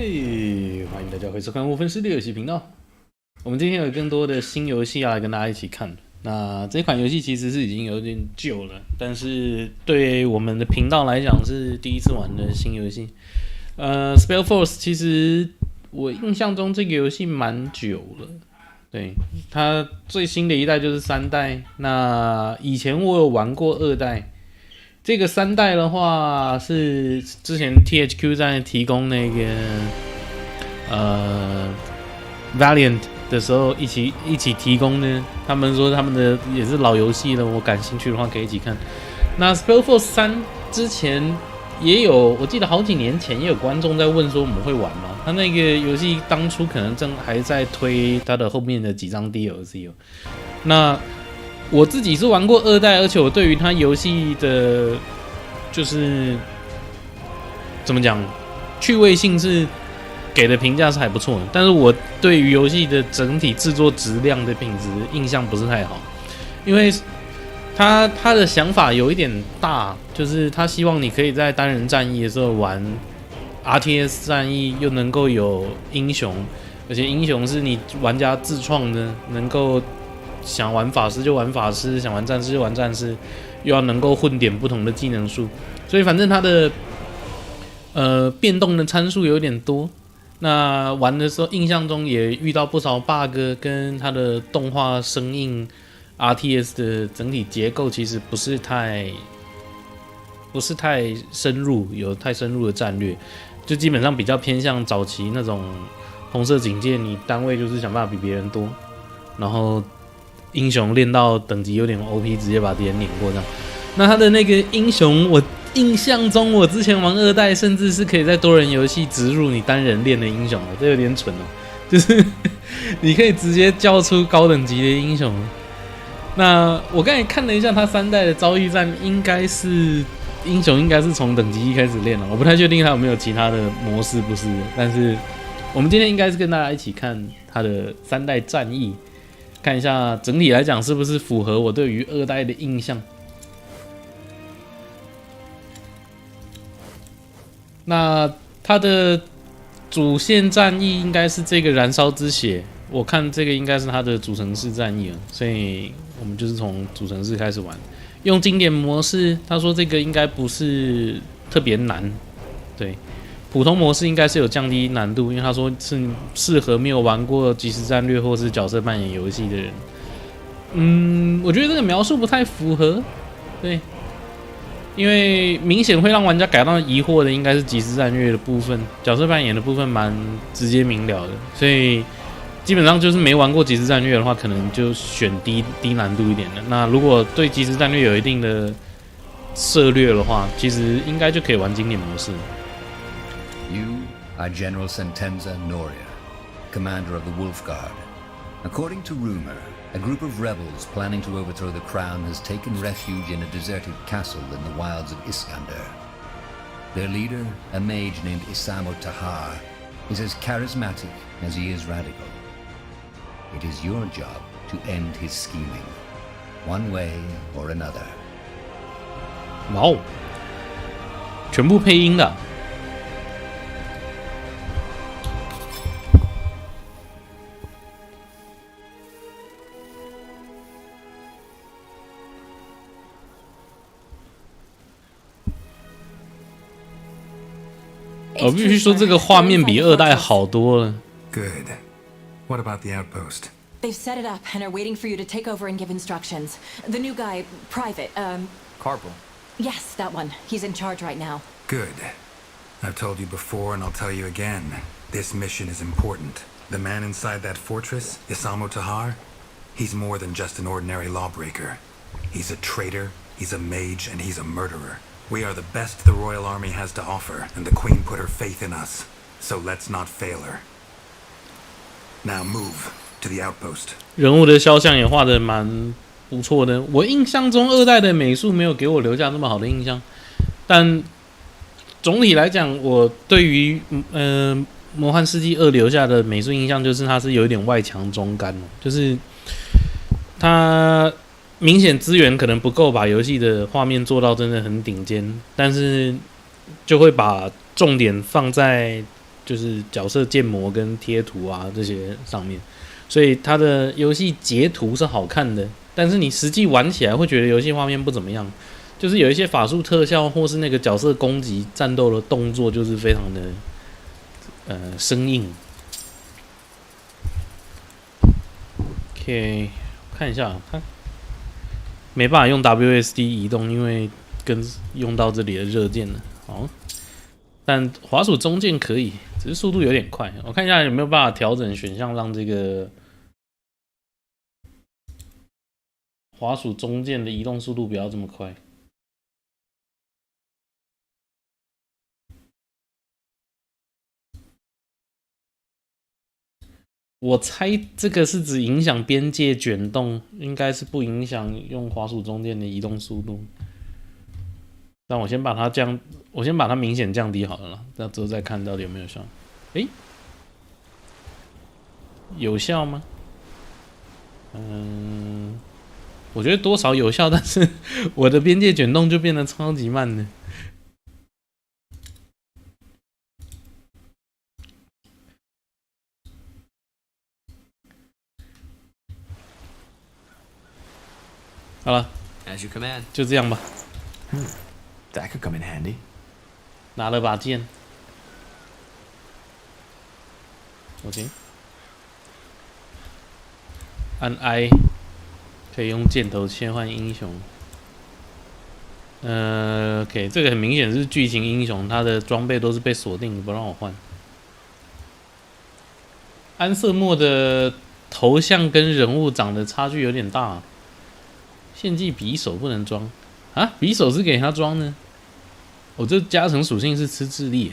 嘿，欢迎大家回收看沃芬狮的游戏频道。我们今天有更多的新游戏要来跟大家一起看。那这款游戏其实是已经有点旧了，但是对我们的频道来讲是第一次玩的新游戏。SpellForce 其实我印象中这个游戏蛮久了，对，它最新的一代就是3代。那以前我有玩过2代。这个3代的话是之前 THQ 在提供那个Valiant 的时候一起提供的，他们说他们的也是老游戏了，我感兴趣的话可以一起看。那 SpellForce 3之前也有，我记得好几年前也有观众在问说我们会玩吗？他那个游戏当初可能正还在推他的后面的几张 DLC 哦。那我自己是玩过2代，而且我对于他游戏的，就是怎么讲，趣味性是给的评价是还不错的。但是我对于游戏的整体制作质量的品质印象不是太好，因为他的想法有一点大，就是他希望你可以在单人战役的时候玩 RTS 战役，又能够有英雄，而且英雄是你玩家自创的，能够想玩法师就玩法师，想玩战士就玩战士，又要能够混点不同的技能数，所以反正它的变动的参数有点多。那玩的时候印象中也遇到不少 bug， 跟它的动画生硬 RTS 的整体结构其实不是太深入，有太深入的战略，就基本上比较偏向早期那种红色警戒，你单位就是想办法比别人多，然后英雄练到等级有点 OP， 直接把敌人碾过这样。那他的那个英雄，我印象中我之前玩2代，甚至是可以在多人游戏植入你单人练的英雄，这有点蠢哦。就是你可以直接叫出高等级的英雄。那我刚才看了一下他3代的遭遇战，应该是英雄应该是从等级1开始练了，我不太确定他有没有其他的模式，不是。但是我们今天应该是跟大家一起看他的3代战役。看一下整体来讲是不是符合我对于2代的印象。那它的主线战役应该是这个燃烧之血，我看这个应该是它的主城市战役了，所以我们就是从主城市开始玩，用经典模式。他说这个应该不是特别难，对。普通模式应该是有降低难度，因为他说是适合没有玩过即时战略或是角色扮演游戏的人。我觉得这个描述不太符合，对，因为明显会让玩家感到疑惑的应该是即时战略的部分，角色扮演的部分蛮直接明了的，所以基本上就是没玩过即时战略的话，可能就选低难度一点的。那如果对即时战略有一定的涉略的话，其实应该就可以玩经典模式。You are General Sentenza Noria, commander of the Wolf Guard. According to rumor, a group of rebels planning to overthrow the crown has taken refuge in a deserted castle in the wilds of Iskander. Their leader, a mage named Isamo Tahar, is as charismatic as he is radical. It is your job to end his scheming, one way or another. 哇哦，全部配音的。我必须说，这个画面比2代好多了。Good. What about the outpost? They've set it up and are waiting for you to take over and give instructions. The new guy, Private, Corporal. Yes, that one. He's in charge right now. Good. I've told you before and I'll tell you again. This mission is important. The man inside that fortress, Isamo Tahar, he's more than just an ordinary lawbreaker. He's a traitor, he's a mage, and he's a murderer.We are the best the Royal Army has to offer, and the Queen put her faith in us. So let's not fail her. Now move to the outpost. 人物的肖像也画得蛮不错的。我印象中2代的美术没有给我留下那么好的印象，但总体来讲，我对于魔幻世纪2留下的美术印象就是它是有一点外强中干，就是它明显资源可能不够把游戏的画面做到真的很顶尖，但是就会把重点放在就是角色建模跟贴图啊这些上面，所以它的游戏截图是好看的，但是你实际玩起来会觉得游戏画面不怎么样，就是有一些法术特效或是那个角色攻击战斗的动作就是非常的生硬。OK， 看一下它没办法用 WSD 移动，因为跟用到这里的热键了。好，但滑鼠中键可以，只是速度有点快。我看一下有没有办法调整选项，让这个滑鼠中键的移动速度不要这么快。我猜这个是指影响边界卷动，应该是不影响用滑鼠中键的移动速度。但我先把它明显降低好了啦，那之后再看到底有没有效。诶，有效吗？我觉得多少有效，但是我的边界卷动就变得超级慢了。好了， As you command. 就这样吧。That could come in handy. 拿了把剑 ，OK。按 I 可以用箭头切换英雄。OK， 这个很明显是剧情英雄，他的装备都是被锁定，不让我换。安瑟莫的头像跟人物长得差距有点大。献祭匕首不能装啊？匕首是给他装呢？我这加成属性是吃智力耶。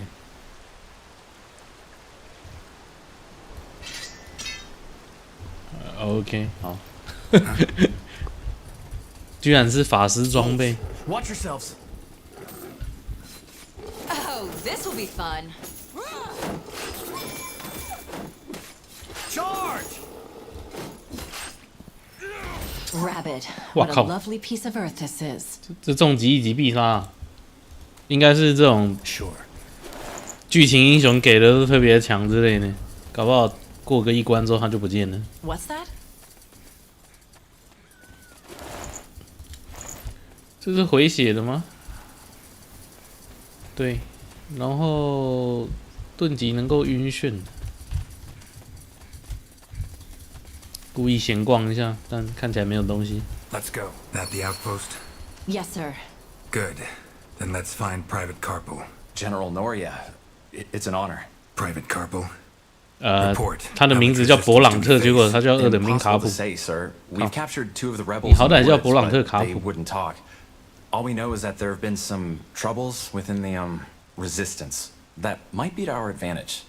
OK， 好。居然是法师装备。Watch yourselves. Oh, this will be fun. Charge! Rabbit, 哇 what a 靠 lovely piece of earth this is. 这中极一级必杀啊，应该是这种 Sure. 剧情英雄给的都特别强之类的，搞不好过个一关之后他就不见了。What's that? 这是回血的吗？对，然后盾级能够晕眩，故意闲逛一下，但看起来没有东西。 Let's go. That the outpost? Yes, sir. Good. Then let's find Private Karpel. General Noria, it's an honor. Private Karpel. 他的名字叫勃朗特，结果他叫二等兵卡 Impossible 普 to。say, sir. We've captured two of the 你 rebels 好 in the 歹叫 woods, 勃朗特 but 卡 they 普。 wouldn't talk. All we know is that there have been some troubles within the resistance that might be to our advantage.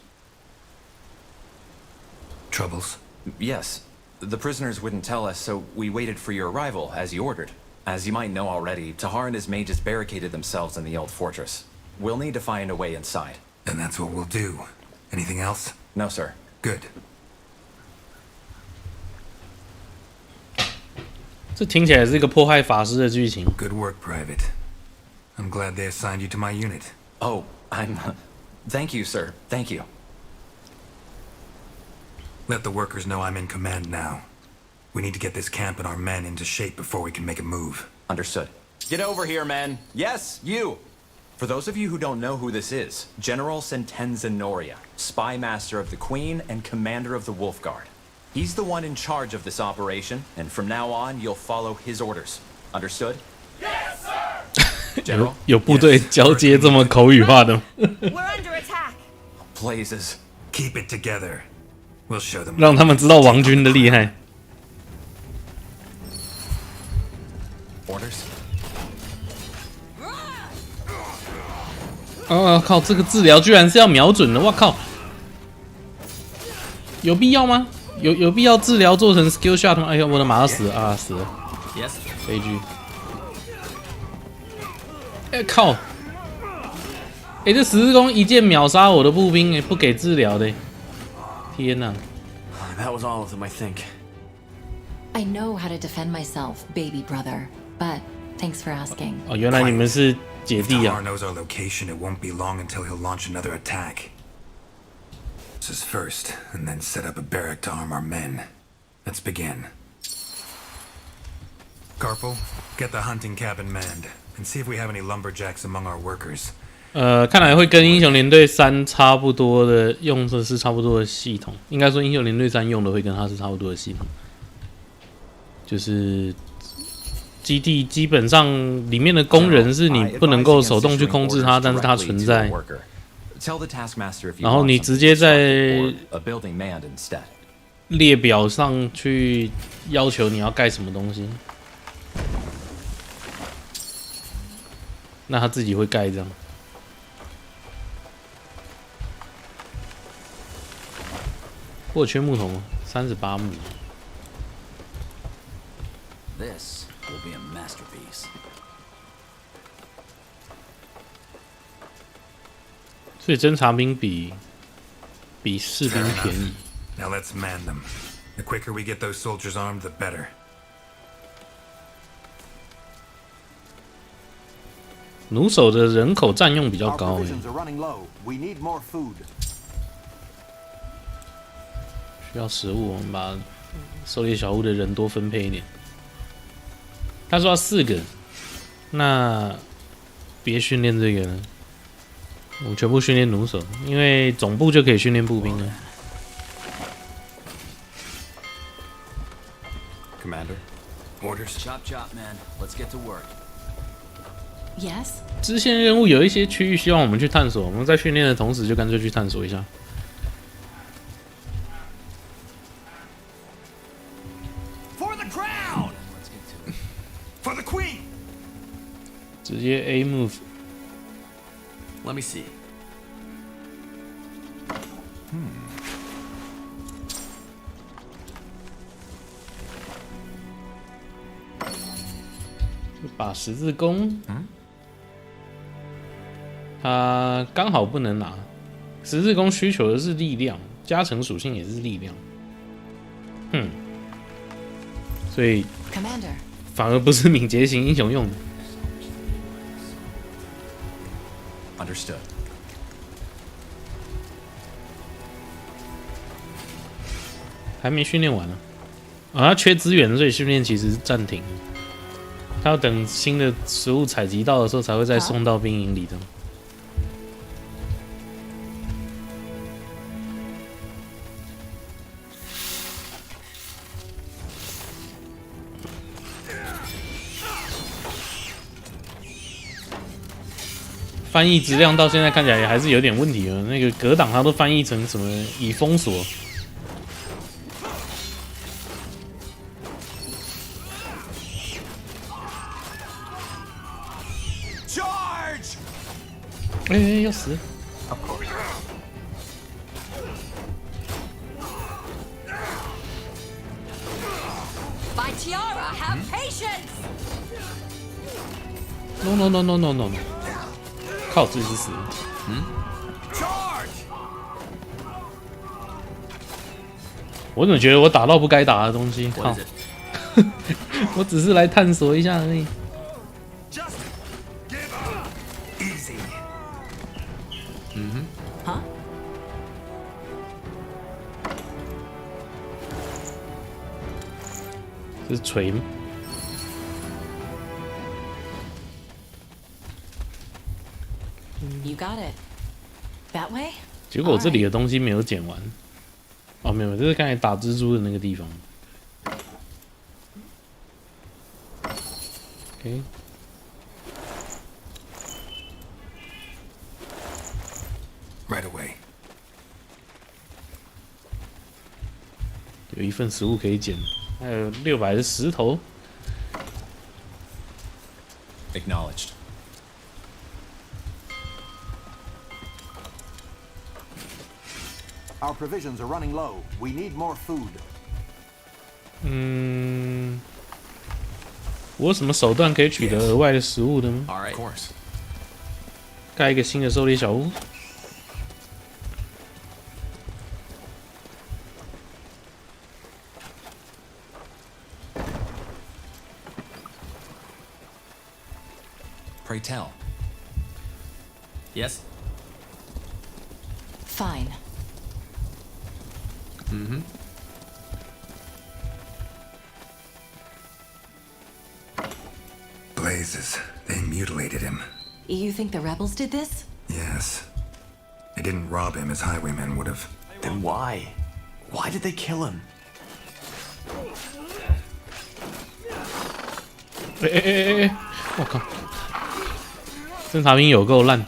Troubles? Yes, the prisoners wouldn't tell us, so we waited for your arrival as you ordered. As you might know already, Tahar and his mages barricaded themselves in the old fortress. We'll need to find a way inside. And that's what we'll do. Anything else? No, sir. Good. 这听起来是一个迫害法师的剧情。 Good work, Private. I'm glad they assigned you to my unit. Oh, Thank you, sir. Thank you. Let the workers know I'm in command now. We need to get this camp and our men into shape before we can make a move. Understood. Get over here, men. Yes, you. For those of you who don't know who this is, General Sentenza Noria, spy master of the Queen and commander of the Wolf Guard. He's the one in charge of this operation, and from now on, you'll follow his orders. Understood? Yes, sir! General? 有部队交接这么口语化的吗？ We're under attack. Blazes. Keep it together. We'll show them. 让他们知道王军的厉害。 Orders? 靠！这个治疗居然是要瞄准的，我靠！有必要吗？有必要治疗做成 skill shot 吗？哎呀，我的马要死了啊！死了， Yes. 悲剧。哎靠！哎，这十字弓一剑秒杀我的步兵，哎，不给治疗的。天哪！ That was all of them, I think. I know how to defend myself, baby brother. But thanks for asking. 哦，原来你们是姐 If 弟 Tahar 啊！ knows our location, it won't be long until he'll launch another attack. resources first, and then set up a barrack to arm our men. Let's begin. Carpal, get the hunting cabin manned, and see if we have any lumberjacks among our workers. 看来会跟英雄联队3差不多的，用的是差不多的系统。应该说，英雄联队3用的会跟它是差不多的系统，就是基地基本上里面的工人是你不能够手动去控制它，但是它存在。然后你直接在列表上去要求你要盖什么东西，那他自己会盖这样。我有缺木头吗？38木。This will be a masterpiece. 所以侦察兵比士兵便宜。Now let's man them. The quicker we get those soldiers armed, the better. 弩手的人口占用比较高。需要食物，我们把狩猎小屋的人多分配一点。他说要4个，那别训练这个了，我们全部训练弩手，因为总部就可以训练步兵了。Commander, orders. Chop chop, man. Let's get to work. Yes? 支线任务有一些区域希望我们去探索，我们在训练的同时就干脆去探索一下。直接 A move。 Let me see. 就把十字弓，它刚好不能拿。十字弓需求的是力量，加成属性也是力量。所以 Commander. 反而不是敏捷型英雄用的。Understood. 还没训练完呢，他缺资源，所以训练其实暂停。他要等新的食物采集到的时候，才会再送到兵营里的。翻译质量到现在看起来也还是有点问题了。那个格挡它都翻译成什么已封锁。要死！ By Tiara, have patience. No！ 靠，自己是死。我怎么觉得我打到不该打的东西？靠！我只是来探索一下而已。这是锤吗？You got it. That way? 结果我这里的东西没有捡完。哦，没有，这是刚才打蜘蛛的那个地方。OK。Right away. 有一份食物可以捡，还有600的石头。Acknowledged. Our provisions are running low. We need more food. 我有什么手段可以取得额外的食物的吗？ All right. Of course. 盖一个新的狩猎小屋。Pray tell. Yes? Fine. Blazes, they mutilated him. You think the rebels did this? Yes. They didn't rob him as highwaymen would have. Then why? Why did they kill him? 我靠！侦察兵有够烂。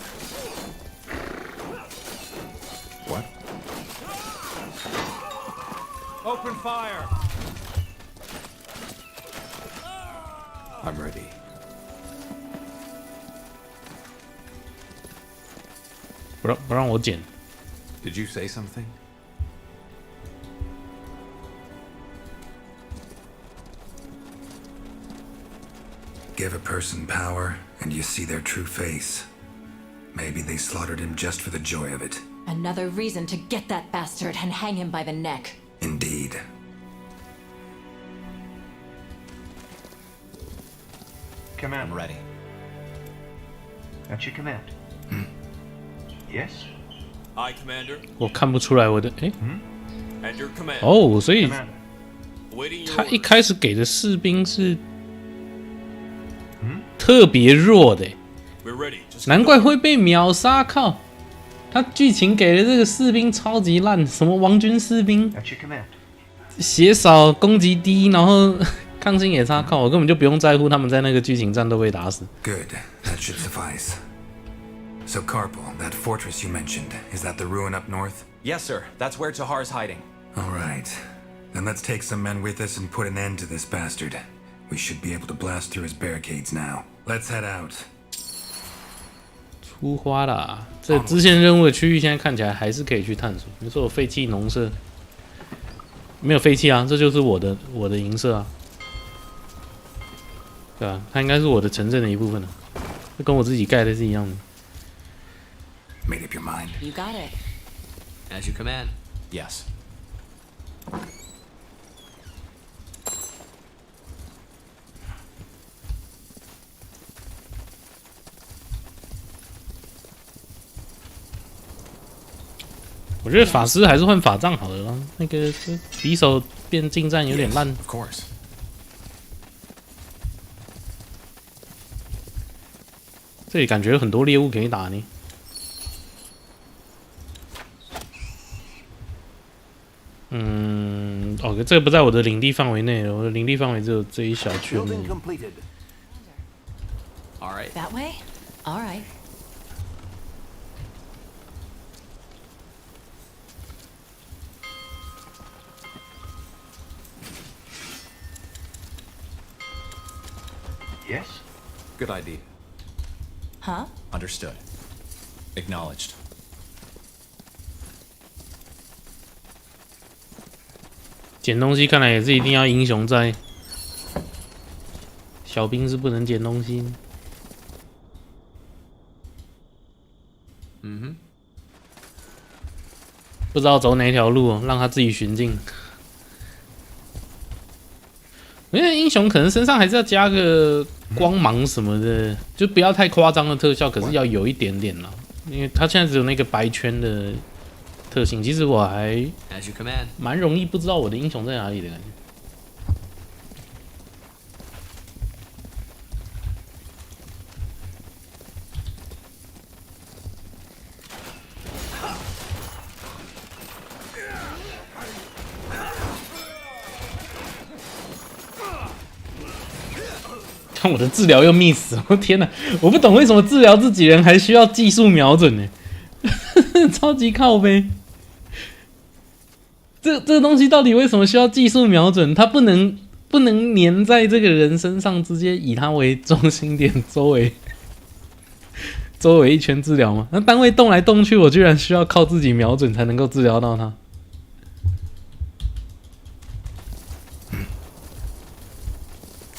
What? Open fire! I'm ready. 不让我捡。 Did you say something? Give a person power, and you see their true face. Maybe they slaughtered him just for the joy of it. Another reason to get that bastard and hang him by the neck. Indeed. Command. I'm ready. That's your command. Yes? Aye, Commander. 我看不出来我的At your command. 哦，所以 Commander. Awaiting your 他一 orders. 开始给的士兵是特别弱的， We're ready. Just 难怪会被秒杀！靠，他剧情给的这个士兵超级烂，什么王军士兵， That's your command. 血少，攻击低，然后抗性也差，靠，我根本就不用在乎他们在那个剧情战斗被打死。 Good. That should suffice. So, Carpal, that fortress you mentioned, is that the ruin up north? Yes, sir. That's where Tahar's hiding. All right. Then let's take some men with us and put an end to this bastard. We should be able to blast through his barricades now. Let's head out. 出花啦！这支线任务的区域现在看起来还是可以去探索。你说我废弃农舍，没有废弃啊，这就是我的营舍啊，对啊，它应该是我的城镇的一部分啊，这跟我自己盖的是一样的。 Made up your mind? You got it. As you command. Yes. 我觉得法师还是换法杖好了啦，那个匕首变近战有点烂。 Of course. 这里感觉有很多猎物可以打呢。哦，这个不在我的领地范围内，我的领地范围只有这一小圈而 Building 已。 completed. All right. That way? All right. Yes? Good idea. Huh? Understood. Acknowledged. 捡东西看来也是一定要英雄在，小兵是不能捡东西。不知道走哪一条路哦，让他自己寻径。因为英雄可能身上还是要加个光芒什么的，就不要太夸张的特效，可是要有一点点啦。因为他现在只有那个白圈的特性，其实我还 As you command. 蛮容易不知道我的英雄在哪里的感觉。看我的治疗又 miss， 我天哪！我不懂为什么治疗自己人还需要技术瞄准呢？超级靠背。这个东西到底为什么需要技术瞄准？它不能粘在这个人身上，直接以它为中心点，周围一圈治疗吗？那单位动来动去，我居然需要靠自己瞄准才能够治疗到它。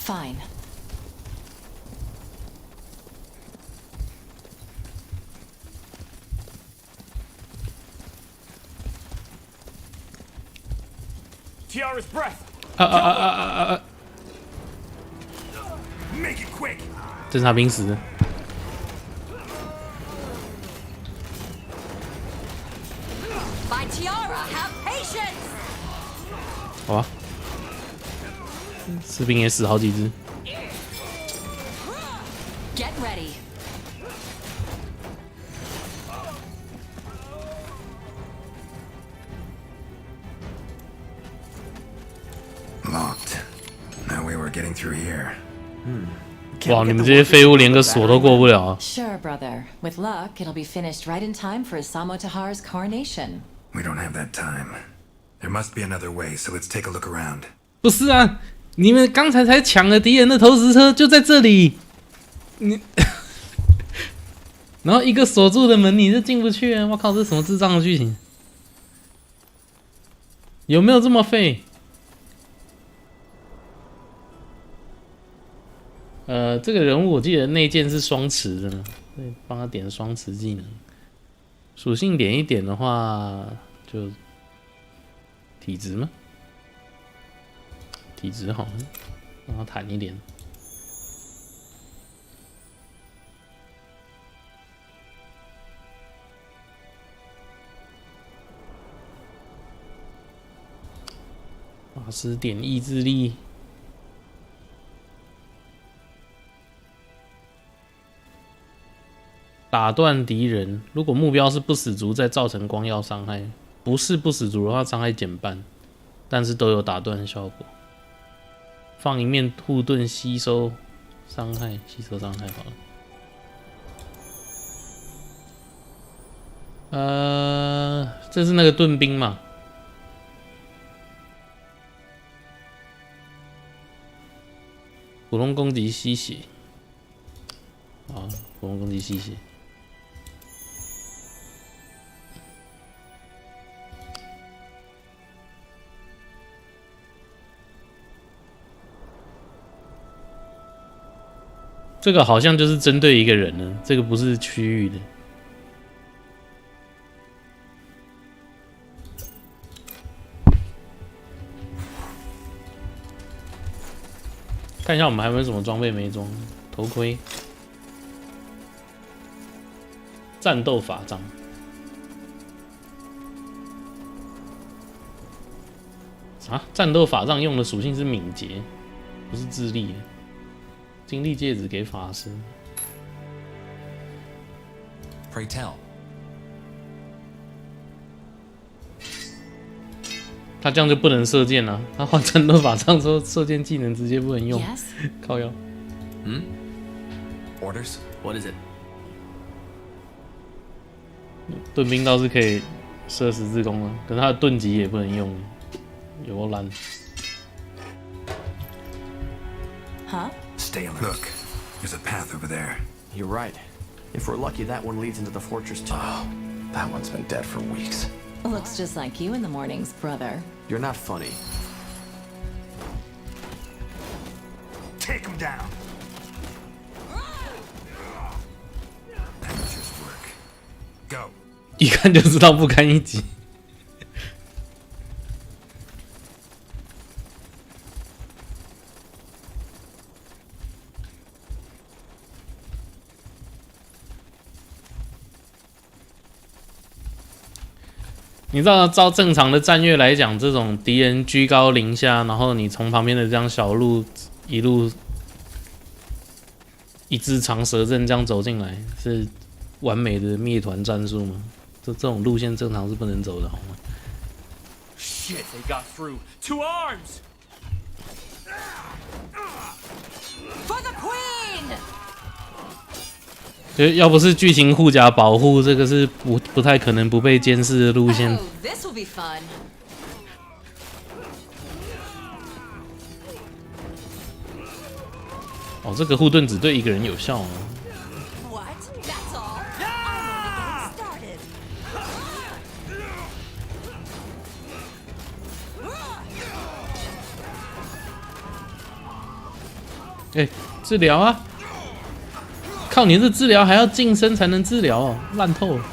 Fine. Tiara's breath! Make it quick! 侦察兵死了。 By Tiara, have patience! 好吧，士兵也死好几只。Get ready. Locked. No way we're getting through here. 哇，你们这些废物连个锁都过不了啊！ Sure, brother. With luck, it'll be finished right in time for Isamo Tahar's coronation. We don't have that time. There must be another way, so let's take a look around. 不是啊，你们刚才才抢了敌人的投石车，就在这里。你，然后一个锁住的门，你是进不去啊！我靠，这什么智障的剧情？有没有这么废？这个人物我记得内建是双持的呢，对，帮他点双持技能。属性点一点的话，就体质吗？体质好，让他弹一点。法师点意志力。打断敌人，如果目标是不死族，再造成光耀伤害；不是不死族的话，伤害减半，但是都有打断的效果。放一面护盾吸收伤害，吸收伤害好了。这是那个盾兵嘛？普通攻击吸血，啊，普通攻击吸血。这个好像就是针对一个人呢，这个不是区域的。看一下我们还有没有什么装备没装？头盔、战斗法杖。啊，战斗法杖用的属性是敏捷，不是智力。精力戒指给法师。Pray tell. 他这样就不能射箭了、啊。他换战斗法杖之后，射箭技能直接不能用。Yes? 靠腰。Orders? What is it? 盾兵倒是可以射十字弓了，可是他的盾级也不能用，有够烂。Huh? Stay alert. Look, there's a path over there. You're right. If we're lucky, that one leads into the fortress too. Oh, that one's been dead for weeks. Looks just like you in the mornings, brother. You're not funny. Take him down. Amateur's work. Go. 一看就知道不堪一击。你知道，照正常的战略来讲，这种敌人居高临下，然后你从旁边的这样小路一路一支长蛇阵这样走进来，是完美的灭团战术吗？这种路线正常是不能走的，好吗？ Shit, they got through. To arms! For the queen! 就要不是剧情护甲保护，这个是不太可能不被监视的路线。 Oh, this will be fun. 哦，这个护盾只对一个人有效哦。 What? That's all? I'm only getting started. 哎，治疗啊！靠你这治疗还要近身才能治疗哦，烂透了。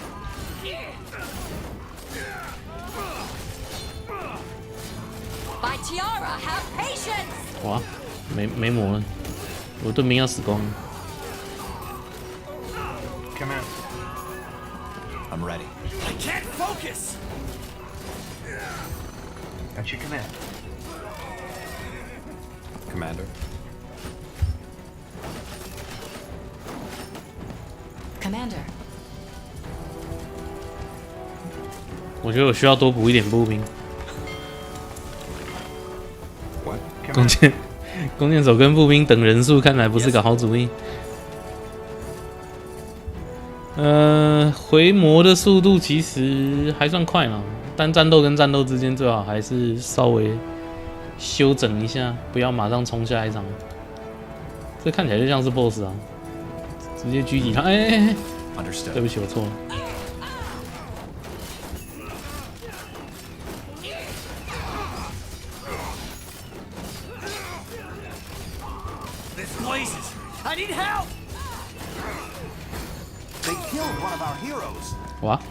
By Tiara, have patience! 哇，没魔了，我盾兵要死光了。 Come in. I'm ready. I can't focus! Got your command. Commander. Commander. 我觉得我需要多补一点步兵。弓箭手跟步兵等人数看来不是个好主意。回魔的速度其实还算快啦，但战斗跟战斗之间最好还是稍微修整一下，不要马上冲下一场。这看起来就像是 BOSS 啊，直接狙击他。哎，对不起，我错了。I need help! They killed one of our heroes. What?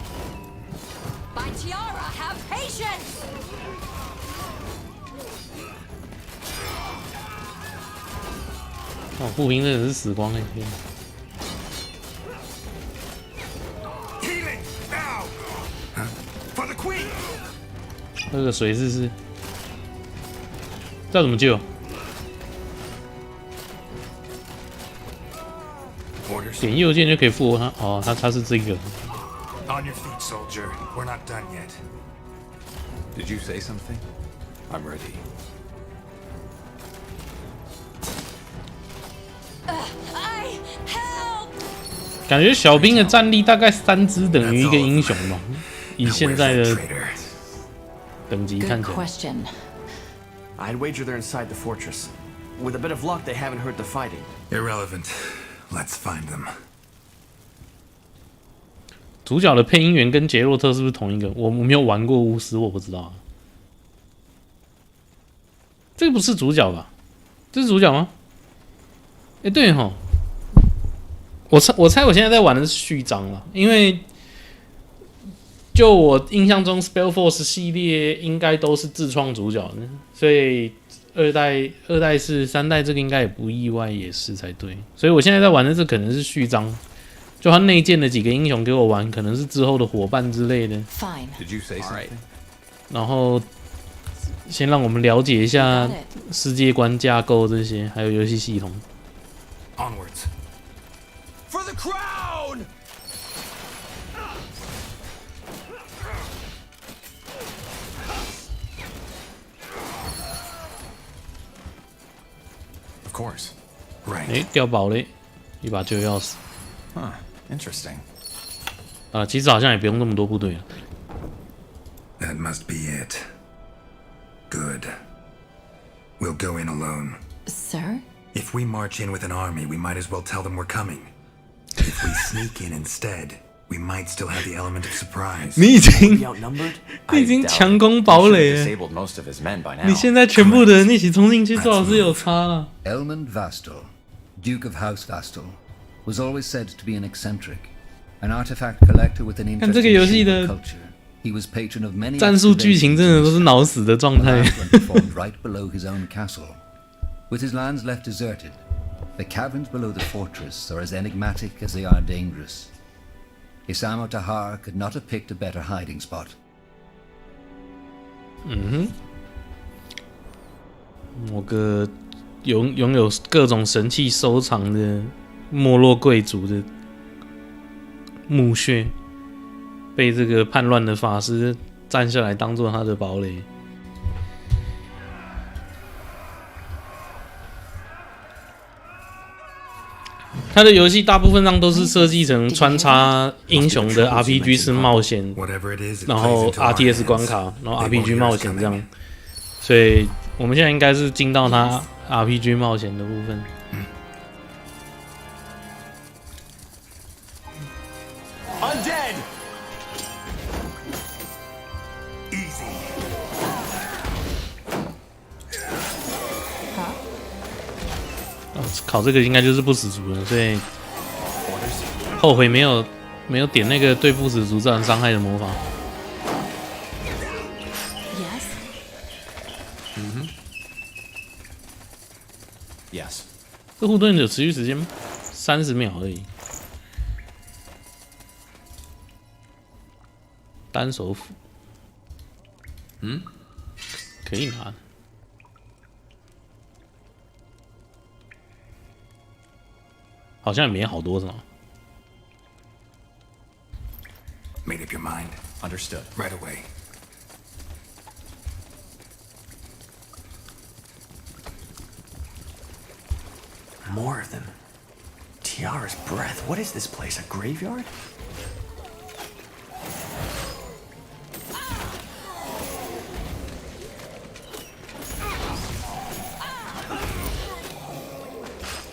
My tiara, have patience! 哦，步兵真的是死光了，天！ Healing now. For the queen. 喝个水试试。这要怎么救？ 点右键就可以复活他。哦，他是这个。On your feet, soldier. We're not done yet. Did you say something? I'm ready. I help! 感觉小兵的战力大概3只等于一个英雄吧，以现在的等级看 Good 起来。 question. I'd wager they're inside the fortress. With a bit of luck, they haven't heard the fighting. Irrelevant. Let's find them. 主角的配音员跟杰洛特是不是同一个？我没有玩过巫师，我不知道啊。这个不是主角吧？这是主角吗？哎，对哈，我猜我现在在玩的是序章了，因为就我印象中 ，SpellForce 系列应该都是自创主角的，所以二代是3代，这个应该也不意外，也是才对。所以我现在在玩的这可能是序章。 就他内建的几个英雄给我玩，可能是之后的伙伴之类的。Fine. Did you say something? 然后先让我们了解一下世界观架构这些，还有游戏系统。 Onwards. For the crown! Of course. Right. 掉宝嘞，一把旧钥匙。 Huh. Interesting. 其实好像也不用那么多部队了。 That must be it. Good. We'll go in alone. Sir? If we march in with an army, we might as well tell them we're coming. If we sneak in instead, we might still have the element of surprise. 你已经 Be outnumbered? 你已经强攻堡垒了。 Disabled most of his men by now. 你现在全部的人一起冲进去，最好是有差了。 Elmund Vastal, Duke of House Vastal, was always said to be an eccentric, an artifact collector with an interest in shape culture. He was patron of many 战术剧情真的都是脑死的状态。 performed right below his own castle. With his lands left deserted, the caverns below the fortress are as enigmatic as they are dangerous. Isamo Tahar could not have picked a better hiding spot. 某个拥有各种神器收藏的没落贵族的墓穴，被这个叛乱的法师占下来，当做他的堡垒。他的游戏大部分上都是设计成穿插英雄的 RPG 式冒险，然后 RTS 关卡，然后 RPG 冒险这样。所以我们现在应该是进到他 RPG 冒险的部分。Undead! Easy. 考这个应该就是不死族了，所以后悔没有点那个对不死族造成伤害的魔法。 Yes. 这护盾有持续时间吗？30秒而已。单手斧，可以拿。好像也没好多是吗？ Made up your mind. Understood. Right away. More of them. Tiara's breath. What is this place? A graveyard?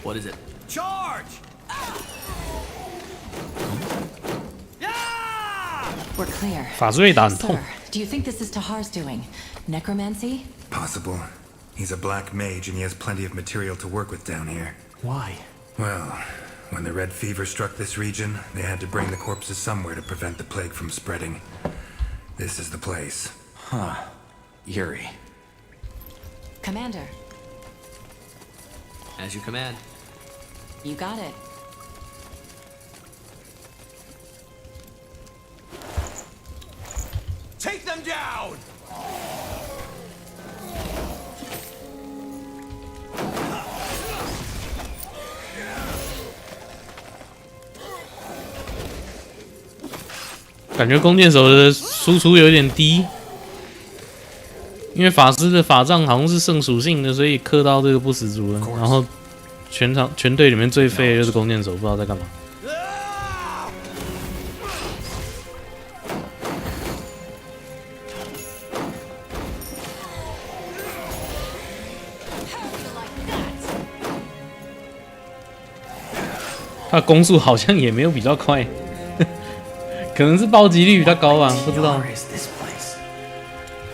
What is it? Charge! We're clear. 法师被打很痛 Sir,。do you think this is Tahar's doing? Necromancy? Possible. He's a black mage and he has plenty of material to work with down here. Why? Well, when the red fever struck this region, they had to bring the corpses somewhere to prevent the plague from spreading. This is the place. Huh. Eerie. Commander, As you command. you got it. Take them down! 感觉弓箭手的输出有点低，因为法师的法杖好像是圣属性的，所以克到这个不死族了。然后全队里面最废的就是弓箭手，不知道在干嘛。他的攻速好像也没有比较快。可能是暴击率比较高吧，不知道。 Where is this place?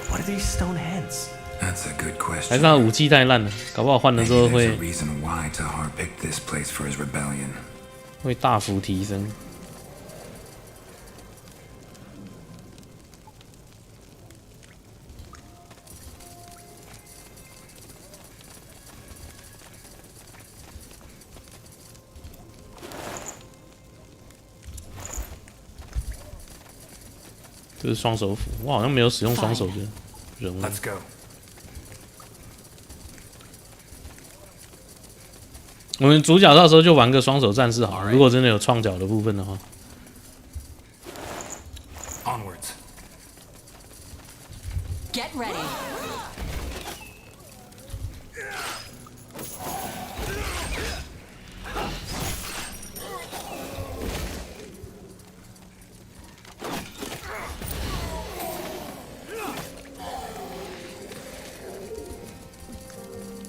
What are these stone heads? That's a good 还是 question. 他的武器太烂了，搞不好换了之 Maybe 后 there's 会 a reason why Tahar picked this place for his rebellion. 会大幅提升。这是双手斧，我好像没有使用双手的人物。 Let's go. 我们主角到时候就玩个双手战士好了，如果真的有创角的部分的话。 Onwards. Get ready.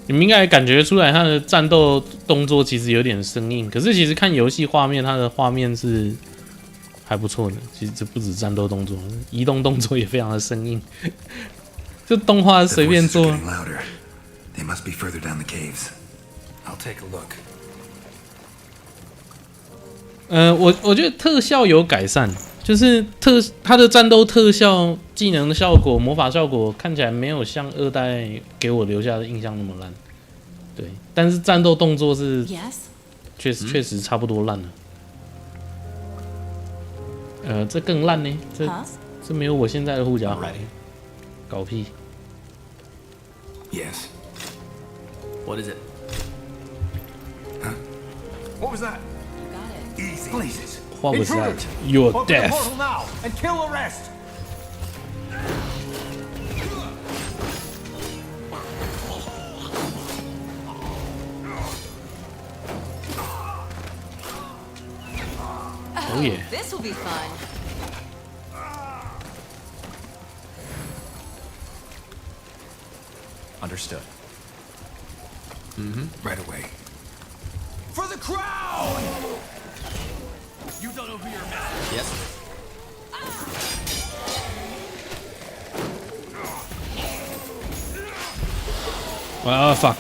你们应该感觉出来，他的战斗动作其实有点生硬，可是其实看游戏画面，它的画面是还不错的。其实这不止战斗动作，移动动作也非常的生硬。这动画 The 随便 voices are 做。 getting louder. They must be further down the caves. I'll take a look. 我觉得特效有改善，就是它的战斗特效、技能的效果、魔法效果看起来没有像2代给我留下的印象那么烂。对，但是战斗动作是 Yes? 确实差不多烂了。这更烂呢，这没有我现在的护甲好。搞屁！ Yes. What is it? What was that? You got it. Easy. Blazes! What was that? Intruders! Your Open the death. portal now and kill the rest! Oh yeah. This will be fun. Understood. Right away. For the crown! You don't know who you're messing Yes. Ah fuck！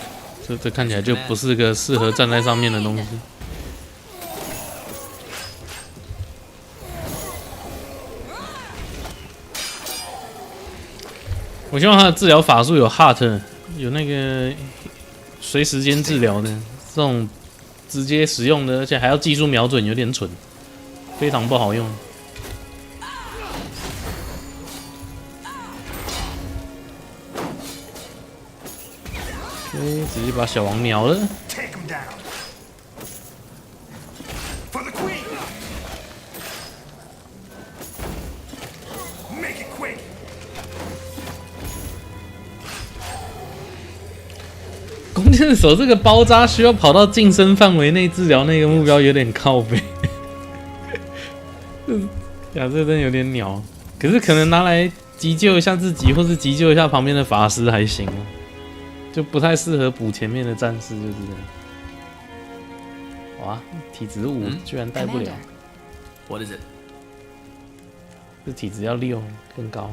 这看起来就不是个适合站在上面的东西。我希望他的治疗法术有 heart， 有那个随时间治疗的这种直接使用的，而且还要技术瞄准，有点蠢，非常不好用。直接把小王秒了。 Take him down. For the queen! Make it quick! 弓箭手这个包扎需要跑到近身范围内治疗那个目标，有点靠背。呀，这真的有点鸟。可是可能拿来急救一下自己，或是急救一下旁边的法师还行哦，就不太适合补前面的战士，就是这样。哇，体质5居然带不了。What is it？ 这体质要6更高，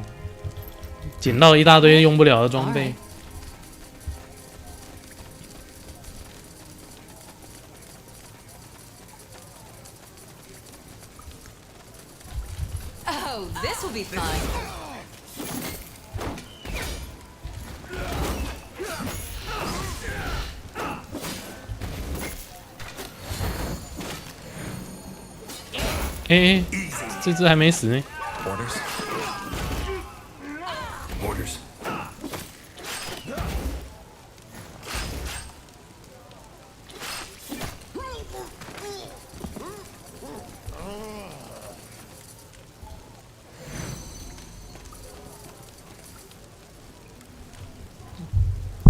捡到一大堆用不了的装备。Oh, this will be fun. 哎，这只还没死呢。Orders. Orders.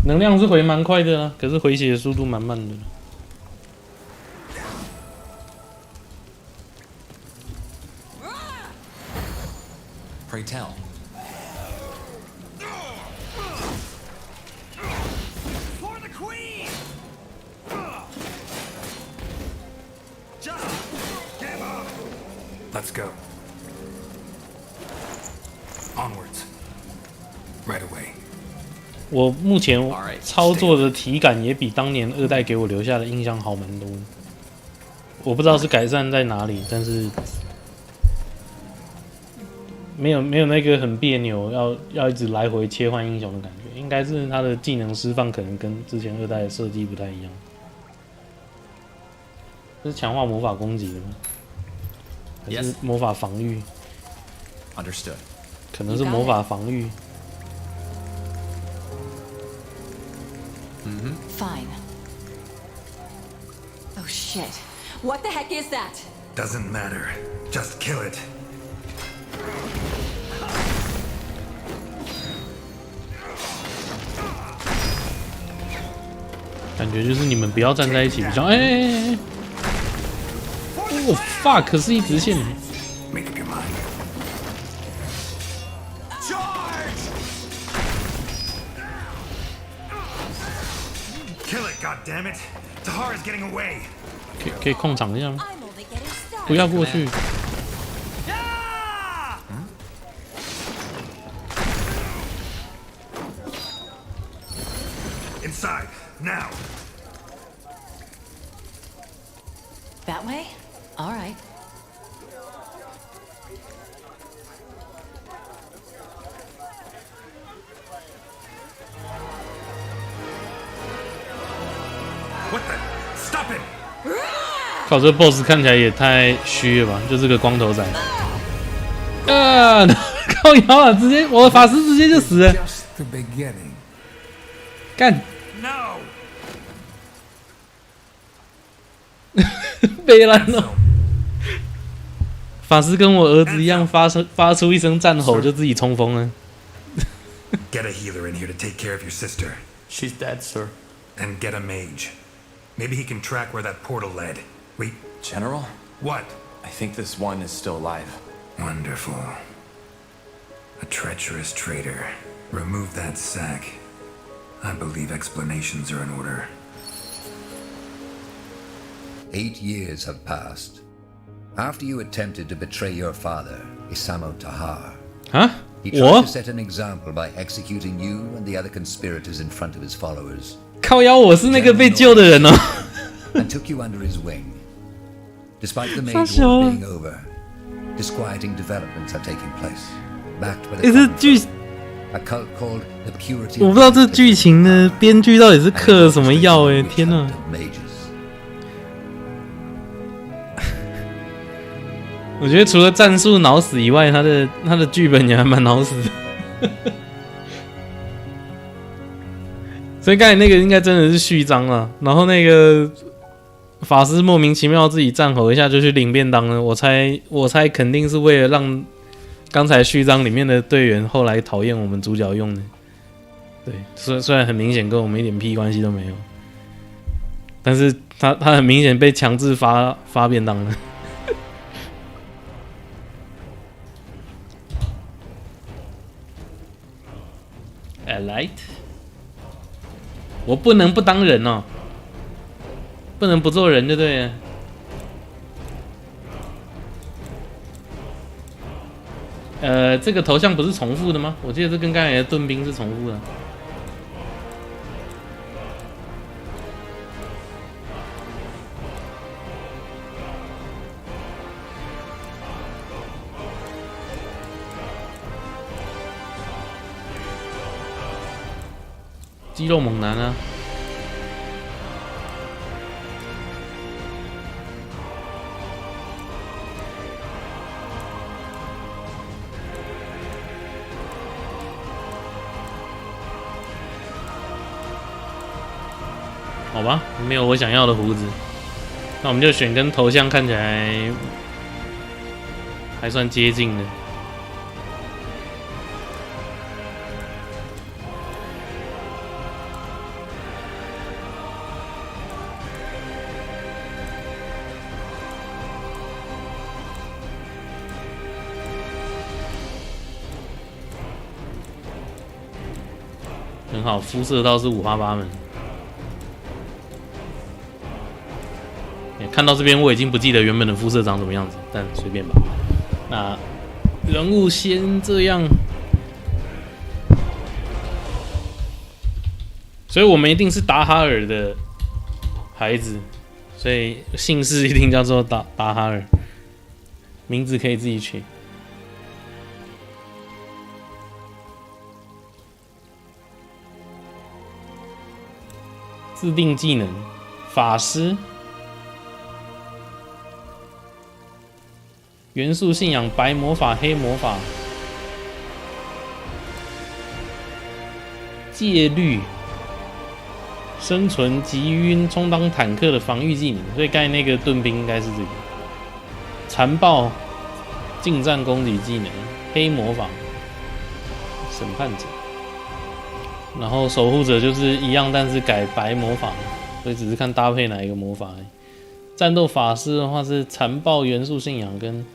能量是回蛮快的啦，可是回血的速度蛮慢的。Pray tell. For the queen! Just give up! Let's go. Onwards. Right away. 我目前操作的体感也比当年2代给我留下的印象好蛮多。我不知道是改善在哪里，但是没有那个很别扭，要一直来回切换英雄的感觉。应该是他的技能释放可能跟之前2代的设计不太一样。这是强化魔法攻击的吗？还是魔法防御 Understood. 可能是魔法防御。Fine. Oh shit. What the heck is that? Doesn't matter. Just kill it. 感觉就是你们不要站在一起比较。哎，我 fuck 是一直线。Make up your mind. Kill it, goddammit! Tahar is getting away. 可以控场一下吗？ I'm only getting started. 不要过去。Inside, now. That way? All right. What the? Stop it! 靠，这 BOSS 看起来也太虚了吧？就这个光头仔。靠腰啊！直接我的法师直接就死了。 Just the beginning. 干！ No! 悲蓝哦！法师跟我儿子一样发出一声战吼，就自己冲锋了。Get a healer in here to take care of your sister. She's dead, sir. And get a mage. Maybe he can track where that portal led. Wait, General, what? I think this one is still alive. Wonderful. A treacherous traitor. Remove that sack. I believe explanations are in order. 8 years have passed. After you attempted to betray your father, Isamo Tahar, 啊？ he tried 我 to set an example by executing you and the other conspirators in front of his followers, 靠腰，我是那个被救的人哦。 and took you under his wing. Despite the Mage 傻小 War 啊 being over, disquieting developments are taking place. Backed by 这 the 剧 common folk, a cult called the Purity 我 of 不知道这 Light 剧情的编剧到底是 and 嗑了什么药哎！ demonstrating 天 the 哪！ witch hunt of mages. 我觉得除了战术脑死以外，他的剧本也还蛮脑死的。所以刚才那个应该真的是序章了，然后那个法师莫名其妙自己战吼一下就去领便当了，我猜肯定是为了让刚才序章里面的队员后来讨厌我们主角用的。对，虽然很明显跟我们一点屁关系都没有，但是他很明显被强制发便当了。Alright， 我不能不当人哦。不能不做人就对了。这个头像不是重复的吗？我记得这跟刚才的盾兵是重复的。肌肉猛男啊！好吧，没有我想要的胡子，那我们就选跟头像看起来还算接近的。很好，肤色倒是五花八门。看到这边我已经不记得原本的肤色长什么样子，但随便吧。那人物先这样，所以我们一定是达哈尔的孩子，所以姓氏一定叫做达哈尔，名字可以自己取。自定技能，法师。元素信仰：白魔法、黑魔法、戒律、生存、击晕、充当坦克的防御技能。所以刚才那个盾兵应该是这个。残暴、近战攻击技能、黑魔法、审判者。然后守护者就是一样，但是改白魔法，所以只是看搭配哪一个魔法而已。战斗法师的话是残暴、元素信仰跟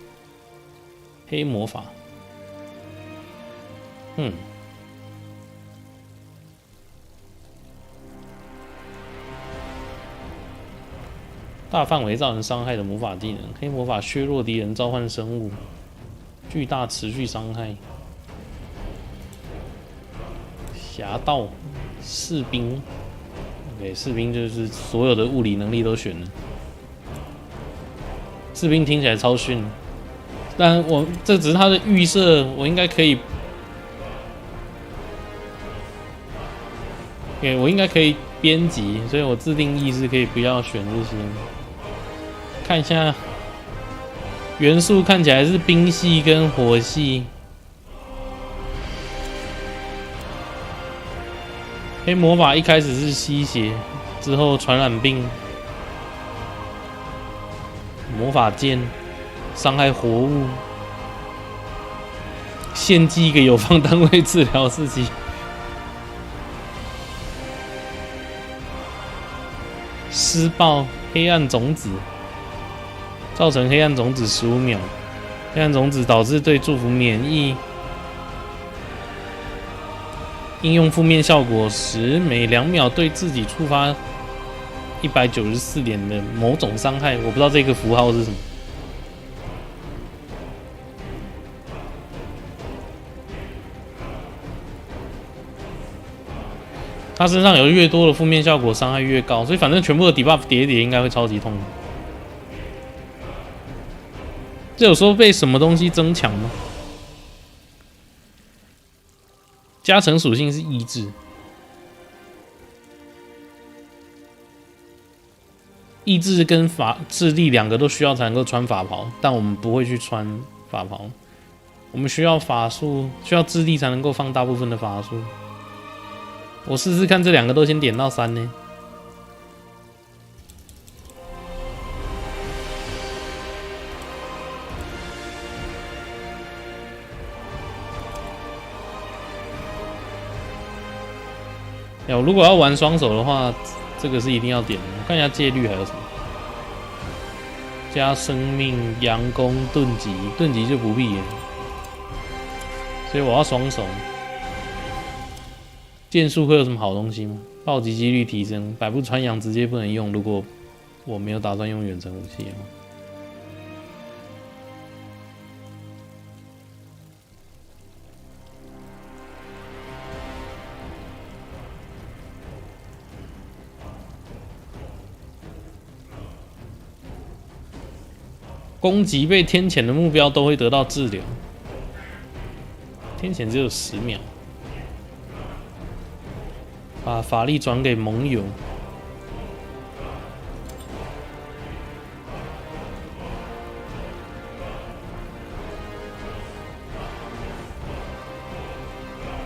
黑魔法，大范围造成伤害的魔法技能，黑魔法削弱敌人召唤生物，巨大持续伤害，侠盗，士兵 ，OK， 士兵就是所有的物理能力都选了，士兵听起来超逊。但我这只是他的预设，我应该可以，我应该可以编辑，所以我自定义是可以不要选这些。看一下元素，看起来是冰系跟火系。黑魔法一开始是吸血，之后传染病，魔法剑。伤害活物，献祭一个有方单位治疗自己。施暴黑暗种子，造成黑暗种子15秒，黑暗种子导致对祝福免疫，应用负面效果时每2秒对自己触发194点的某种伤害。我不知道这个符号是什么。他身上有越多的负面效果，伤害越高，所以反正全部的 debuff 叠一叠应该会超级痛。这有时候被什么东西增强吗？加成属性是意志，意志跟智力2个都需要才能够穿法袍，但我们不会去穿法袍，我们需要法术，需要智力才能够放大部分的法术。我试试看，这2个都先点到3呢。如果要玩双手的话，这个是一定要点的。我看一下戒律还有什么，加生命、佯攻、盾击，盾击就不必了。所以我要双手。剑术会有什么好东西吗？暴击几率提升，百步穿杨直接不能用。如果我没有打算用远程武器的话。攻击被天谴的目标都会得到治疗，天谴只有10秒。把法力转给盟友。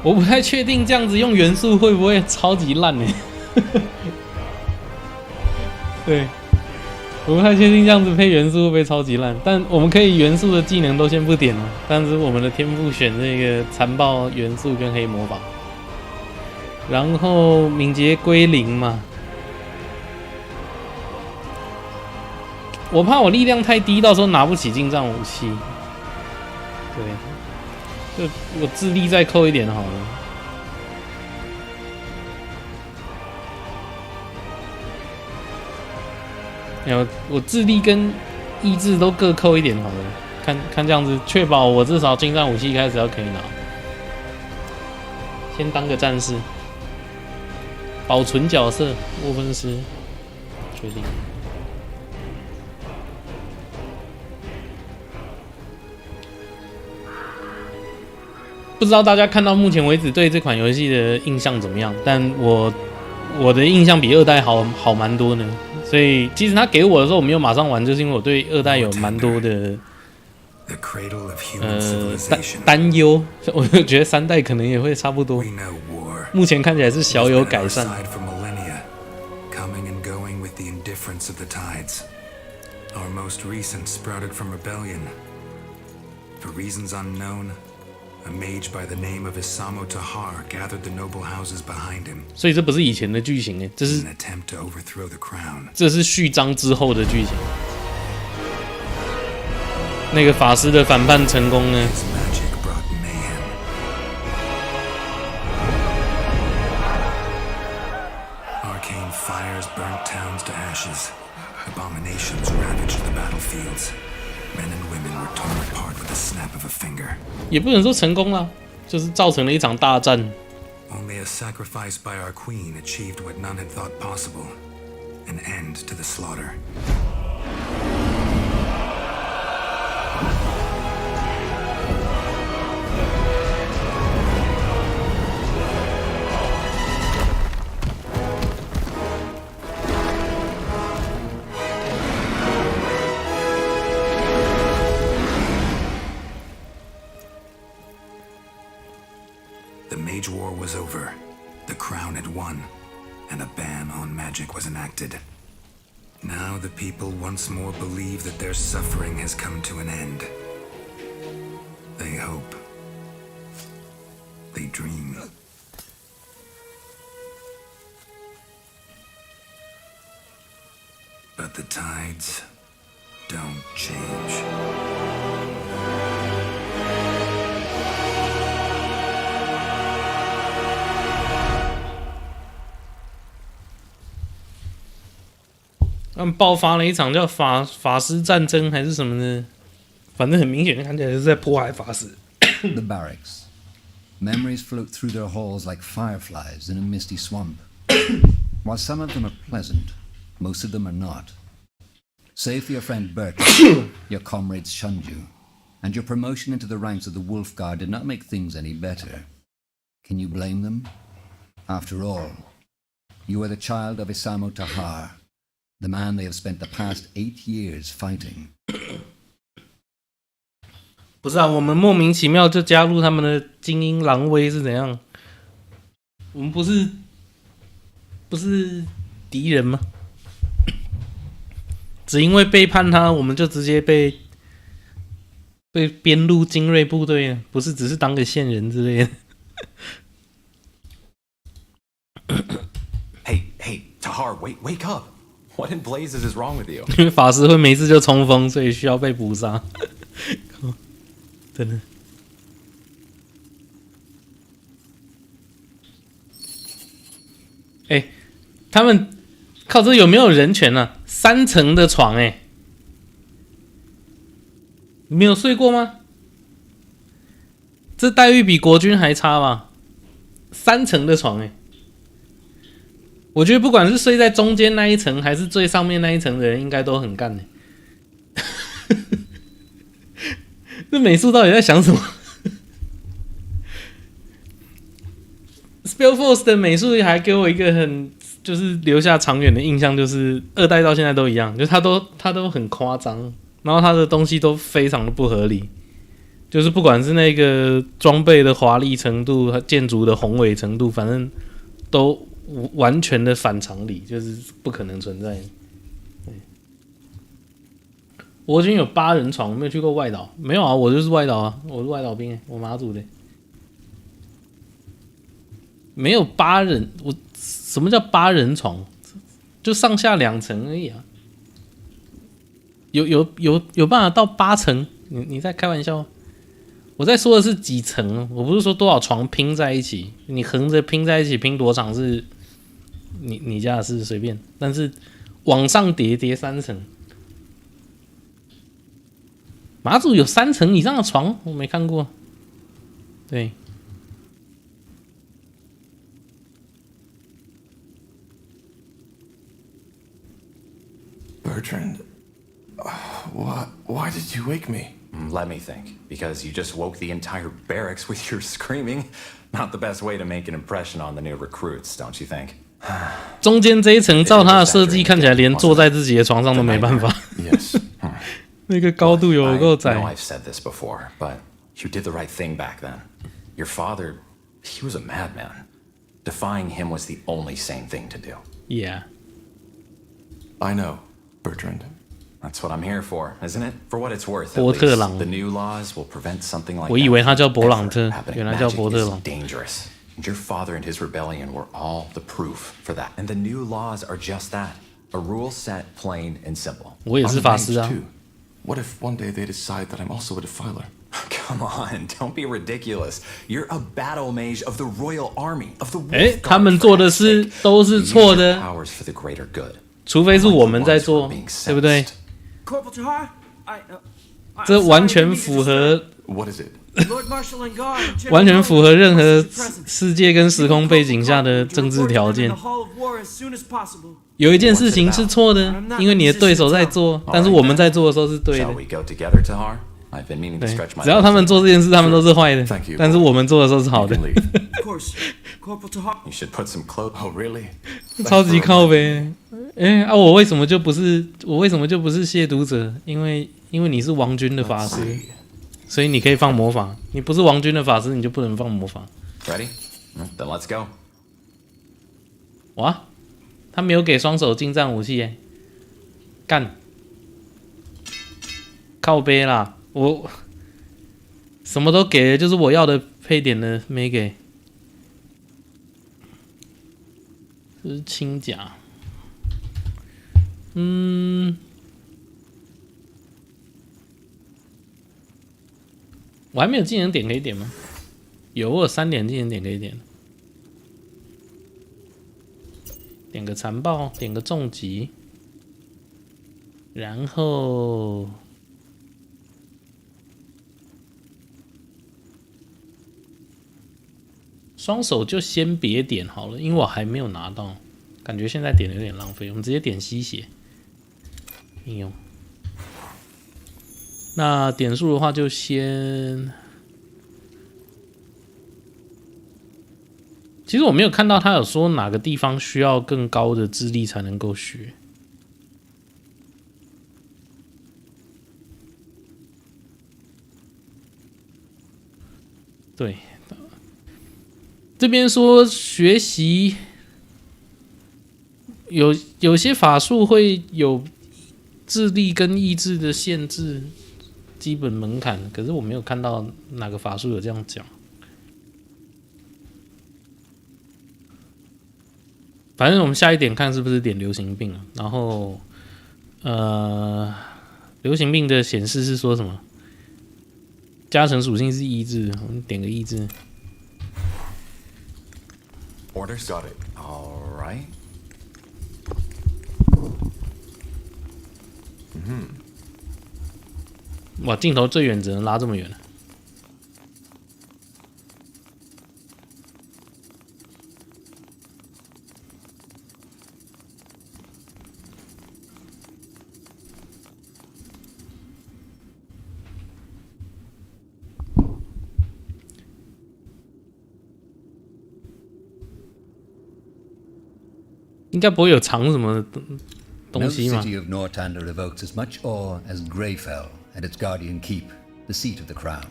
我不太确定这样子用元素会不会超级烂呢？对，我不太确定这样子配元素会不会超级烂。但我们可以元素的技能都先不点了，但是我们的天赋选这个残暴元素跟黑魔法。然后敏捷归0嘛，我怕我力量太低，到时候拿不起近战武器。对，就我智力再扣一点好了。我智力跟意志都各扣一点好了，看这样子，确保我至少近战武器开始要可以拿。先当个战士。保存角色，沃芬斯，确定。不知道大家看到目前为止对这款游戏的印象怎么样？但我的印象比2代好蛮多呢。所以其实他给我的时候我没有马上玩，就是因为我对2代有蛮多的担忧。我就觉得3代可能也会差不多。目前看起来是小有改善。Of the tides. Our most recent sprouted from rebellion. For reasons unknown, a mage by the name of Isamo Tahar gathered the noble houses behind him. 所以这不是以前的剧情诶，这是 an attempt to overthrow the crown. 这是序章之后的剧情。那个法师的反叛成功呢？ Fires burnt towns to ashes. Abominations ravaged the battlefields. Men and women were torn apart with the snap of a finger. 也不能说成功了，就是造成了一场大战。Only a sacrifice by our queen achieved what none had thought possible: an end to the slaughter. The Mage War was over, the crown had won, and a ban on magic was enacted. Now the people once more believe that their suffering has come to an end. They hope. They dream. But the tides don't change. 他们爆发了一场叫法师战争还是什么的，反正很明显的看起来是在迫害法师。The barracks. Memories float through their halls like fireflies in a misty swamp. While some of them are pleasant, most of them are not. Say for your friend Bert, your comrades shunned you, and your promotion into the ranks of the Wolf Guard did not make things any better. Can you blame them? After all, you are the child of Isamo Tahar, the man they have spent the past 8 years fighting. 不是啊，我们莫名其妙就加入他们的精英狼威是怎样？我们不是敌人吗？只因为背叛他，我们就直接被编入精锐部队了，不是只是当个线人之类的。Tahar, wake up! What in blazes is wrong with you? 因为法师会每次就冲锋，所以需要被捕杀。真的。他们靠这有没有人权啊？3层的床你没有睡过吗？这待遇比国军还差吧？3层的床我觉得不管是睡在中间那一层，还是最上面那一层的人，应该都很干这美术到底在想什么？SpellForce 的美术还给我一个就是留下长远的印象，就是2代到现在都一样，就他都很夸张，然后他的东西都非常的不合理，就是不管是那个装备的华丽程度、建筑的宏伟程度，反正都完全的反常理，就是不可能存在的。我军有8人床，我没有去过外岛，没有啊，我就是外岛啊，我是外岛兵我马祖的，没有8人，什么叫8人床？就上下2层而已啊，有办法到8层？你在开玩笑？我在说的是几层，我不是说多少床拼在一起，你横着拼在一起拼多长是你家的事随便，但是往上叠3层。马祖有3层以上的床，我没看过。对。Bertrand, why did you wake me? Let me think. Because you just woke the entire barracks with your screaming. Not the best way to make an impression on the new recruits, don't you think? 中间这一层照他的设计看起来连坐在自己的床上都没办法。Yes. 那个高度有够窄。I know I've said this before, but you did the right thing back then. Your father, he was a madman. Defying him was the only sane thing to do. Yeah. I know, Bertrand. That's what I'm here for, isn't it? For what it's worth, at 波特 least. 朗 The new laws will prevent something like 我以为 that 他叫 from 勃朗特 ever happening. 原来叫 Magic 波特 is 朗 dangerous. And your father and his rebellion were all the proof for that. And the new laws are just that. A rule set plain and simple. 我也是法师啊。 I'm a mage too. What if one day they decide that I'm also a defiler? Come on, don't be ridiculous. You're a battle mage of the Royal Army, of the Wolf 他 Guard, 们 for 做的 God's 事 sake. 都是 Use 错 your 的， powers for the greater good. 除非是我们在做， Unlike the ones who are being 对不对？ sensed. Corporal Tahar, I 这完全符合， What is it? Lord Marshal Angard, 完全符合任何世界跟时空背景下的政治条件。有一件事情是错的，因为你的对手在做，但是我们在做的时候是对的 Shall。we go together, Tahar? I've been meaning to 对 stretch my 只要他们做这件事，他们都是坏的 Thank you.，但是我们做的时候是好 You 的 can，leave. Of course, Corporal Tahar. You should put some clothes. Oh, really? 超级靠背。我为什么就不是亵渎者？因为你是王军的法师，所以你可以放魔法。你不是王军的法师，你就不能放魔法。 Ready? Then let's go. 哇，他没有给双手近战武器耶，干，靠背啦，我什么都给了，就是我要的配点的没给。这是轻甲，我还没有技能点可以点吗？有，我有3点技能点可以点。点个残暴，点个重击，然后双手就先别点好了，因为我还没有拿到，感觉现在点的有点浪费，我们直接点吸血应用。那点数的话就先。其实我没有看到他有说哪个地方需要更高的智力才能够学。对，这边说学习有些法术会有智力跟意志的限制，基本门槛，可是我没有看到哪个法术有这样讲。反正我们下一点看是不是点流行病啊？然后流行病的显示是说什么？加成属性是意志，我们点个意志。Orders got it. All right. 哇，镜头最远只能拉这么远了。应该不会有藏什么东 No 西嘛？ city of Northander evokes as much awe as Greyfell and its guardian keep, the seat of the crown.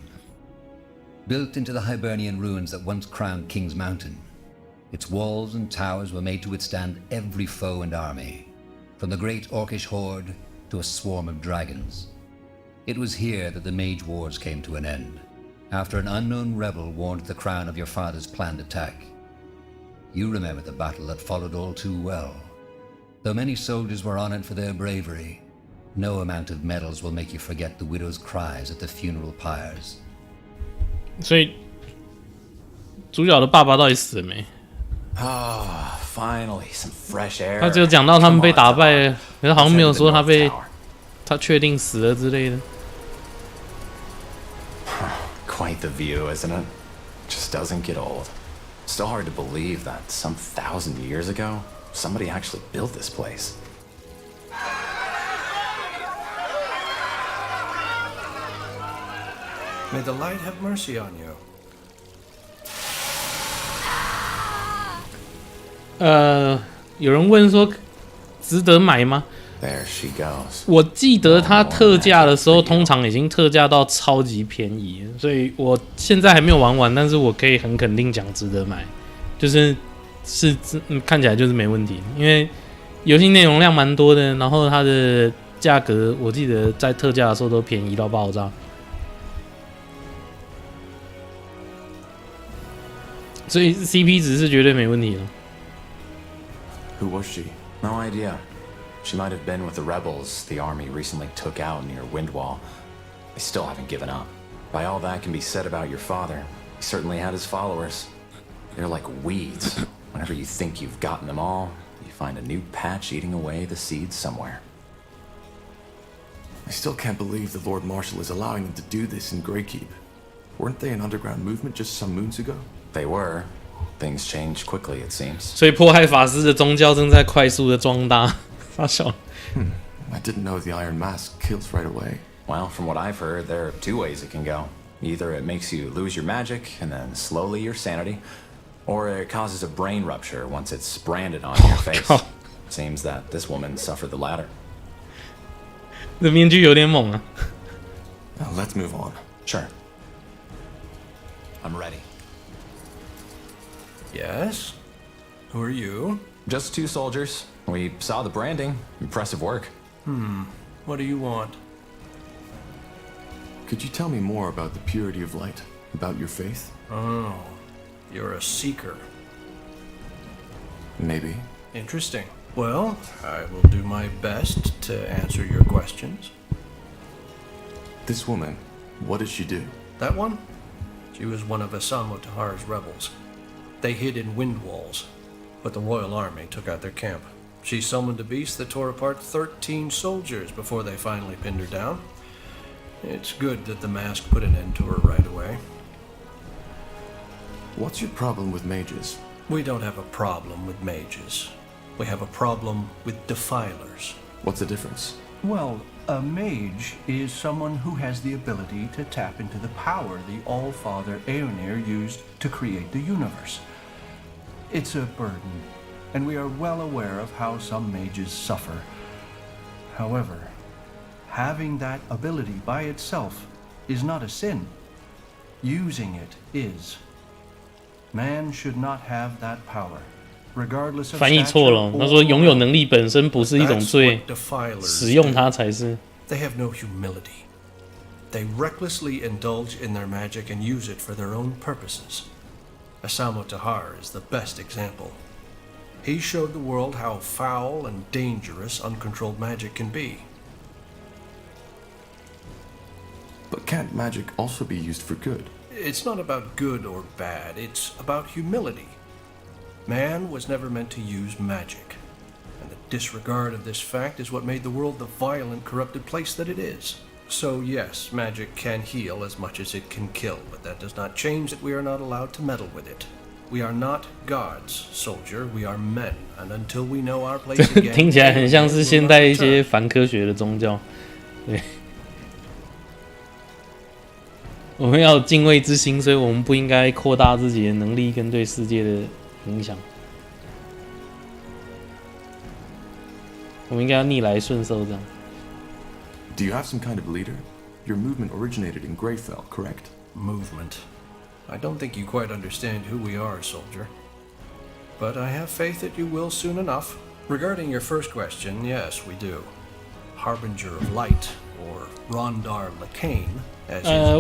Built into the Hibernian ruins that once crowned King's Mountain, its walls and towers were made to withstand every foe and army, from the great Orcish horde to a swarm of dragons. It was here that the Mage Wars came to an end, after an unknown rebel warned the crown of your father's planned attack. You remember the battle that followed all too well. Though many soldiers were honored for their bravery, no amount of medals will make you forget the widow's cries at the funeral pyres. 所以主角的爸爸到底死了没？ Ah, finally some fresh air. 他只有讲到他们被打败，可是好像没有说他确定死了之类的。Quite the view, isn't it? Just doesn't get old. Still hard to believe that some 1,000 years ago, somebody actually built this place. May the light have mercy on you. 有人问说值得买吗？ There she goes. 我记得它特价的时候，通常已经特价到超级便宜了，所以我现在还没有玩完，但是我可以很肯定讲值得买，就是看起来就是没问题，因为游戏内容量蛮多的，然后它的价格我记得在特价的时候都便宜到爆炸，所以 CP 值是绝对没问题的。 Who was she? No idea. She might have been with the rebels the army recently took out near Windwall. They still haven't given up. By all that can be said about your father, he certainly had his followers. They're like weeds. Whenever you think you've gotten them all, you find a new patch eating away the seeds somewhere. I still can't believe the Lord Marshal is allowing them to do this in Greykeep. Weren't they an underground movement just some moons ago? They were. Things changed quickly, it seems. 所以迫害法师的宗教正在快速的壮大。I didn't know the Iron Mask kills right away. Well, from what I've heard, there are two ways it can go. Either it makes you lose your magic and then slowly your sanity, or it causes a brain rupture once it's branded on your face. Seems that this woman suffered the latter. 这面具有点猛啊。 Now let's move on. Sure. I'm ready. Yes? Who are you? Just two soldiers. We saw the branding. Impressive work. What do you want? Could you tell me more about the purity of light? About your faith? Oh, you're a seeker. Maybe. Interesting. Well, I will do my best to answer your questions. This woman, what did she do? That one? She was one of Asamo Tahar's rebels. They hid in wind walls, but the royal army took out their camp. She summoned a beast that tore apart 13 soldiers before they finally pinned her down. It's good that the mask put an end to her right away. What's your problem with mages? We don't have a problem with mages. We have a problem with defilers. What's the difference? Well, a mage is someone who has the ability to tap into the power the All-Father Aeonir used to create the universe. It's a burden, and we are well aware of how some mages suffer. However, having that ability by itself is not a sin. Using it is. Man should not have that power, regardless of 翻译错了，他说拥有能力本身不是一种罪，使用它才是。 They have no humility. They recklessly indulge in their magic and use it for their own purposes. Asamo Tahar is the best example. He showed the world how foul and dangerous uncontrolled magic can be. But can't magic also be used for good? It's not about good or bad, it's about humility. Man was never meant to use magic, and the disregard of this fact is what made the world the violent, corrupted place that it is. So yes, magic can heal as much as it can kill, but that does not change that we are not allowed to meddle with it. We are not gods, soldier, we are men, and until we know our place again... 听起来很像是现代一些反科学的宗教，对。我们要有敬畏之心，所以我们不应该扩大自己的能力跟对世界的影响。我们应该要逆来顺受这样。Do you have some kind of leader? Your movement originated in Greyfell, correct? Movement. I don't think you quite understand who we are, soldier. But I have faith that you will soon enough. Regarding your first question, yes, we do. Harbinger of Light, or Rondar Lacane.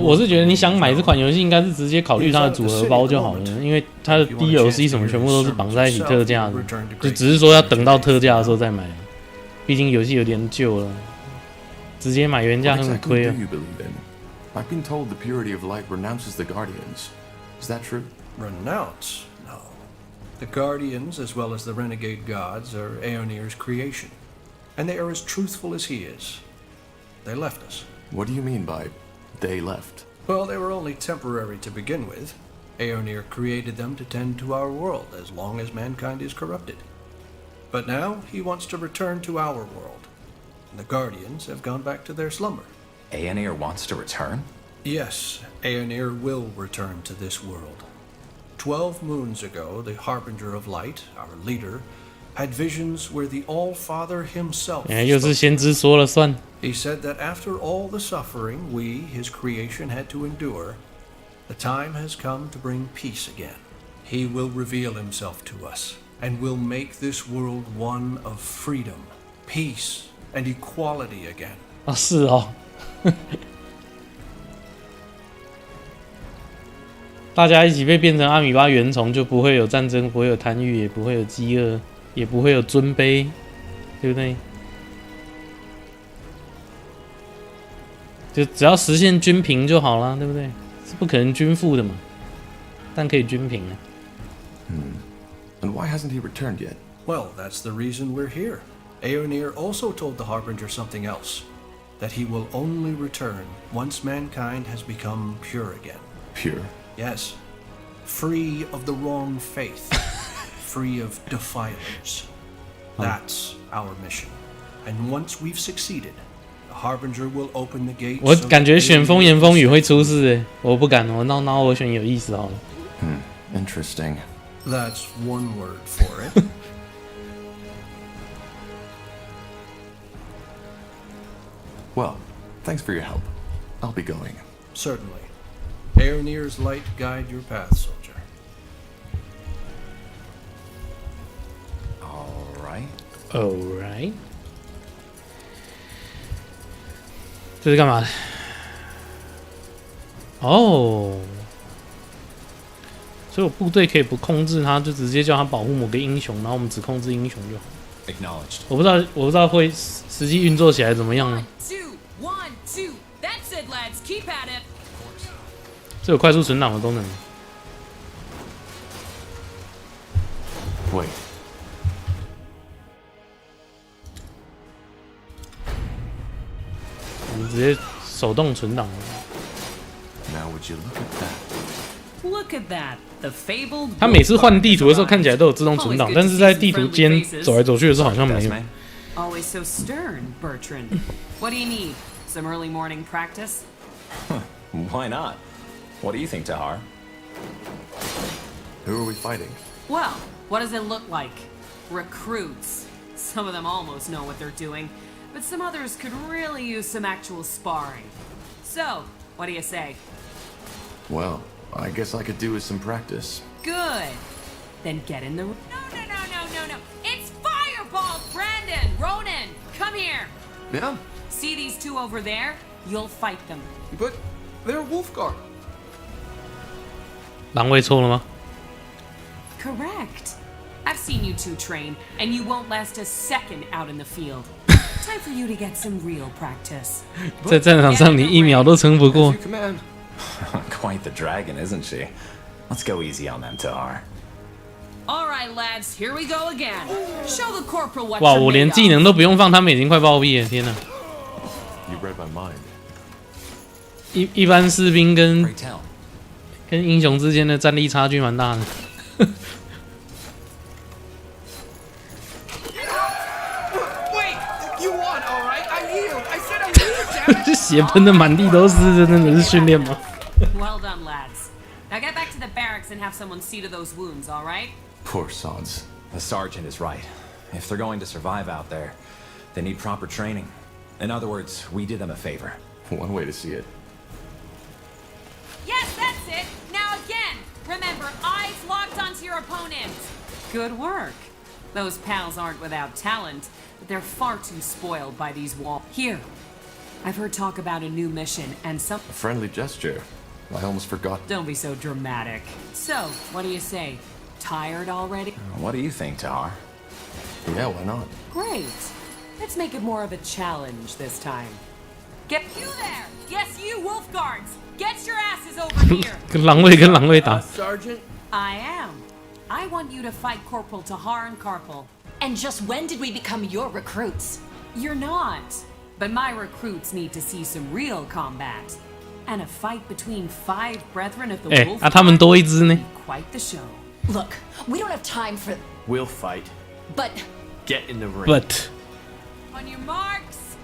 我是觉得你想买这款游戏，应该是直接考虑它的组合包就好了，因为它的 DLC 什么全部都是绑在一起特价的，就只是说要等到特价的时候再买。毕竟游戏有点旧了，直接买原价很亏啊。I've been told the purity of light renounces the Guardians. Is that true? Renounce? No. The Guardians, as well as the renegade gods, are Aeonir's creation, and they are as truthful as he is. They left us. What do you mean by they left? Well, they were only temporary to begin with. Aeonir created them to tend to our world as long as mankind is corrupted. But now he wants to return to our world. And the Guardians have gone back to their slumber. Aeonir wants to return? Yes, Aeonir will return to this world. 12 moons ago, the Harbinger of Light, our leader, had visions where the All-Father himself spoke. 又是先知说了算。He said that after all the suffering we, his creation, had to endure, the time has come to bring peace again. He will reveal himself to us, and will make this world one of freedom, peace, and equality again. 啊，是哦。大家一起被变成阿米巴原虫，就不会有战争，不会有贪欲，也不会有饥饿，也不会有尊卑，对不对？就只要实现均平就好了，对不对？是不可能均富的嘛，但可以均平啊。And why hasn't he returned yet? Well, that's the reason we're here. Aeonir also told the Harbinger something else, that he will only return once mankind has become pure again. Pure? Yes. Free of the wrong faith. Free of defilers. That's our mission. And once we've succeeded, the Harbinger will open the gates. 我感觉选风言风语会出事诶，我不敢，那我选有意思好了。Interesting. That's one word for it. Well, thanks for your help. I'll be going. Certainly. Aeonir's light guide your path, soldier. Alright. 这是干嘛的？哦，所以我部队可以不控制他，就直接叫他保护某个英雄，然后我们只控制英雄就好。Acknowledged. 我不知道会实际运作起来怎么样呢？ 1, 2, that's it, lads. Keep at it. 这有快速存档的功能。Wait. 我们直接手动存档。 Now would you look at that? Look at that. The fabled. 他每次换地图的时候看起来都有自动存档，但是在地图间走来走去的时候好像没有。 Always so stern, Bertrand. What do you need? Some early morning practice? Why not? What do you think, Tahar? Who are we fighting? Well, what does it look like? Recruits. Some of them almost know what they're doing, but some others could really use some actual sparring. So, what do you say? Well, I guess I could do with some practice. Good. Then get in the... No. It's Fireball, Brandon, Ronan. Come here. Yeah? See these two over there? You'll fight them. But they're Wolfguard. 狼位错了吗？ Correct. I've seen you two train, and you won't last a second out in the field. Time for you to get some real practice. 在战场上，你1秒都撑不过。Quite the dragon, isn't she? Let's go easy on them, Tahar. All right, lads, here we go again. Show the corporal what 哇， you're 我连 made 技 of. 能都不用放，他们已经快暴毙了！天哪！ You read my mind. 一般士兵 Pray tell. 跟英雄之间的战力差距蛮大的。Wait! You won, alright? I healed! I said I healed, damn it! 血喷的满地都是，这真的是训练吗？ Well done, lads. Now get back to the barracks and have someone see to those wounds, all right? Poor sods. The sergeant is right. If they're going to survive out there, they need proper training. In other words, we did them a favor. One way to see it. Yes, that's it. Now again. Remember, eyes locked onto your opponent. Good work. Those pals aren't without talent, but they're far too spoiled by these walls. Here, I've heard talk about a new mission and some... A friendly gesture. I almost forgot. Don't be so dramatic. So, what do you say? Tired already? What do you think, Tahar? Yeah, why not? Great. Let's make it more of a challenge this time. Get you there! Yes, you, Wolf Guards! Get your asses over here! 跟狼卫打。 Sergeant? I am. I want you to fight Corporal Tahar and Carpal. And just when did we become your recruits? You're not. But my recruits need to see some real combat. And a fight between 5 brethren of the Wolf 他们多一只呢。 Quite the show. Look, we don't have time for... We'll fight. But... Get in the ring. But... On your marks,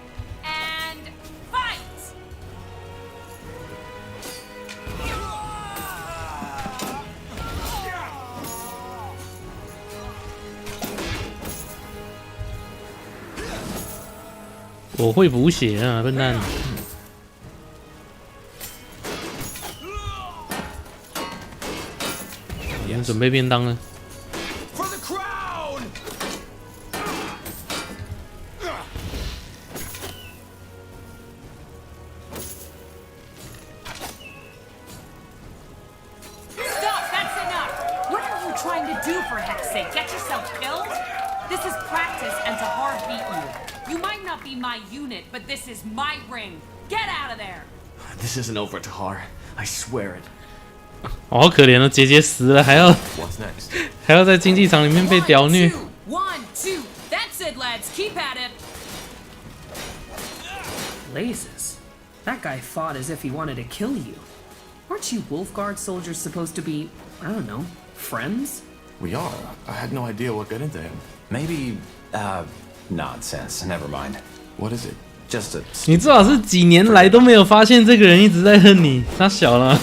and fight! 我会补血啊，笨蛋！你们准备便当了。 For the crown! Stop! That's enough! What are you trying to do, for heck's sake? Get yourself killed? This is practice, and Tahar beat you. You might not be my unit, but this is my ring. Get out of there! This isn't over, Tahar. I swear it. 好可怜哦，姐姐死了，还要 What's next? 还要在竞技场里面被屌虐。 1, 2. That's it, lads. Keep at it. Blazes. That guy fought as if he wanted to kill you. Aren't you Wolfguard soldiers supposed to be, I don't know, friends? We are. I had no idea what got into him. Maybe, nonsense. Never mind. What is it? Just a... 你最好是几年来都没有发现这个人一直在恨你，他小了，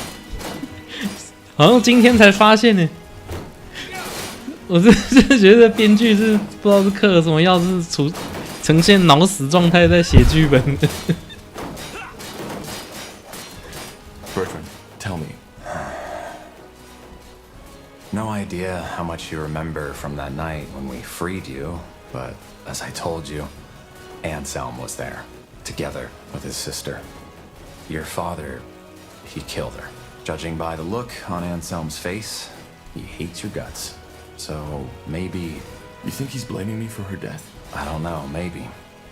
好像今天才发现呢。我是觉得编剧是不知道是嗑了什么药，是呈现脑死状态在写剧本。Bertrand, tell me. No idea how much you remember from that night when we freed you, but as I told you, Anselm was there, together with his sister. Your father, he killed her. Judging by the look on Anselm's face, he hates your guts. So maybe... You think he's blaming me for her death? I don't know, maybe.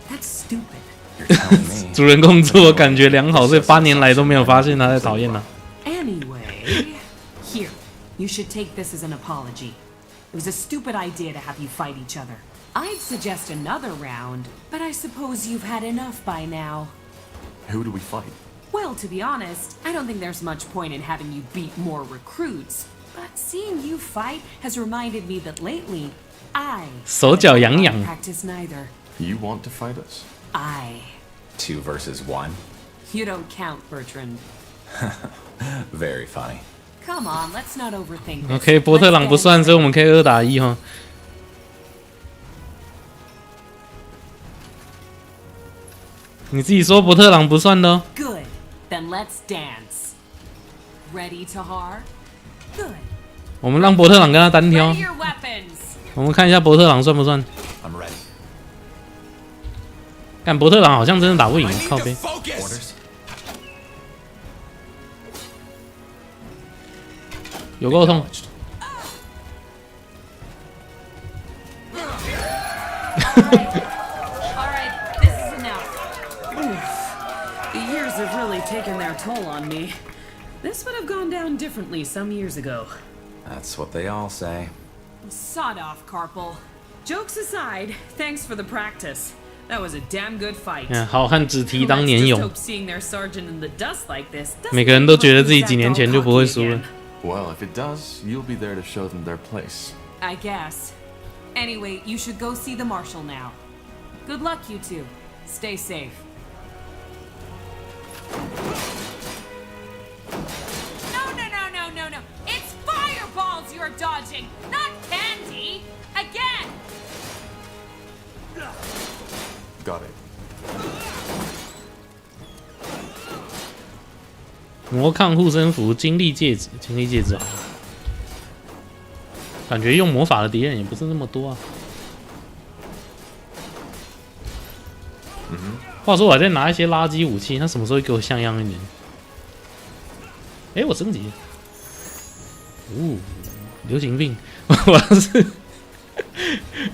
That's stupid. You're telling me. 主人公自我感觉良好，所以8年来都没有发现他在讨厌他。 Anyway, here, you should take this as an apology. It was a stupid idea to have you fight each other. I'd suggest another round, but I suppose you've had enough by now. Who do we fight? Well, to be honest, I don't think there's much point in having you beat more recruits. But seeing you fight has reminded me that lately, I 手脚痒痒。 practice neither. You want to fight us? I. 2 versus 1. You don't count, Bertrand. Very funny. Come on, let's not overthink this. OK， 波特朗不算，所以我们可以2打1哈。你自己说伯特朗不算的哦。 Good. Then let's dance. Ready, Tahar? Good. 我们让伯特朗跟他单挑。 Ready your weapons. 我们看一下伯特朗算不算。 I'm ready. 但伯特朗好像真的打不赢，靠背。 有够痛。Alright, this is enough. The years have really taken their toll on me. This would have gone down differently some years ago. That's what they all say. Sod off, Carpal. Jokes aside, thanks for the practice. That was a damn good fight. 好汉只提当年勇。 Seeing their sergeant in the dust like this. 每个人都觉得自己几年前就不会输了。 Well, if it does, you'll be there to show them their place. I guess. Anyway, you should go see the marshal now. Good luck, you two. Stay safe. No. It's fireballs you're dodging, not candy. Again. Got it. 魔抗护身符、精力戒指好了，感觉用魔法的敌人也不是那么多啊。话说我还在拿一些垃圾武器，他什么时候会给我像样一点？哎，我升级了。流行病！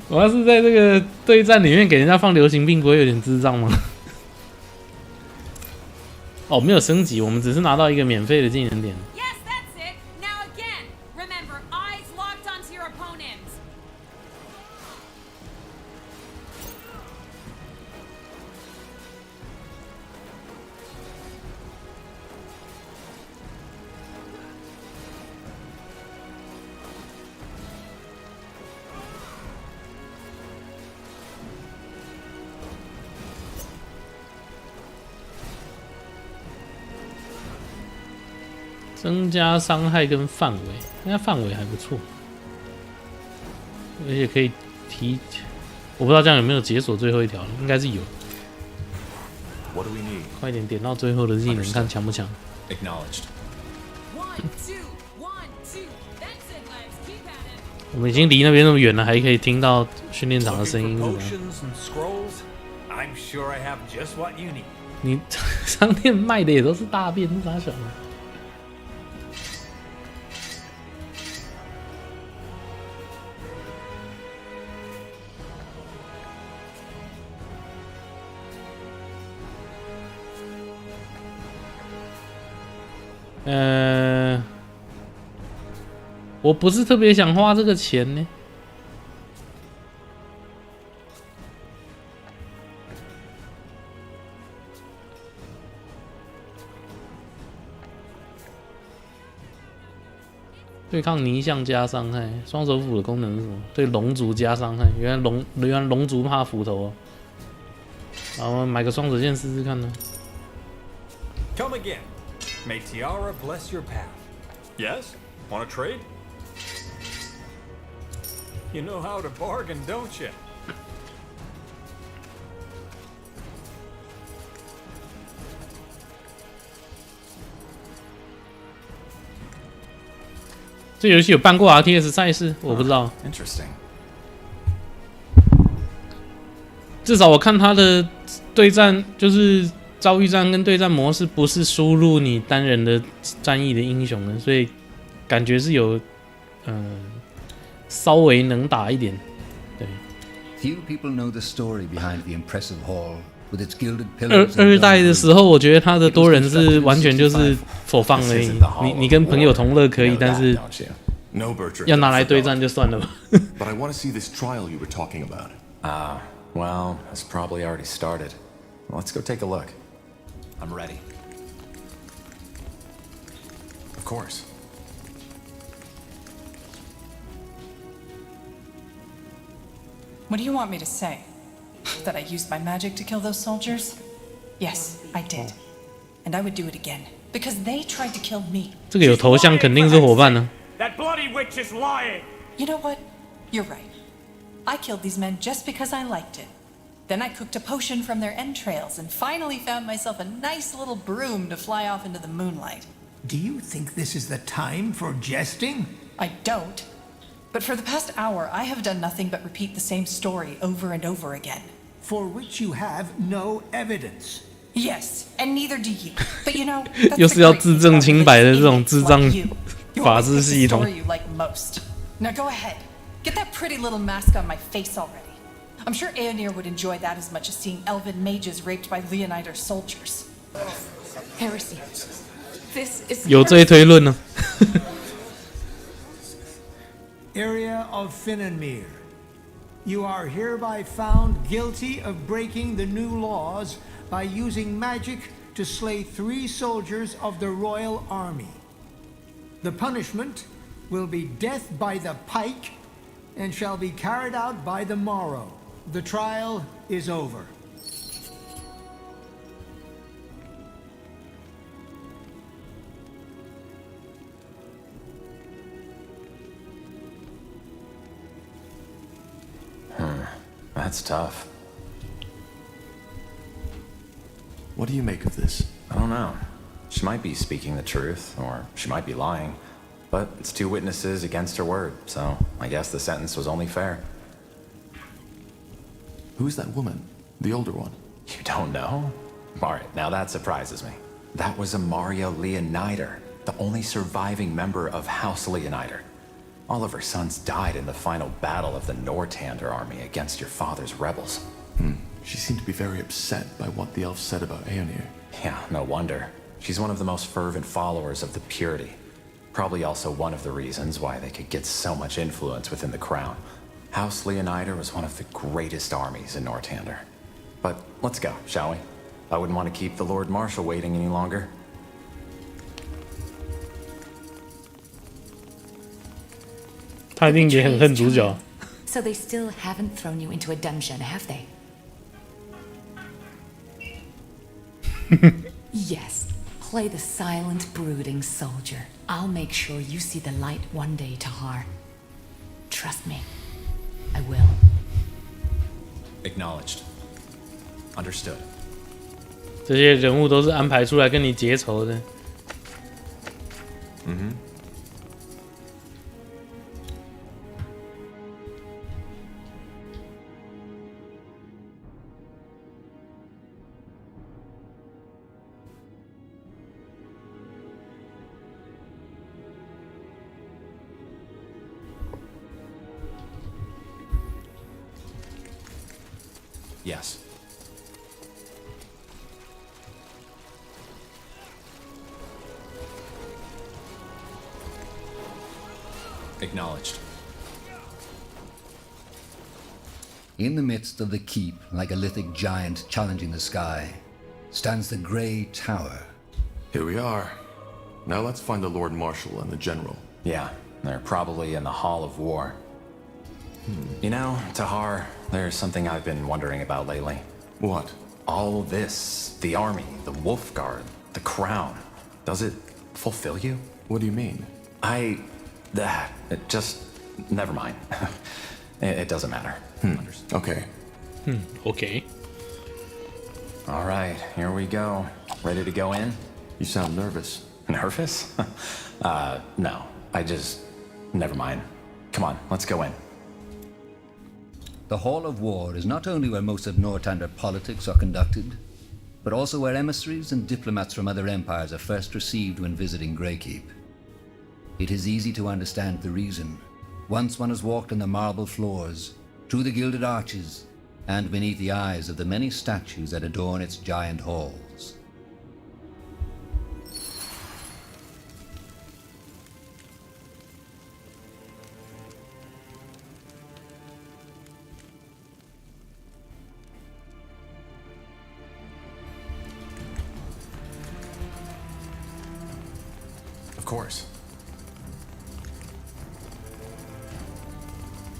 我要是在这个对战里面给人家放流行病，不会有点智障吗？哦，没有升级，我们只是拿到一个免费的技能点。 Yes, that's it. Now again. Remember, eyes locked onto your opponent. 增加伤害跟范围，应该范围还不错，而且可以提，我不知道这样有没有解锁最后一条，应该是有。快点点到最后的技能，看强不强。我们已经离那边那么远了，还可以听到训练场的声音。你商店卖的也都是大便，是啥小的？我不是特别想花这个钱呢。对抗泥像加伤害，双手斧的功能是什么？对龙族加伤害。原来龙族怕斧头哦。好，我们买个双手剑试试看呢。Come again. May Tiara bless your path. Yes? Want to trade? You know how to bargain, don't you? 这游戏有办过 RTS 赛事，我不知道。Interesting. 至少我看他的对战就是遭遇战跟对战模式，不是输入你单人的战役的英雄的，所以感觉是有稍微能打一点。对。Few people know the story behind the impressive hall with its gilded pillars. 二代的时候，我觉得他的多人是完全就是否放而已。你跟朋友同乐可以，但是要拿来对战就算了吧。But I want to see this trial you were talking about. Well, it's probably already started. Let's go take a look. I'm ready. Of course. What do you want me to say? That I used my magic to kill those soldiers? Yes, I did. And I would do it again. Because they tried to kill me. 这个有头像肯定是伙伴呢。That bloody witch is lying! You know what? You're right. I killed these men just because I liked it. Then I cooked a potion from their entrails and finally found myself a nice little broom to fly off into the moonlight. Do you think this is the time for jesting? I don't. But for the past hour, I have done nothing but repeat the same story over and over again. For which you have no evidence. Yes, and neither do you. But you know, 又是要自证清白的这种智障法治系统。 Now go ahead. Get that pretty little mask on my face already. I'm sure Aonir would enjoy that as much as seeing elven mages raped by Leonider soldiers. Heresy. This is 有这一推论呢。Area of Finnenmere. You are hereby found guilty of breaking the new laws by using magic to slay 3 soldiers of the royal army. The punishment will be death by the pike and shall be carried out by the morrow. The trial is over. That's tough. What do you make of this? I don't know. She might be speaking the truth, or she might be lying. But it's 2 witnesses against her word, so I guess the sentence was only fair. Who's that woman? The older one? You don't know? Alright, now that surprises me. That was Amaria Leonider, the only surviving member of House Leonider. All of her sons died in the final battle of the Nortander army against your father's rebels. She seemed to be very upset by what the elves said about Aonir. Yeah, no wonder. She's one of the most fervent followers of the purity. Probably also one of the reasons why they could get so much influence within the crown. House Leonider was one of the greatest armies in Nortander. But let's go, shall we? I wouldn't want to keep the Lord Marshal waiting any longer. So they still haven't thrown you into a dungeon, have they? Yes. Play the silent, brooding soldier. I'll make sure you see the light one day, Tahar. Trust me. I will. Acknowledged. Understood. 这些人物都是安排出来跟你结仇的。Yes. Acknowledged. In the midst of the keep, like a lithic giant challenging the sky, stands the Grey Tower. Here we are. Now let's find the Lord Marshal and the General. Yeah, they're probably in the Hall of War. You know, Tahar, there's something I've been wondering about lately. What? All this, the army, the Wolf Guard, the crown, does it fulfill you? What do you mean? It just, never mind. It doesn't matter. Okay. Okay. All right, here we go. Ready to go in? You sound nervous. Nervous? No, never mind. Come on, let's go in. The Hall of War is not only where most of Nortander politics are conducted, but also where emissaries and diplomats from other empires are first received when visiting Greykeep. It is easy to understand the reason. Once one has walked on the marble floors, through the gilded arches, and beneath the eyes of the many statues that adorn its giant halls. Of course.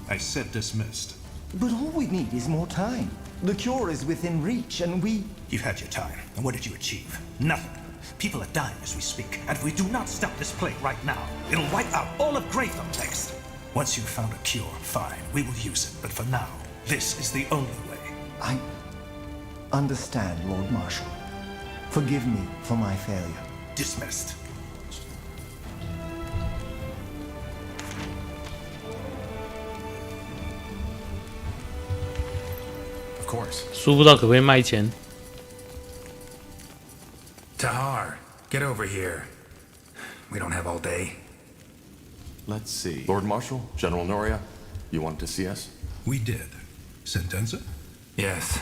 I said dismissed. But all we need is more time. The cure is within reach, and we... You've had your time, and what did you achieve? Nothing. People are dying as we speak, and if we do not stop this plague right now, it'll wipe out all of Graytham next. Once you've found a cure, fine, we will use it, but for now, this is the only way. I understand, Lord Marshal. Forgive me for my failure. Dismissed. Of course. 输不到可不可以卖钱 Tahar, get over here. We don't have all day. Let's see. Lord Marshal, General Noria, you wanted to see us? We did. Sentenza? Yes.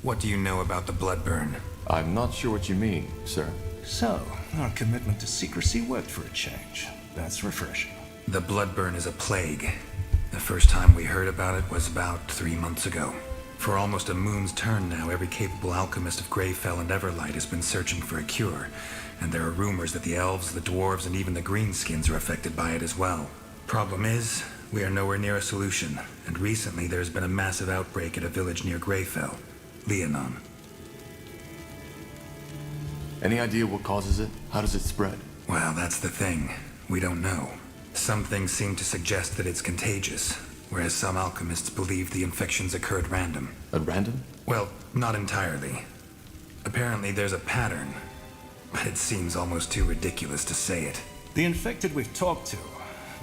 What do you know about the blood burn? I'm not sure what you mean, sir. So, our commitment to secrecy worked for a change. That's refreshing. The blood burn is a plague. The first time we heard about it was about 3 months ago. For almost a moon's turn now, every capable alchemist of Greyfell and Everlight has been searching for a cure, and there are rumors that the elves, the dwarves, and even the greenskins are affected by it as well. Problem is, we are nowhere near a solution, and recently there's been a massive outbreak at a village near Greyfell, Leonon. Any idea what causes it? How does it spread? Well, that's the thing. We don't know. Some things seem to suggest that it's contagious, whereas some alchemists believe the infections occur at random. At random? Well, not entirely. Apparently there's a pattern, but it seems almost too ridiculous to say it. The infected we've talked to,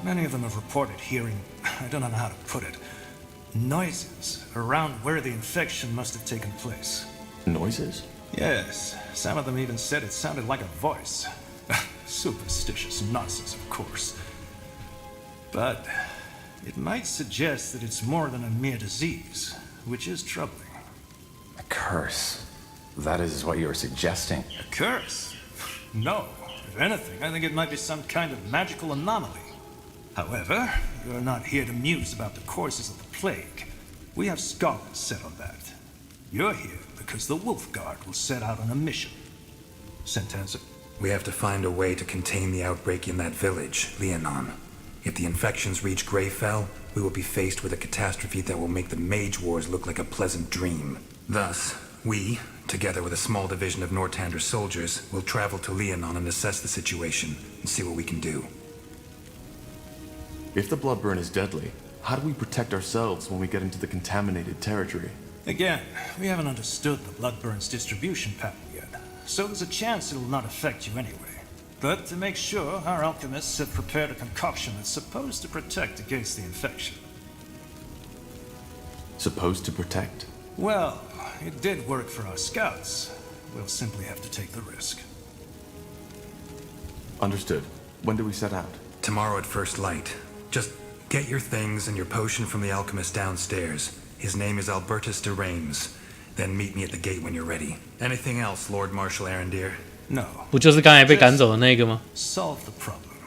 many of them have reported hearing, I don't know how to put it, noises around where the infection must have taken place. Noises? Yes, some of them even said it sounded like a voice. Superstitious nonsense, of course. But it might suggest that it's more than a mere disease, which is troubling. A curse. That is what you were suggesting. A curse? No. If anything, I think it might be some kind of magical anomaly. However, you're not here to muse about the courses of the plague. We have scholars settle that. You're here because the Wolf Guard will set out on a mission. Sentenza? We have to find a way to contain the outbreak in that village, Leonon. If the infections reach Greyfell, we will be faced with a catastrophe that will make the Mage Wars look like a pleasant dream. Thus, we, together with a small division of Nortander's soldiers, will travel to Leonon and assess the situation and see what we can do. If the blood burn is deadly, how do we protect ourselves when we get into the contaminated territory? Again, we haven't understood the Bloodburn's distribution pattern yet, so there's a chance it'll not affect you anyway. But to make sure, our alchemists have prepared a concoction that's supposed to protect against the infection. Supposed to protect? Well, it did work for our scouts. We'll simply have to take the risk. Understood. When do we set out? Tomorrow at first light. Just get your things and your potion from the alchemist downstairs. His name is Albertus de Reims. Then meet me at the gate when you're ready. Anything else, Lord Marshal Arendir? No. 不就是刚才被赶走的那个吗？ Solve the problem.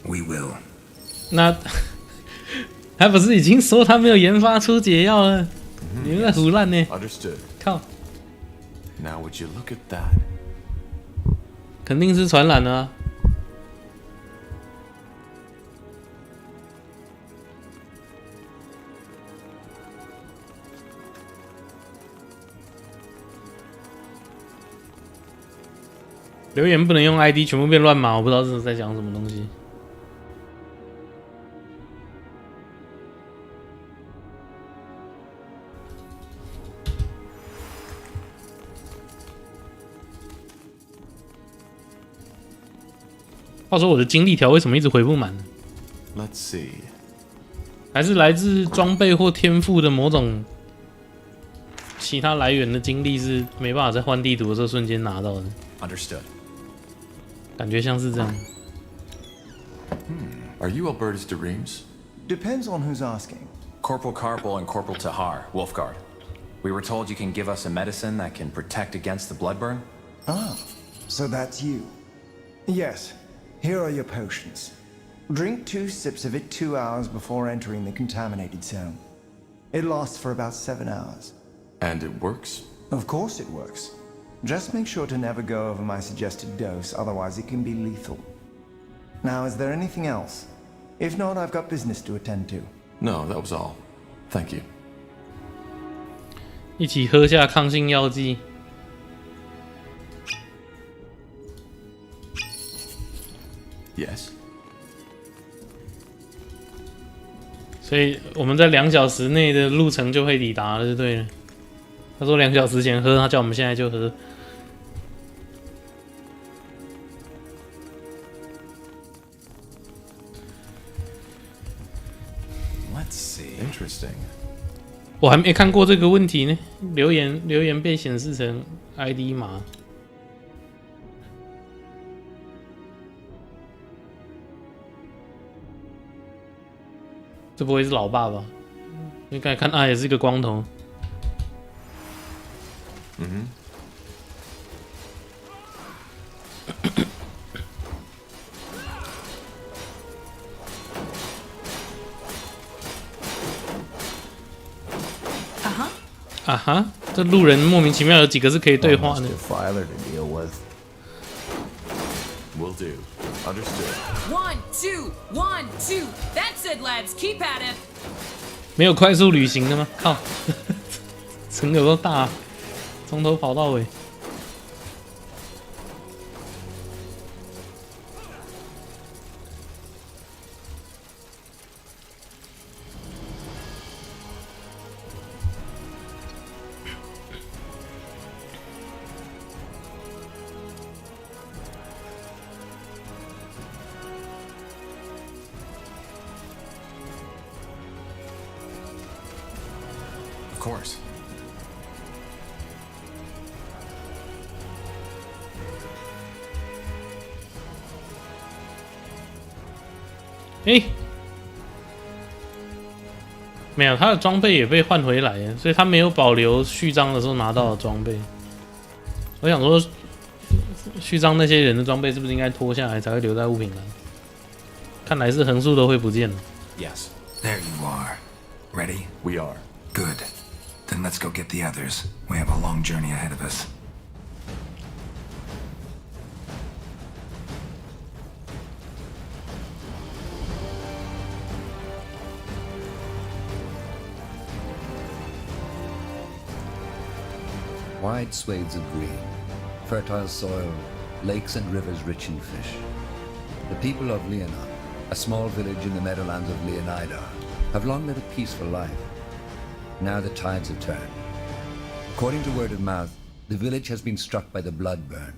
We will. 那他不是已经说他没有研发出解药了？你们在胡乱呢？ Understood. 靠！ Now would you look at that? 肯定是传染了啊！留言不能用 ID， 全部变乱码，我不知道这是在讲什么东西。话说我的精力条为什么一直回不满呢 Let's see. 还是来自装备或天赋的某种其他来源的精力是没办法在换地图的这瞬间拿到的。Understood. 感觉像是这样。Are you Albertus de Reims? Depends on who's asking. Corporal Carpel and Corporal Tahar, Wolfguard. We were told you can give us a medicine that can protect against the blood burn. Ah, so that's you. Yes, here are your potions. Drink 2 sips of it 2 hours before entering the contaminated zone. It lasts for about 7 hours. And it works? Of course it works. Just make sure to never go over my suggested dose, otherwise it can be lethal. Now, is there anything else? If not, I've got business to attend to. No, that was all. Thank you. 一起喝下抗性药剂。Yes. 所以我们在2小时内的路程就会抵达了，就对了。他说2小时前喝，他叫我们现在就喝。Let's see. Interesting. 我还没看过这个问题呢，留言被显示成 ID 码。这不会是老爸吧？因为刚才看他也是一个光头。啊哈，这路人莫名其妙有几个是可以对话的。Will do. Understood. 1, 2, 1, 2. That's it, lads. Keep at it. 没有快速旅行的吗？靠，城有多大、啊，从头跑到尾。Of course. Hey. 没有，他的装备也被换回来了，所以他没有保留序章的时候拿到的装备。我想说，序章那些人的装备是不是应该脱下来才会留在物品栏？看来是横竖都会不见了。Yes. There you are. Ready? We are. Good. Then let's go get the others. We have a long journey ahead of us. Wide swathes of green, fertile soil, lakes and rivers rich in fish. The people of Leonon, a small village in the meadowlands of Leonida, have long led a peaceful life. Now the tides have turned. According to word of mouth, the village has been struck by the blood burn.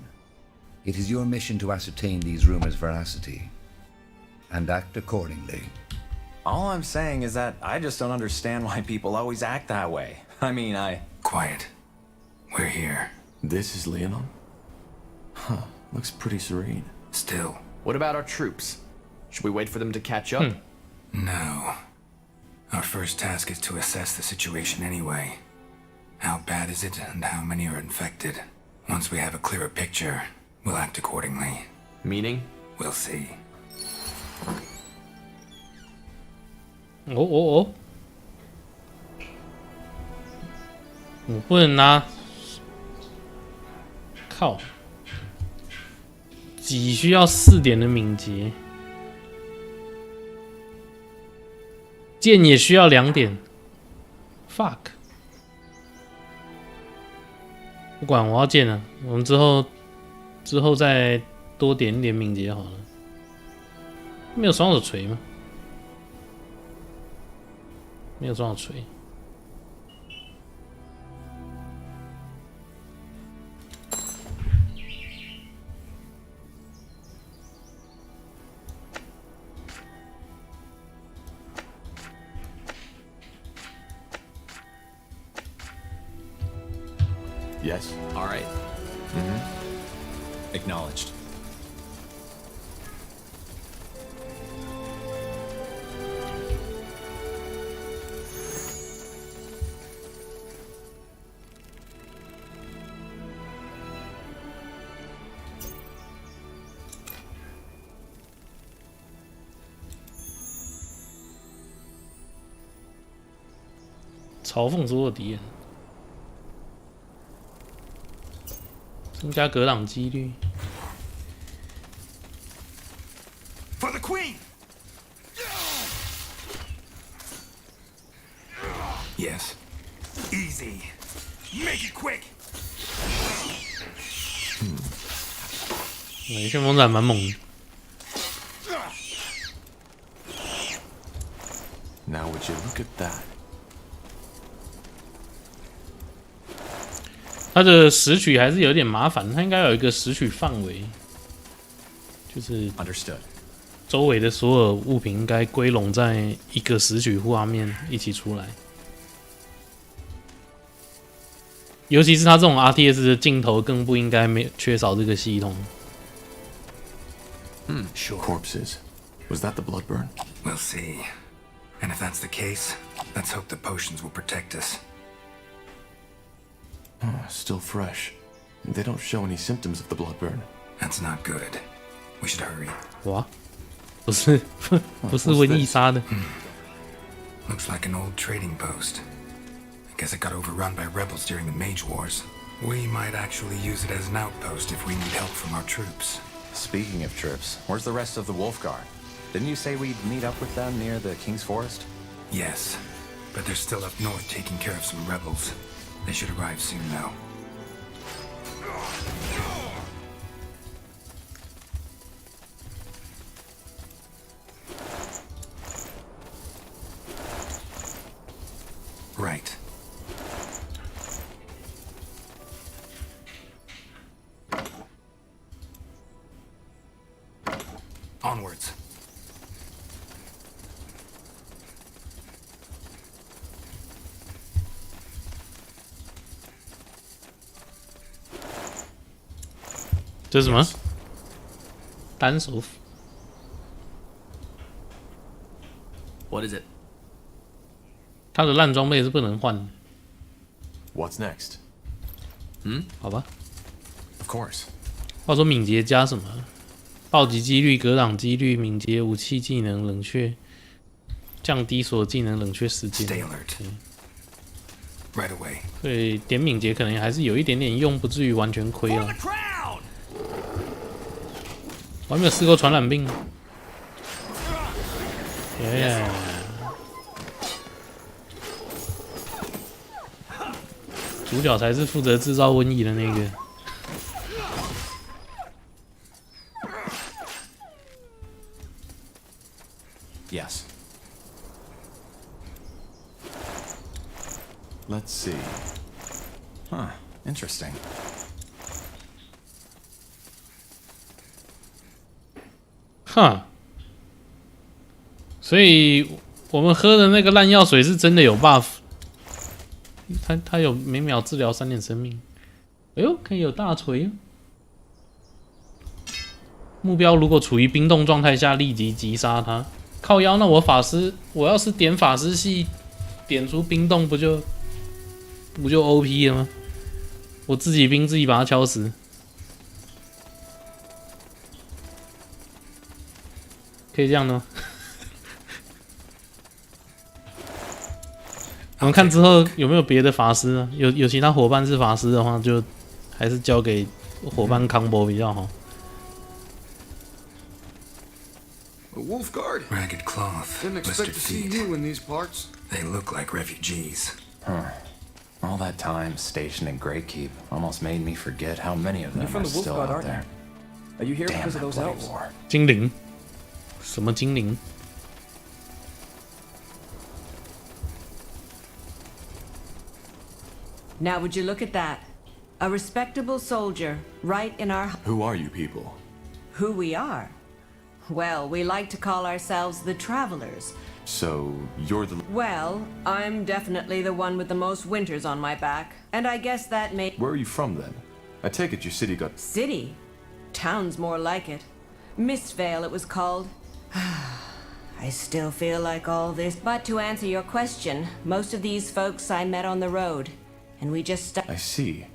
It is your mission to ascertain these rumors' veracity and act accordingly. All I'm saying is that I just don't understand why people always act that way. I mean, Quiet. We're here. This is Leonon? Huh, looks pretty serene. Still. What about our troops? Should we wait for them to catch up? No. Our first task is to assess the situation anyway. How bad is it and how many are infected? Once we have a clearer picture, we'll act accordingly. Meaning? We'll see. 我不能拿，靠，只需要4点的敏捷，剑也需要2点 ，fuck， 不管我要剑了，我们之后再多点一点敏捷好了。没有双手锤吗？没有双手锤。Yes. All right. Acknowledged. "嘲讽所有敌人，增加格挡几率。For the Queen! Yes. Easy. Make it quick! 旋风斩蛮猛的。Now would you look at that? 它的拾取还是有点麻烦，它应该有一个拾取范围，就是 Understood. 周围的所有物品应该归拢在一个拾取画面一起出来。尤其是它这种 RTS 的镜头，更不应该缺少这个系统。Sure. Corpses. Was that the blood burn? We'll see. And if that's the case, let's hope the potions will protect us. Still fresh. They don't show any symptoms of the blood burn. That's not good. We should hurry. 哇，不是瘟疫杀的。Looks like an old trading post. I guess it got overrun by rebels during the Mage Wars. We might actually use it as an outpost if we need help from our troops. Speaking of troops, where's the rest of the Wolf Guard? Didn't you say we'd meet up with them near the King's Forest? Yes, but they're still up north taking care of some rebels. They should arrive soon, though. Right. Onwards. 这是什么？单手。What is it? 他的烂装备是不能换的。What's next? 好吧。 Of course. 话说敏捷加什么？暴击几率、格挡几率、敏捷武器技能冷却，降低所有技能冷却时间。Stay alert. Right away. 所以点敏捷可能还是有一点点用，不至于完全亏哦。我还没有试过传染病。主角才是负责制造瘟疫的那个。Yes. Let's see. Huh. Interesting. 哈，所以我们喝的那个烂药水是真的有 buff， 它有每秒治疗3点生命。哎呦，可以有大锤哦！目标如果处于冰冻状态下，立即击杀它。靠腰，那我法师，我要是点法师系，点出冰冻不就 OP 了吗？我自己兵自己把它敲死。可以这样的吗？我们看之后有没有别的法师啊？有其他伙伴是法师的话，就还是交给伙伴 combo 比较好。A wolf guard? Ragged cloth. Didn't expect blistered to see feet. you in these parts. They look like refugees. Huh. All that time stationed in Greykeep almost made me forget how many of them You're from are the Wolf still Guard, out aren't there. Are you here Damn because of that those bloody elves? war. 精灵？什么精灵？ Now would you look at that? A respectable soldier, right in our... Who are you people? Who we are? Well, we like to call ourselves the Travelers. So, you're the... Well, I'm definitely the one with the most winters on my back. And I guess that may... Where are you from, then? I take it your city got... City? Town's more like it. Mistvale, it was called. I still feel like all this... But to answer your question, most of these folks I met on the road. And we just... I see.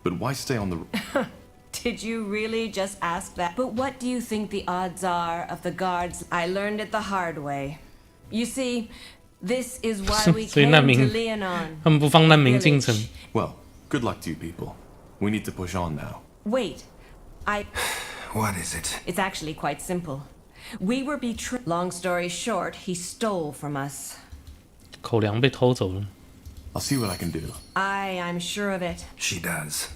But why stay on the... Did you really just ask that? But what do you think the odds are of the guards? I learned it the hard way. You see, this is why we came to Leonon. 他们不放难民进城。 Well, good luck to you people. We need to push on now. Wait, What is it? It's actually quite simple. We were betrayed. Long story short, he stole from us. 口粮被偷走了。 I'll see what I can do. I'm sure of it. She does.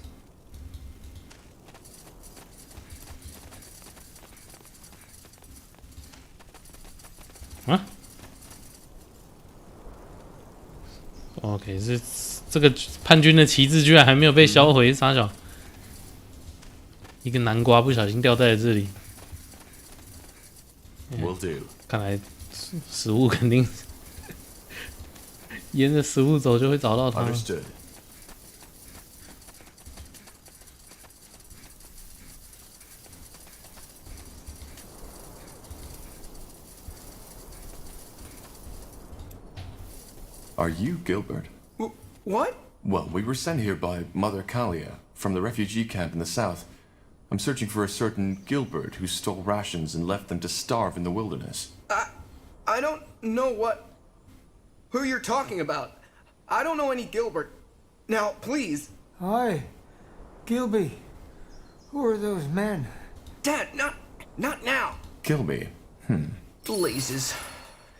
啊 ？OK， 这个叛军的旗帜居然还没有被销毁，傻小。一个南瓜不小心掉在了这里。Will do. 看来食物肯定沿着食物走就会找到它。 Understood. Are you Gilbert? What? Well, we were sent here by Mother Kalia from the refugee camp in the south. I'm searching for a certain Gilbert who stole rations and left them to starve in the wilderness. I don't know who you're talking about. I don't know any Gilbert. Now, please. Hi, Gilby. Who are those men? Dad, not now. Gilby? Blazes.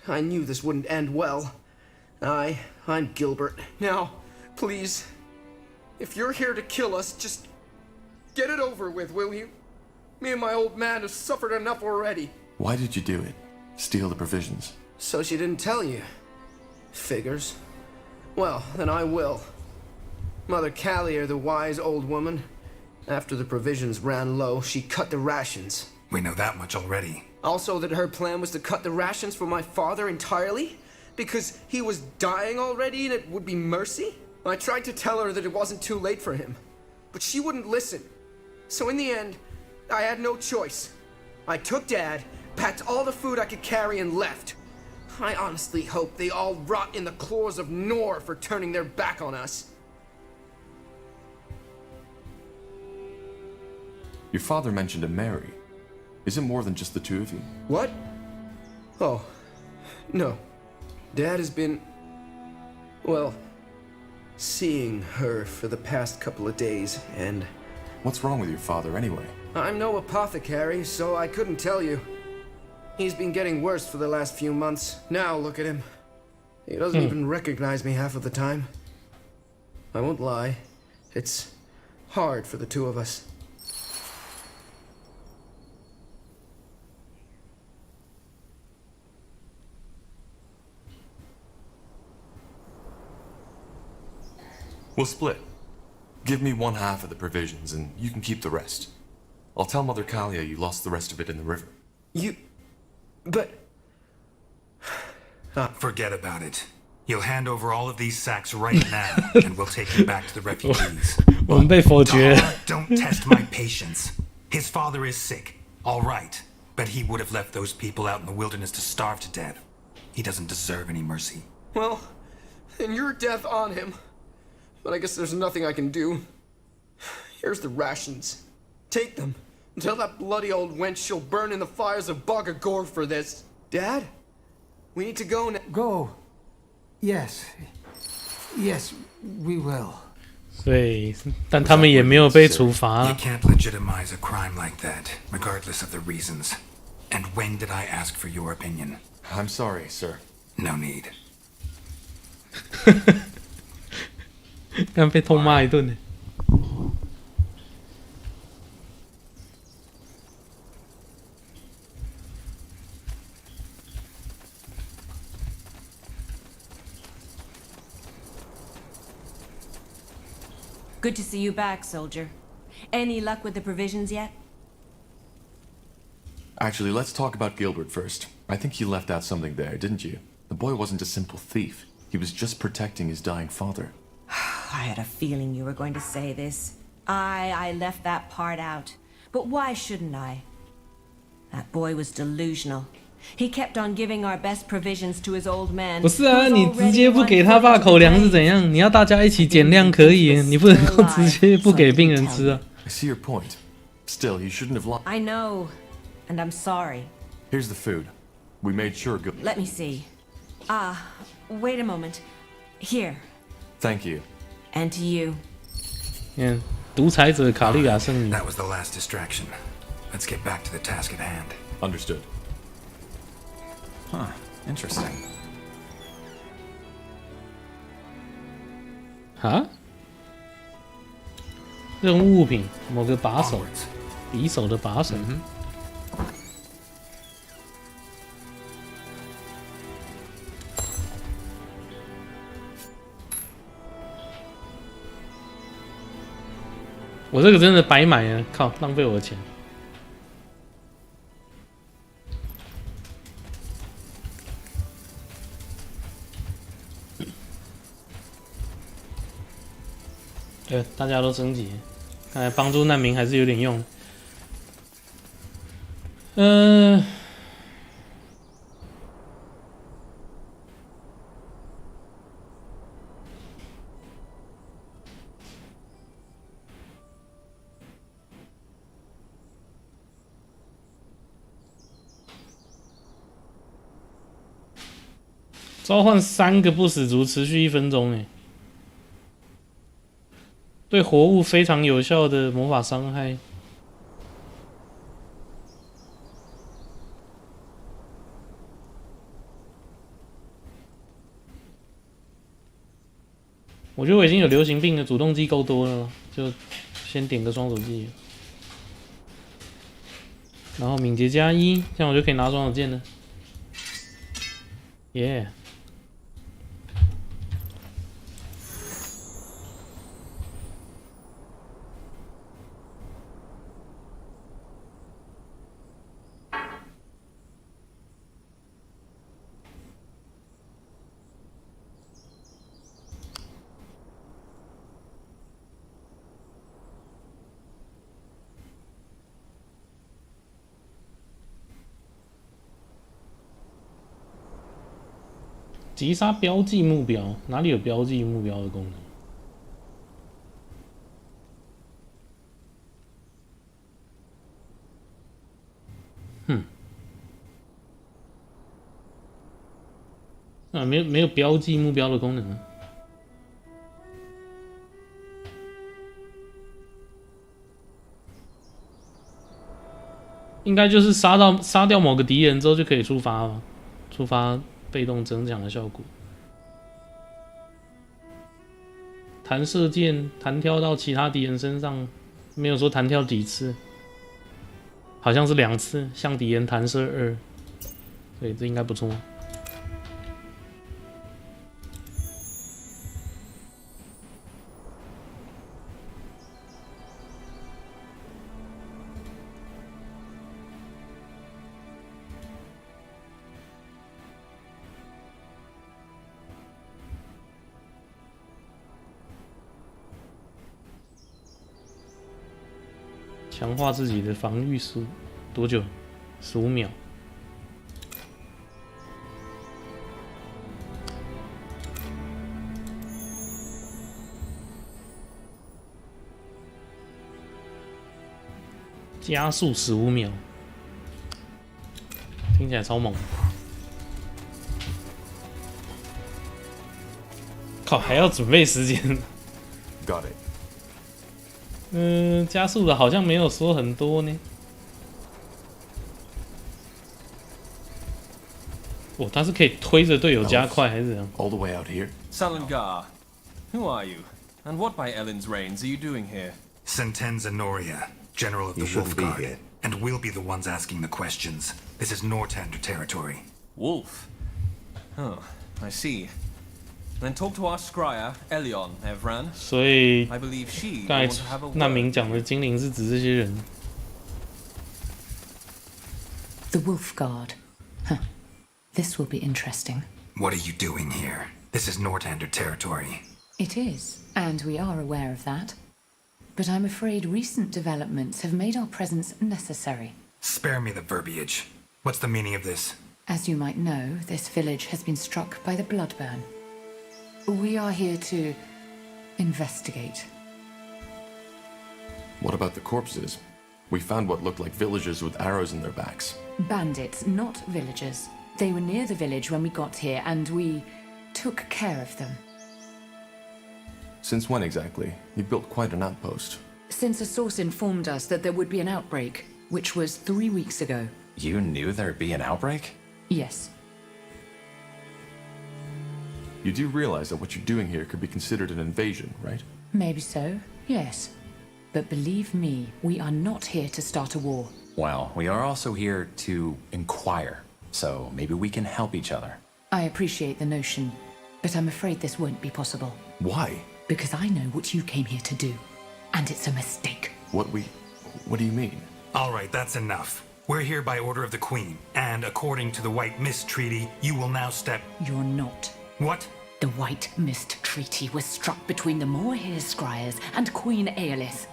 I knew this wouldn't end well. I'm Gilbert. Now, please, if you're here to kill us, just get it over with, will you? Me and my old man have suffered enough already. Why did you do it? Steal the provisions? So she didn't tell you. Figures. Well, then I will. Mother Kalia, the wise old woman, after the provisions ran low, she cut the rations. We know that much already. Also that her plan was to cut the rations for my father entirely? Because he was dying already and it would be mercy? I tried to tell her that it wasn't too late for him, but she wouldn't listen. So in the end, I had no choice. I took Dad, packed all the food I could carry and left. I honestly hope they all rot in the claws of Nor for turning their back on us. Your father mentioned a Mary. Is it more than just the two of you? What? Oh, no. Dad has been, well, seeing her for the past couple of days, and... What's wrong with your father, anyway? I'm no apothecary, so I couldn't tell you. He's been getting worse for the last few months. Now look at him. He doesn't even recognize me half of the time. I won't lie. It's hard for the two of us. We'll split. Give me one half of the provisions, and you can keep the rest. I'll tell Mother Kalia you lost the rest of it in the river. But... Forget about it. You'll hand over all of these sacks right now, and we'll take them back to the refugees. Don't test my patience. His father is sick, all right, but he would have left those people out in the wilderness to starve to death. He doesn't deserve any mercy. Well, then your death on him. But I guess there's nothing I can do. Here's the rations. Take them. And tell that bloody old wench she'll burn in the fires of Bogagor for this. Dad? We need to go now. Go. Yes. Yes, we will. 所以，但他们也没有被处罚。 You can't legitimize a crime like that, regardless of the reasons. And when did I ask for your opinion? I'm sorry, sir. No need. 刚被痛骂一顿呢。Good to see you back, soldier. Any luck with the provisions yet? Actually, let's talk about Gilbert first. I think you left out something there, didn't you? The boy wasn't a simple thief. He was just protecting his dying father. I had a feeling you were going to say this. I left that part out. But why shouldn't I? That boy was delusional. He kept on giving our best provisions to his old man. 不是啊，你直接不给他爸口粮是怎样？你要大家一起减量可以，你不能够直接不给病人吃啊。I see your point. Still, you shouldn't have lied. I know, and I'm sorry. Here's the food. We made sure. Let me see. Wait a moment. Here. Thank you. And to you. 嗯，独裁者卡利亚圣女。 That was the last distraction. Let's get back to the task at hand. Understood. Huh. Interesting. 啊？任务物品，某个把手，匕首的把手。我这个真的白买了，靠，浪费我的钱。大家都升级，看来帮助难民还是有点用。召唤3个不死族，持续1分钟，哎，对活物非常有效的魔法伤害。我觉得我已经有流行病了，主动技够多了，就先点个双手技，然后敏捷+1，这样我就可以拿双手剑了。耶、yeah ！击杀标记目标，哪里有标记目标的功能？没有标记目标的功能啊。应该就是杀掉某个敌人之后就可以触发了，触发被动增强的效果。弹射箭弹跳到其他敌人身上，没有说弹跳几次，好像是2次，向敌人弹射2，对，这应该不错。强化自己的防御速，多久？15秒。加速15秒，听起来超猛。靠，还要准备时间。Got it. 加速的好像没有说很多呢。哦，他是可以推着队友加快还是怎样 ？All the way out here. Salongar, who are you? And what by Ellen's reigns are you doing here? Sentenza Noria, General of the Wolf Guard. And we'll be the ones asking the questions. This is Nortander territory. Wolf? Oh, I see. Then talk to our scryer, Elion, Evran. 所以 I believe she 刚 will 才 have a 难 word. 民讲的精灵是指这些人。The Wolf Guard. Huh. This will be interesting. What are you doing here? This is Nortander territory. It is, and we are aware of that. But I'm afraid recent developments have made our presence necessary. Spare me the verbiage. What's the meaning of this? As you might know, this village has been struck by the Bloodburn. We are here to investigate. What about the corpses? We found what looked like villagers with arrows in their backs. Bandits, not villagers. They were near the village when we got here, and we took care of them. Since when exactly? You built quite an outpost. Since a source informed us that there would be an outbreak, which was 3 weeks ago. You knew there'd be an outbreak? Yes. You do realize that what you're doing here could be considered an invasion, right? Maybe so, yes. But believe me, we are not here to start a war. Well, we are also here to inquire, so maybe we can help each other. I appreciate the notion, but I'm afraid this won't be possible. Why? Because I know what you came here to do, and it's a mistake. What do you mean? All right, that's enough. We're here by order of the Queen, and according to the White Mist Treaty, you will now step... You're not. What? The White Mist Treaty was struck between the Moorhere Scryers and Queen Aelith.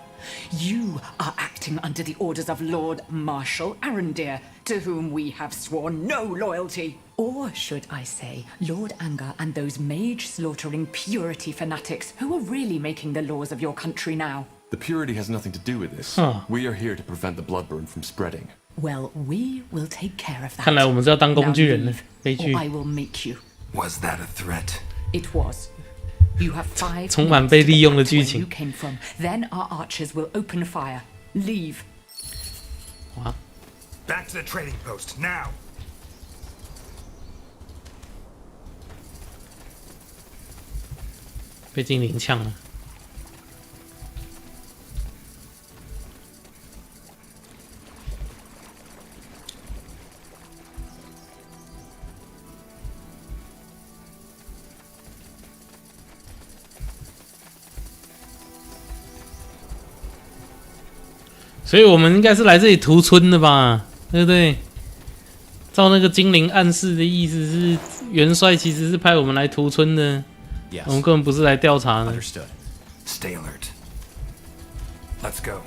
You are acting under the orders of Lord Marshal Arendir, to whom we have sworn no loyalty. Or should I say, Lord Angar and those mage-slaughtering purity fanatics who are really making the laws of your country now. The purity has nothing to do with this. Huh. We are here to prevent the bloodburn from spreading. Well, we will take care of that. 看来我们是要当工具人了， Now leave, 悲剧。 or I will make you. Was that a threat? It was. You have 5 充满被利用的剧情。 minutes to get to where you came from. Then our archers will open fire. Leave. 哇！ Back to the trading post now. 被精灵呛了。所以我们应该是来这里屠村的吧，对不对？照那个精灵暗示的意思是，元帅其实是派我们来屠村的， Yes. 我们根本不是来调查的。 Understood. Stay alert. Let's go.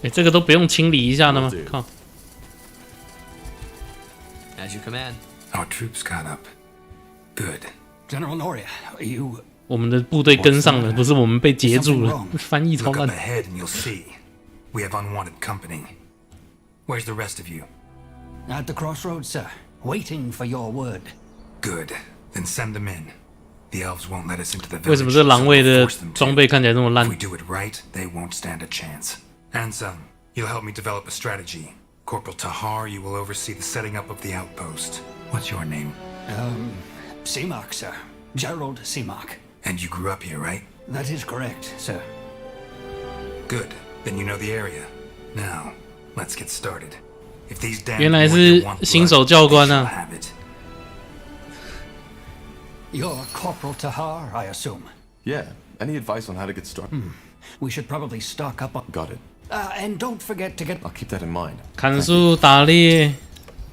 哎，这个都不用清理一下的吗？靠！ As you command. Our troops caught up. Good. General Noria, you... 我们的部队跟上了，不是我们被截住了。翻译超 Look up 烂。 ahead and you'll see. We have unwanted company. Where's the rest of you? At the crossroads, sir. Waiting for your word. Good. Then send them in. The elves won't let us into the 为什 village, 么这 so 狼卫 we'll 的 force them to. 装备看起来这么 If 烂 we do it right, they won't stand a chance. Ansem, you'll help me develop a strategy. Corporal Tahar, you will oversee the setting up of the outpost. What's your name? Seamark, sir. Gerald Seamark. And you grew up here, right? That is correct, sir. Good. Then you know the area. Now, let's get started. If these damn 原来是 warriors want 新手 blood, 教官 they shall 啊。 have it. You're Corporal Tahar, I assume. Yeah. Any advice on how to get started? We should probably stock up on... Got it. And don't forget to get... I'll keep that in mind. 砍树、打猎、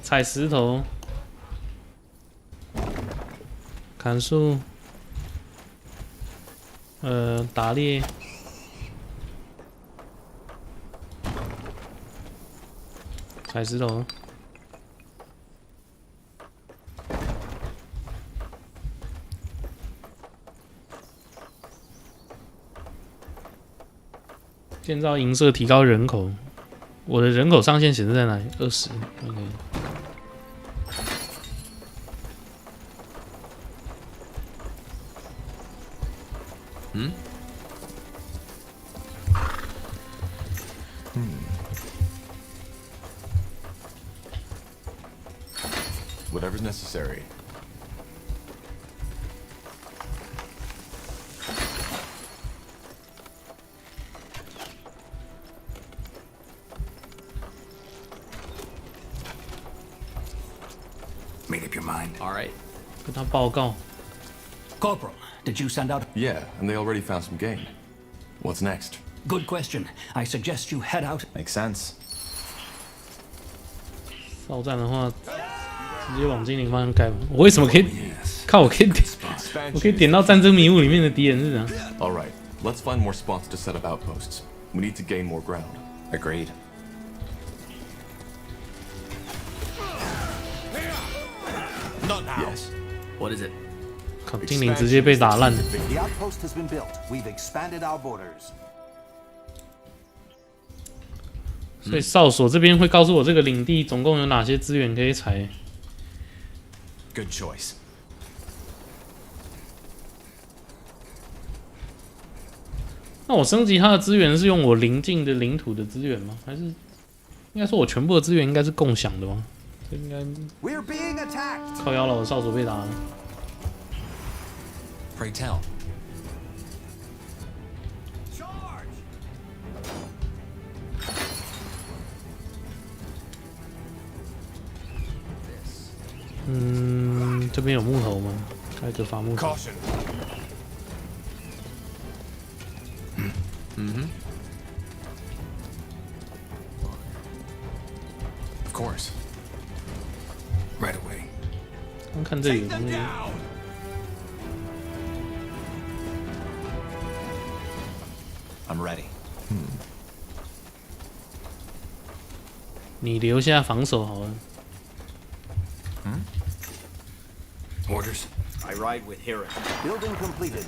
采石头、砍树，打猎。采石头。建造营舍，提高人口。我的人口上限显示在哪里？20。OK。Whatever's necessary. Made up your mind. All right. 跟他报告。 Corporal, did you send out... Yeah, and they already found some game. What's next? Good question. I suggest you head out... Makes sense. 哨战的话，直接往精灵方向开吧。我为什么可以？靠，我可以点，我可以点到战争迷雾里面的敌人是怎样？ All right. Let's find more spots to set up outposts. We need to gain more ground. Agreed. Not now. Yes. What is it? 靠，精灵直接被打烂了。 The outpost has been built. We've expanded our borders. 所以哨所这边会告诉我这个领地总共有哪些资源可以采。 Good choice. 那我升级它的资源是用我邻近的领土的资源吗？还是应该说我全部的资源应该是共享的吗？这应该 We're being attacked. 靠腰了，我哨所被打了。 Pray tell. Charge! 这边有木头吗？开个伐木场。 Caution. Of course. Right away. 刚看这里有东西。 I'm ready. 你留下防守好了。 Orders. I ride with Hiram. Building completed.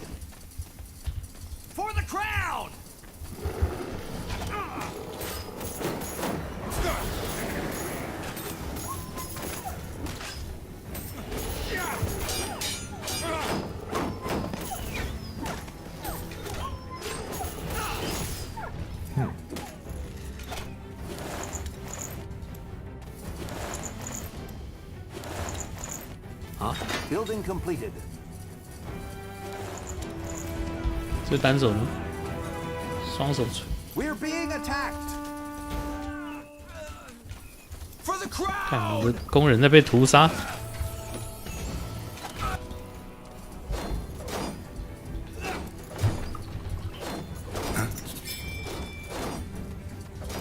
For the crown! 啊 Building completed. 这单手呢？双手锤。 We're being attacked. For the crown. 看我的工人在被屠杀。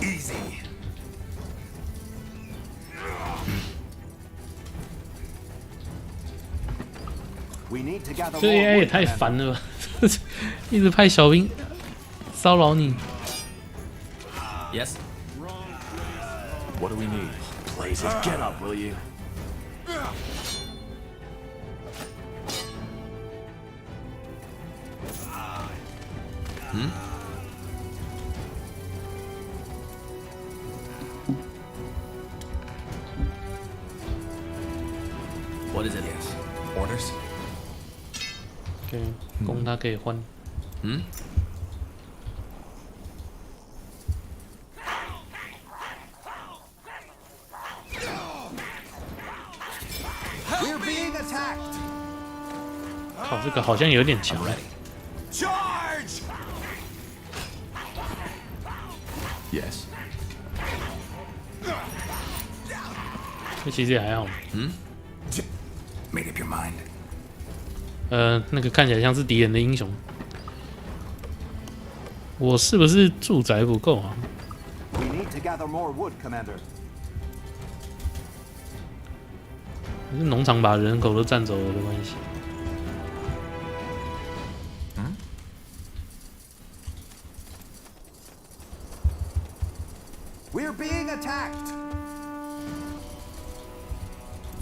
Easy. 这 AI 也太烦了吧！一直派小兵骚扰你。 Yes. What do we need? Blazes, get up, will you? What is it? Orders? 可以供他可以换。靠，这个好像有点强。Charge! Yes. 这其实也还好。Made up your mind. 那个看起来像是敌人的英雄。我是不是住宅不够啊？ We need to gather more wood, Commander. 还是农场把人口都占走了的关系。 We're being attacked.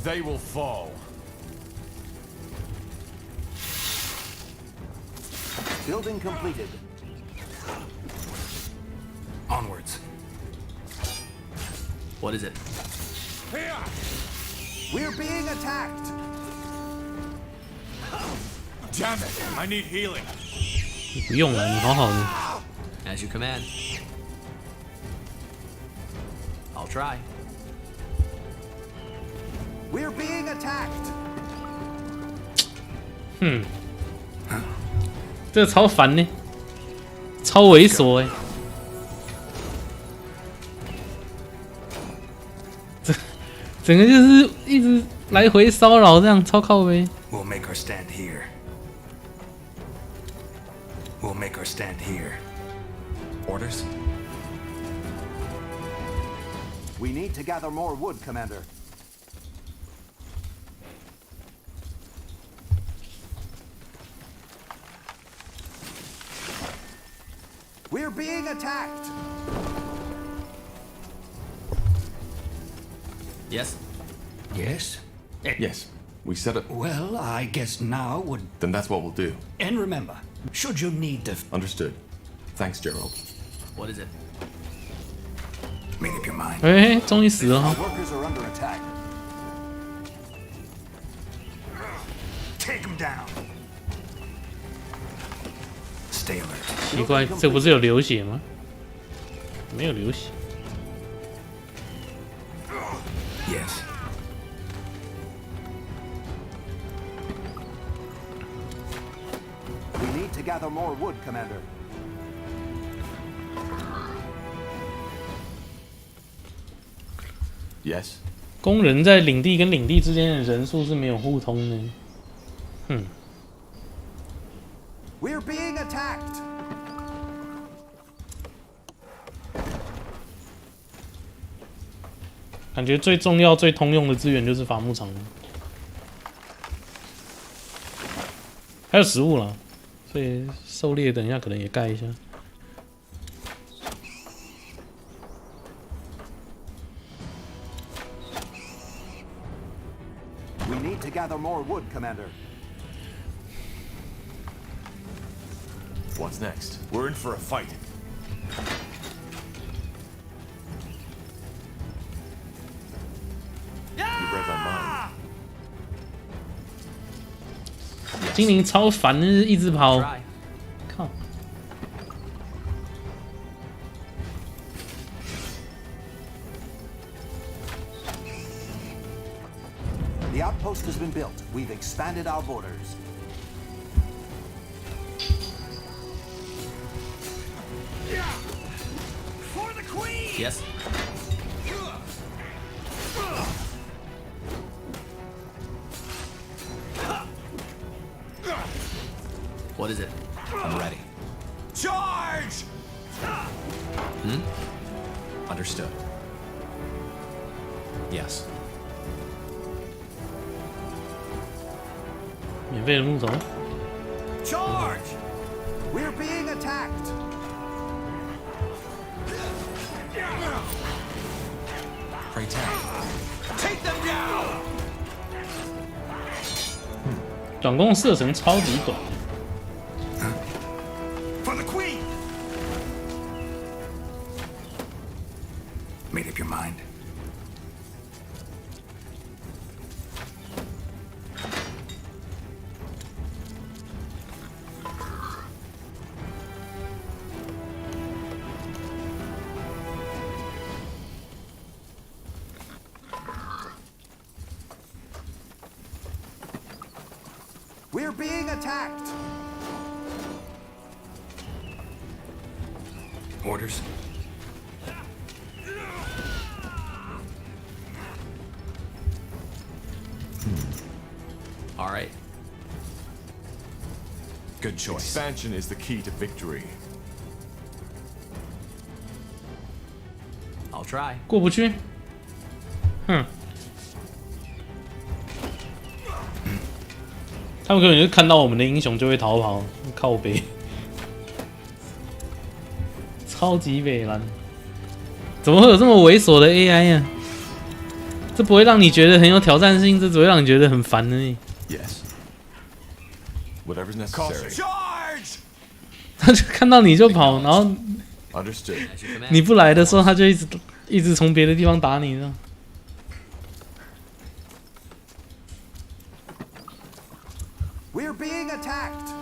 They will fall. Building completed. Onwards. What is it? We're being attacked. Damn it! I need healing. 你不用了，你好好的。 As you command. I'll try. We're being attacked. 这个超烦呢，超猥琐哎。整个就是一直来回骚扰，这样超靠背。 We'll make our stand here. We'll make our stand here. Orders? We need to gather more wood, Commander. We're being attacked. Yes. Yes? Yes. We set up. Well, I guess now would... Then that's what we'll do. And remember, should you need to... Understood. Thanks, Gerald. What is it? Made up your mind. 哎，终于死了哈！ Workers are under attack. Take them down. Stay alert. 奇怪，这不是有流血吗？没有流血。 Yes. We need to gather more wood, Commander. Yes. 工人在领地跟领地之间的人数是没有互通的。We're being attacked. 感觉最重要、最通用的资源就是伐木场了，还有食物啦，所以狩猎等一下可能也盖一下。 We need to gather more wood, Commander. What's next? We're in for a fight. You read my mind. 精灵超烦的，一直跑。靠！ The outpost has been built. We've expanded our borders. For the queen! Yes. What is it? I'm ready. Charge! Understood. Yes. 免费的木头。 Charge! We're being attacked. Pray tell. Take them down! 转攻射程超级短。 For the queen! Made up your mind? We're being attacked. Orders? All right. Good choice. Expansion is the key to victory. I'll try. 过不去。哼。他们可能是看到我们的英雄就会逃跑，靠北。超级北蓝，怎么会有这么猥琐的 AI 呀、这不会让你觉得很有挑战性，这只会让你觉得很烦而已。 Yes. Whatever's necessary. Charge! 他就看到你就跑，然后 Understood. 你不来的时候，他就一直从别的地方打你，这样。 We're being attacked.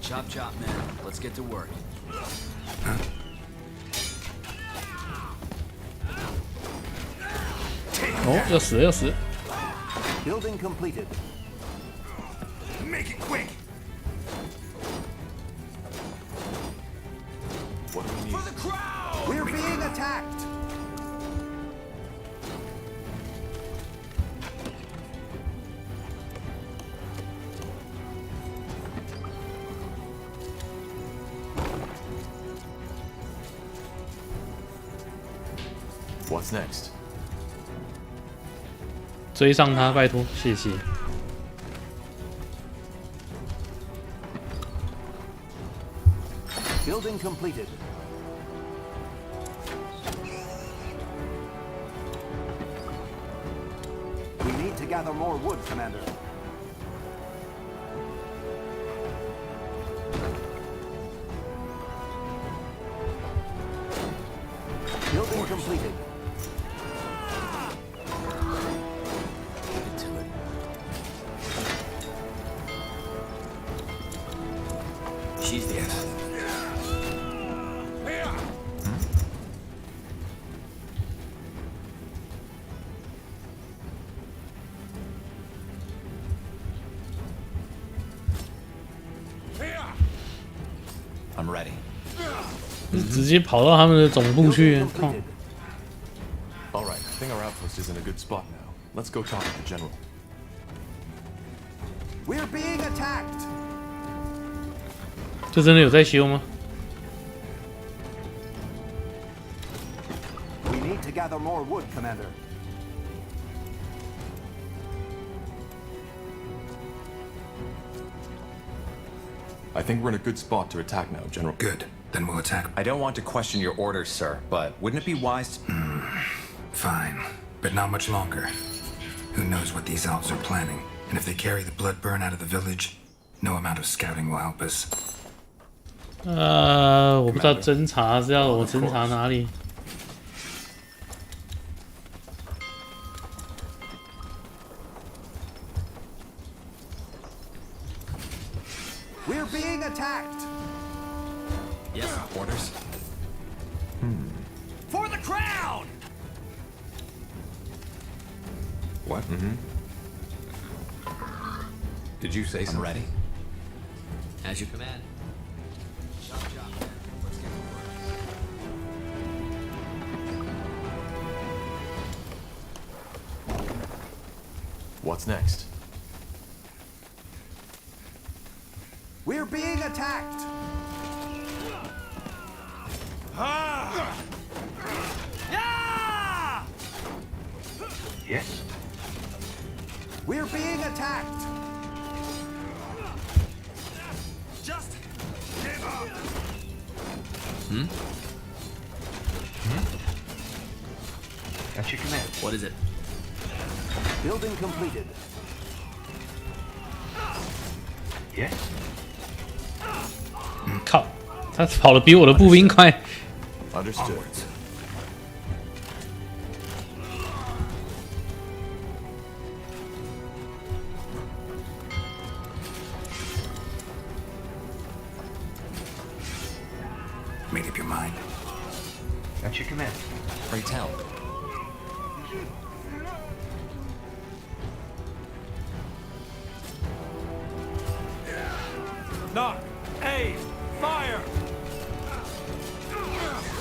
Chop chop, man. Let's get to work. 哦，要死了，要死了！ Building completed. Make it quick! What do we need? For the crowd! We're being attacked. What's next? 追上他，拜托，谢谢。 Building completed. We need to gather more wood, Commander. Building completed. She's the I'm ready. 直接跑到他们的总部去，靠！ All right. I think our outpost is in a good spot now. Let's go talk to the general. We're being attacked. 这真的有在修吗？ We need to gather more wood, Commander. I think we're in a good spot to attack now, General. Good. Then we'll attack. I don't want to question your orders, sir, but wouldn't it be wise to... Fine. but not much longer. Who knows what these elves are planning? And if they carry the blood burn out of the village, no amount of scouting will help us. 我不知道侦查是要我侦查哪里。We're being attacked! Yes, orders. For the crown! What? Did you say something? I'm ready. As you command. What's next? We're being attacked! Ah! Yeah! Yes? We're being attacked! Just give up! At your command. What is it? Building completed. Yes? 靠，他跑得比我的步兵快。Understood. Made up your mind? At your command. Pray tell. Knock! Aim! Fire!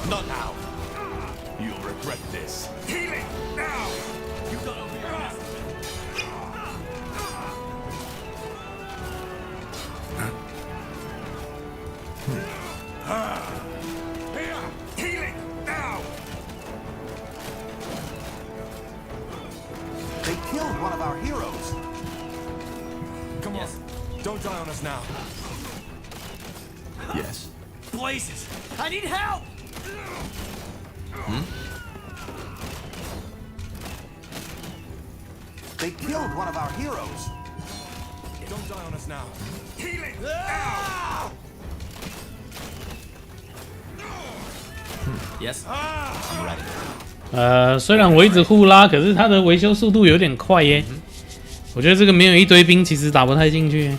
Not now. You'll regret this. Healing! Now! You got over your head. Healing! Now! They killed one of our heroes! Come on. Don't die on us now. Yes. Blazes! I need help! They killed one of our heroes! Don't die on us now. Healing! Now! Yes. I'm ready. 虽然我一直互拉，可是他的维修速度有点快耶。我觉得这个没有一堆兵，其实打不太进去。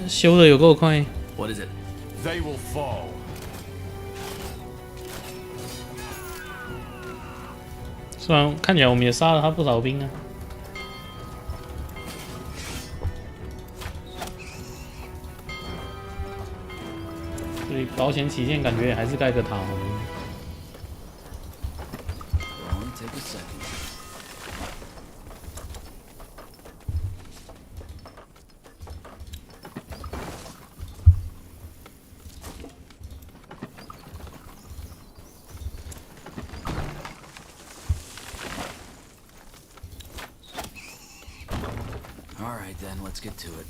修的有够快。What is it? They will fall. 虽然看起来我们也杀了他不少兵啊。所以保险起见，感觉还是盖个塔好了。Take a second. All right, then let's get to it.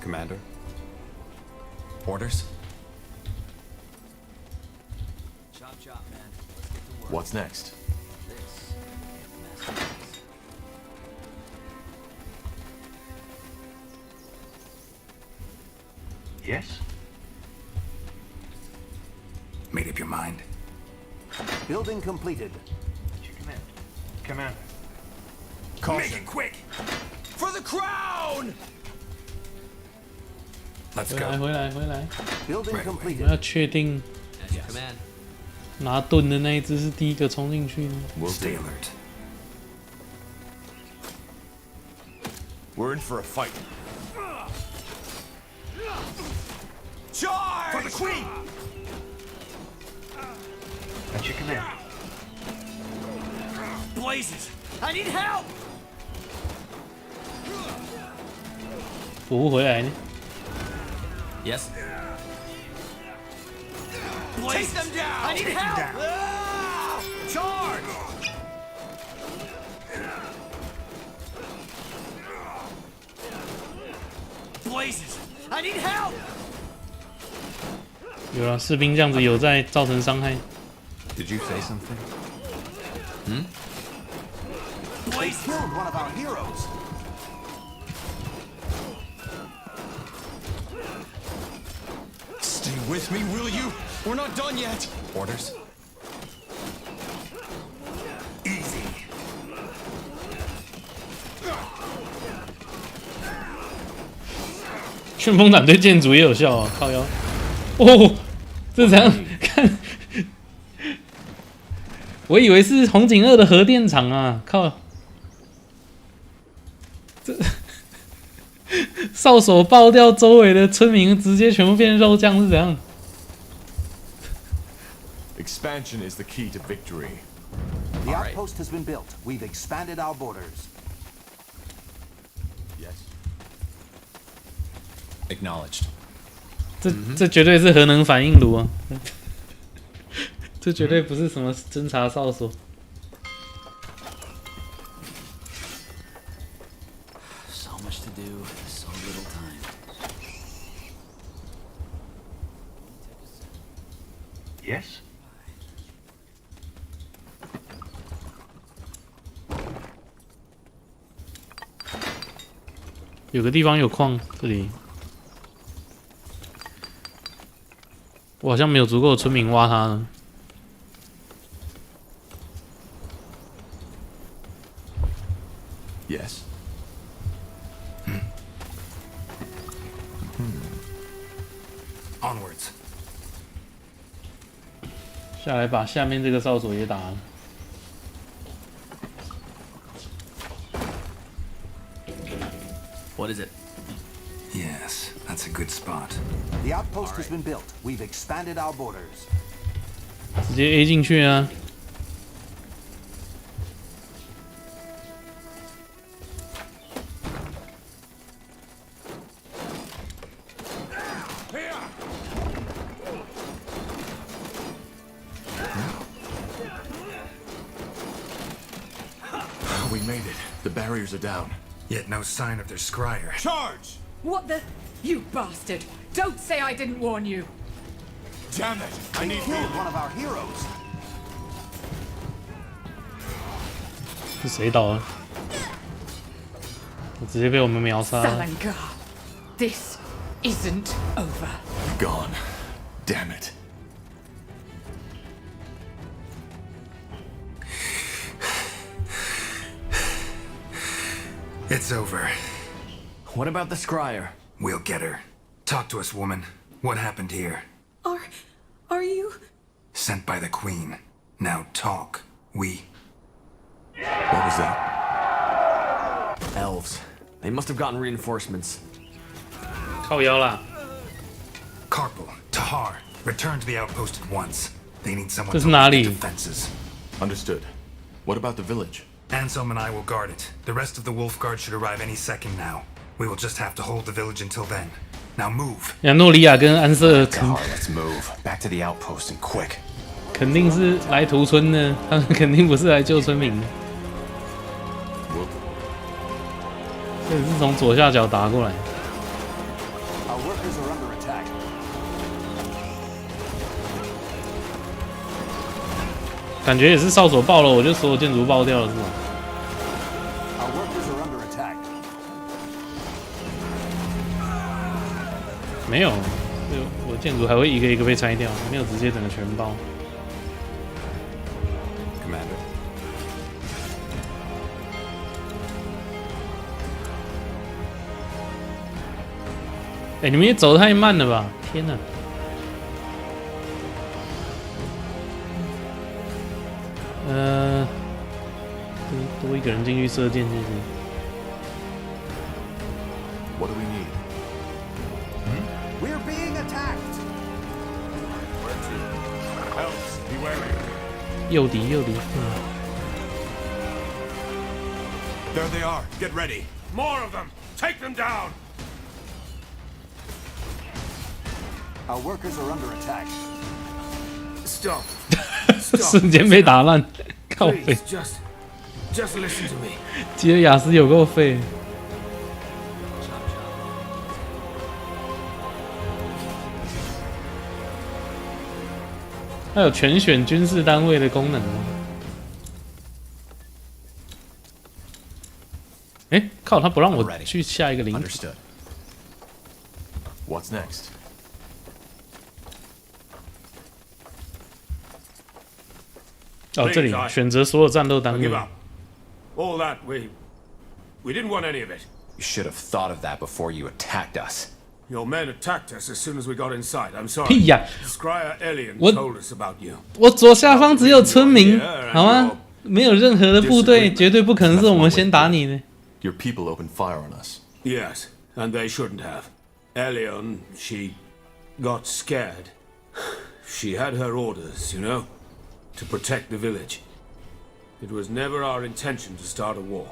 Commander? Orders? Chop chop, man. Let's get to work. What's next? This. Yes? Made up your mind? Building completed. At your command. Commander. Make it quick! For the crown! Let's 回来 go. 回来回来！ Building 我 completed. 要确定 As you command. 拿盾的那一只是第一个冲进去的。 We'll stay alert. We're in for a fight. Charge! For the queen! At your command. Blazes! I need help! 补不回来呢。 Yes. Take them down! I need help! Ah! Charge! Blazes! I need help! 有啊，士兵这样子有在造成伤害。Did you say something? They killed one of our heroes. Stay with me, will you? We're not done yet. Orders? Easy. 旋风斩对建筑也有效啊，靠腰。哦，这怎样看？我以为是红警2的核电厂啊，靠！这扫帚爆掉，周围的村民直接全部变肉酱是怎样？ Expansion is the key to victory. The outpost has been built. We've expanded our borders. Yes. Acknowledged. 这绝对是核能反应炉啊！这绝对不是什么侦察哨所。So much to do, so little time. Yes? 有个地方有矿，这里我好像没有足够的村民挖它呢。Yes. Onwards. 下来把下面这个哨所也打了。 What is it? Yes, that's a good spot. The outpost has been built. We've expanded our borders. 直接 A 进去啊！ We made it. The barriers are down. Yet no sign of their scryer. Charge! What the? You bastard! Don't say I didn't warn you! Damn it! I They need killed help. one of our heroes. 是谁倒了？我直接被我们秒杀了。 Salangar, this isn't over. Gone. Damn it. It's over. What about the scryer? We'll get her. Talk to us, woman. What happened here? Are you? Sent by the Queen. Now talk. We. What was that? Elves. They must have gotten reinforcements. 靠腰啦！ Karpal, Tahar, return to the outpost at once. They need someone 这 to 是哪 lead 里？ the defenses. Understood. What about the village? Anselm and I will guard it. The rest of the Wolf Guard should arrive any second now. We will just have to hold the village until then. Now move. 亚诺里亚跟安瑟尔 Tahar, let's move. Back to the outpost and quick. 肯定是来屠村的，他们肯定不是来救村民的。这是从左下角打过来。 Our workers are under attack. 感觉也是哨所爆了，我就所有建筑爆掉了，是吗？ Our workers are under attack. 没有，我建筑还会一个一个被拆掉，没有直接整个全爆。 Commander. 哎，你们也走得太慢了吧！天哪！多一个人进去射箭，是不是？ What do we need? We're being attacked. Elves, be wary. 右敌，右敌。There they are. Get ready. More of them. Take them down. Our workers are under attack. Stop. 瞬间被打烂，靠背。 Just listen to me. 吉尔雅斯有够废。 We're 它有全选军事单位的功能吗？哎，靠，他不让我去下一个领土。What's next? 哦，这里选择所有战斗单位。All that we didn't want any of it. You should have thought of that before you attacked us. Your men attacked us as soon as we got inside. I'm sorry. 屁呀！Scryer Alen told us about you. 我左下方只有村民，好吗？没有任何的部队，绝对不可能是我们先打你的。Your people opened fire on us. Yes, and they shouldn't have. Alen, she got scared. She had her orders, you know, to protect the village. It was never our intention to start a war.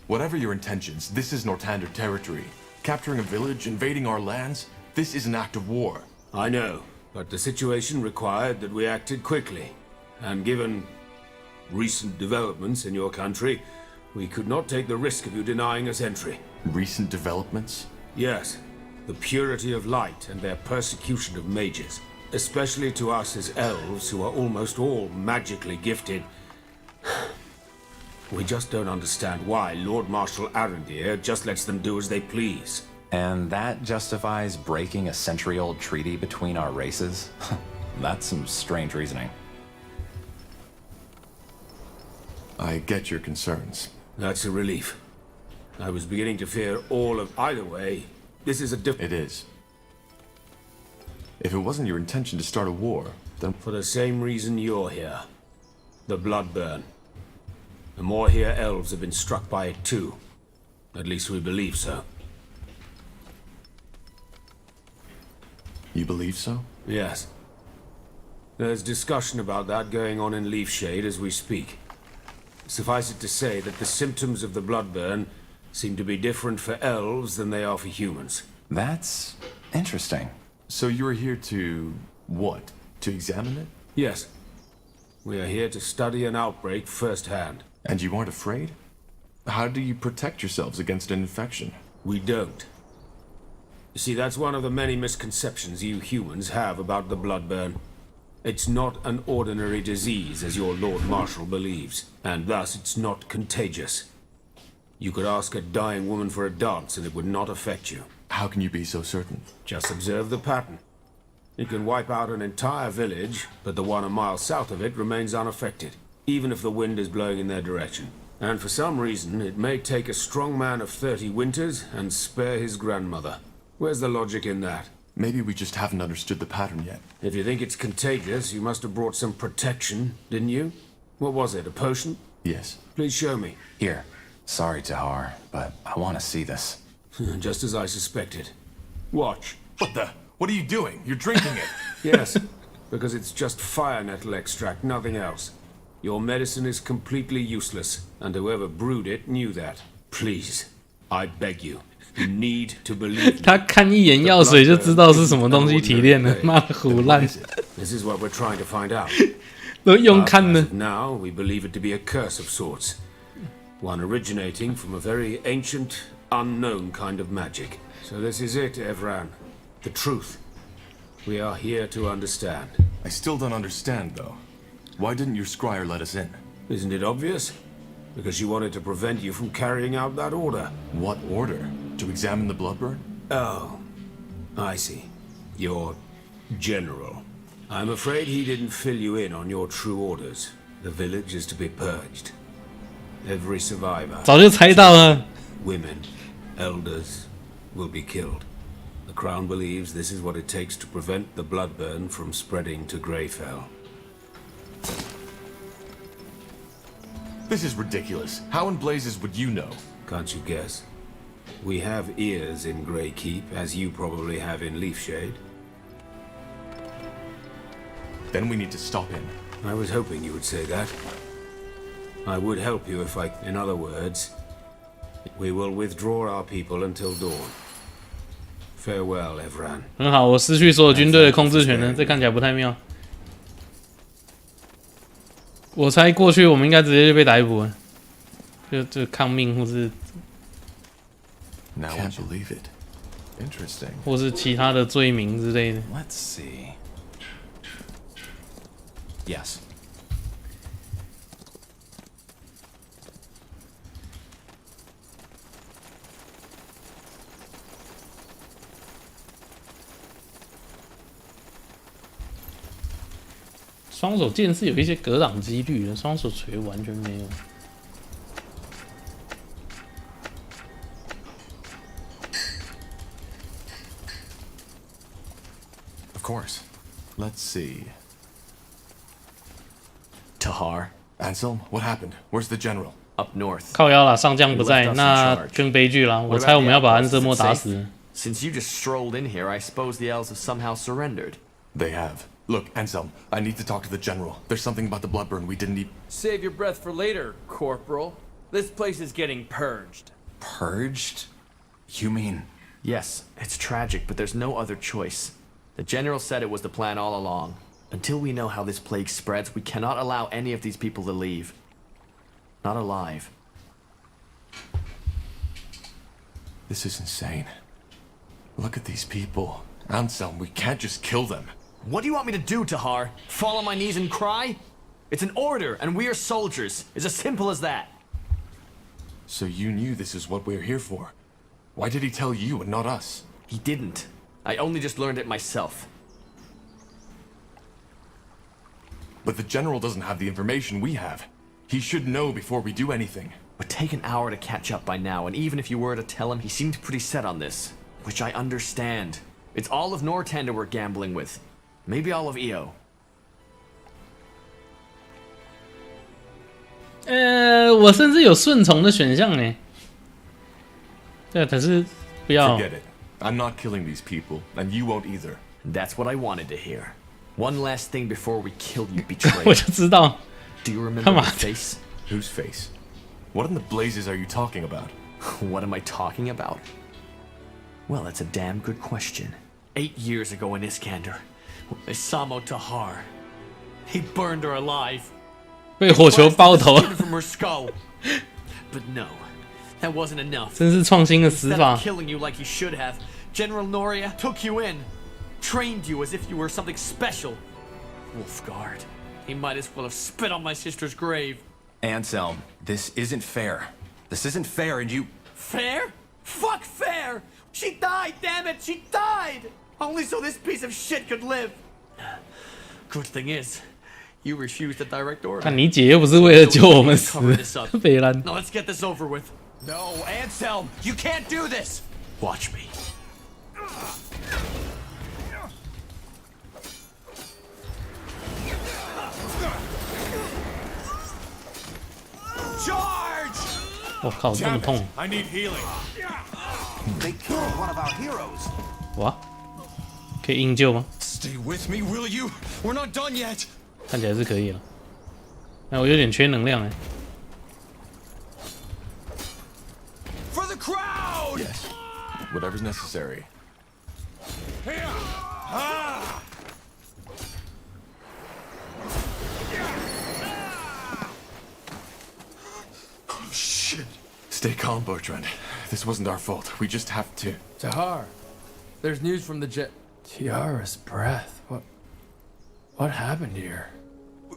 Whatever your intentions, this is Northander territory. Capturing a village, invading our lands, this is an act of war. I know, but the situation required that we acted quickly. And given recent developments in your country, we could not take the risk of you denying us entry. Recent developments? Yes. The purity of light and their persecution of mages. Especially to us as elves, who are almost all magically gifted. We just don't understand why Lord Marshal Arendir just lets them do as they please. And that justifies breaking a century-old treaty between our races? That's some strange reasoning. I get your concerns. That's a relief. I was beginning to fear all of... Either way, this is a It is. If it wasn't your intention to start a war, then... For the same reason you're here. The Bloodburn. The more here elves have been struck by it too. At least we believe so. You believe so? Yes. There's discussion about that going on in Leafshade as we speak. Suffice it to say that the symptoms of the Bloodburn seem to be different for elves than they are for humans. That's interesting. So you're here to... what? To examine it? Yes. We are here to study an outbreak firsthand. And you aren't afraid? How do you protect yourselves against an infection? We don't. You see, that's one of the many misconceptions you humans have about the Bloodburn. It's not an ordinary disease, as your Lord Marshal believes, and thus it's not contagious. You could ask a dying woman for a dance and it would not affect you. How can you be so certain? Just observe the pattern. It can wipe out an entire village, but the one a mile south of it remains unaffected, even if the wind is blowing in their direction. And for some reason, it may take a strong man of 30 winters and spare his grandmother. Where's the logic in that? Maybe we just haven't understood the pattern yet. If you think it's contagious, you must have brought some protection, didn't you? What was it, a potion? Yes. Please show me. Here. Sorry, Tahar, but I want to see this. Just as I suspected. Watch. What the? What are you doing? You're drinking it. Yes, because it's just fire nettle extract, nothing else. Your medicine is completely useless, and whoever brewed it knew that. Please, I beg you, you need to believe me. 他看一眼药水就知道是什么东西提炼的，妈的胡烂。This is what we're trying to find out. 都用看的。Now we believe it to be a curse of sorts, one originating from a very ancient, unknown kind of magic. So this is it, Evran. The truth. We are here to understand. I still don't understand, though. Why didn't your scryer let us in? Isn't it obvious? Because she wanted to prevent you from carrying out that order. What order? To examine the Bloodburn? Oh, I see. Your general. I'm afraid he didn't fill you in on your true orders. The village is to be purged. Every survivor. 早就猜到了。 Women, elders, will be killed. The Crown believes this is what it takes to prevent the Bloodburn from spreading to Greyfell. This is ridiculous. How in blazes would you know? Can't you guess? We have ears in Greykeep, as you probably have in Leafshade. Then we need to stop him. I was hoping you would say that. I would help you if I... In other words, we will withdraw our people until dawn. Farewell, Evran. 很好，我失去所有军队的控制权了，这看起来不太妙。我猜过去我们应该直接就被逮捕了，就抗命或是。 Now can't believe it. Interesting. 或是其他的罪名之类的。Let's see. Yes. 双手剑是有一些格挡几率的，双手锤完全没有。Of course. Let's see. Tahar. Anselm, what happened? Where's the general? Up north. 靠腰啦，上将不在，那更悲剧啦。我猜我们要把安瑟莫打死。Since you just strolled in here, I suppose the elves have somehow surrendered. They have. Look, Anselm, I need to talk to the general. There's something about the Bloodburn we didn't even... Save your breath for later, Corporal. This place is getting purged. Purged? You mean... Yes, it's tragic, but there's no other choice. The general said it was the plan all along. Until we know how this plague spreads, we cannot allow any of these people to leave. Not alive. This is insane. Look at these people. Anselm, we can't just kill them. What do you want me to do, Tahar? Fall on my knees and cry? It's an order, and we are soldiers. It's as simple as that. So you knew this is what we're here for. Why did he tell you and not us? He didn't. I only just learned it myself. But the general doesn't have the information we have. He should know before we do anything. It would take an hour to catch up by now, and even if you were to tell him, he seemed pretty set on this. Which I understand. It's all of Northander we're gambling with. Maybe all of EO. 我甚至有顺从的选项呢。对，可是不要。 Forget it. I'm not killing these people, and you won't either. That's what I wanted to hear. One last thing before we kill you, betrayer. 我就知道。 Do you remember my face? Whose face? What in the blazes are you talking about? What am I talking about? Well, that's a damn good question. 8 years ago in Iskander, Isamo Tahar, he burned her alive. 被火球爆头。 From her skull. But no, that wasn't enough. 真是创新的死 Instead 法。 of killing you like he should have, General Noria took you in, trained you as if you were something special. Wolfguard. He might as well have spit on my sister's grave. Anselm, this isn't fair. This isn't fair, and you... Fair? Fuck fair! She died, damn it! She died! Only so this piece of shit could live. Good thing is, you refused the direct order. 但你姐又不是为了救我们死，北兰。 Now let's get this over with. No, Anselm, you can't do this! Watch me. Charge! 我靠，这么痛！ I need healing. They killed one of our heroes. 哇，可以营救吗？ Stay with me, will you? We're not done yet. 看起来是可以了。那我有点缺能量哎。 For the crowd! Yes. Whatever's necessary. Here! Ah! Oh, shit. Stay calm, Bertrand. This wasn't our fault. We just have to... Tahar, there's news from the Tiara's breath. What happened here?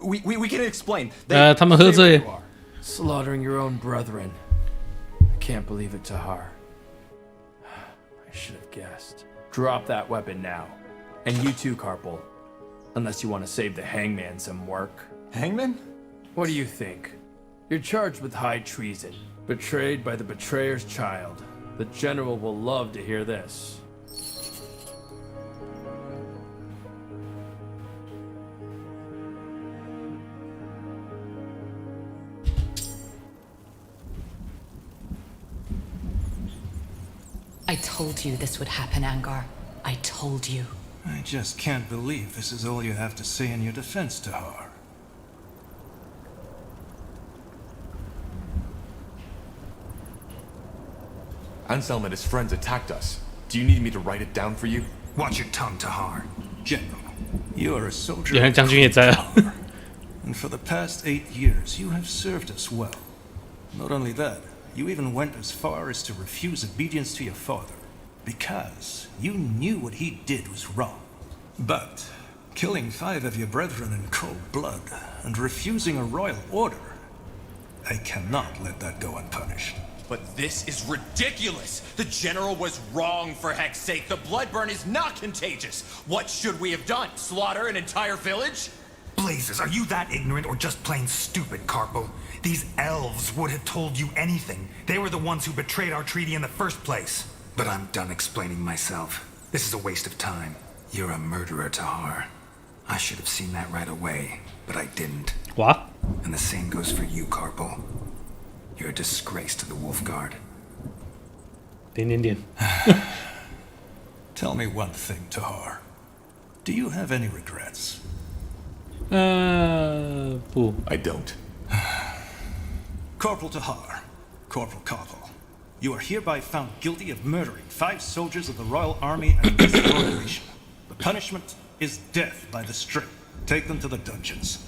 We can explain. 他们喝醉。 Slaughtering your own brethren. I can't believe it, Tahar. I should have guessed. Drop that weapon now. And you too, Carpal. Unless you want to save the hangman some work. Hangman? What do you think? You're charged with high treason. Betrayed by the betrayer's child. The general will love to hear this. I told you this would happen, Angar. I told you. I just can't believe this is all you have to say in your defense, Tahar. Anselm and his friends attacked us. Do you need me to write it down for you? Watch your tongue, Tahar. General, you are a soldier. 原来将军也在啊。 And for the past 8 years, you have served us well. Not only that, you even went as far as to refuse obedience to your father. Because you knew what he did was wrong. But killing 5 of your brethren in cold blood and refusing a royal order, I cannot let that go unpunished. But this is ridiculous! The general was wrong, for heck's sake! The bloodburn is not contagious! What should we have done? Slaughter an entire village? Blazes, are you that ignorant or just plain stupid, Carpo? These elves would have told you anything. They were the ones who betrayed our treaty in the first place. But I'm done explaining myself. This is a waste of time. You're a murderer, Tahar. I should have seen that right away, but I didn't. What? And the same goes for you, Carpo. You're a disgrace to the Wolf Guard. Tell me one thing, Tahar. Do you have any regrets?不. I don't. Corporal Tahar, Corporal Carpo, you are hereby found guilty of murdering 5 soldiers of the Royal Army and insubordination. The punishment is death by the string. Take them to the dungeons.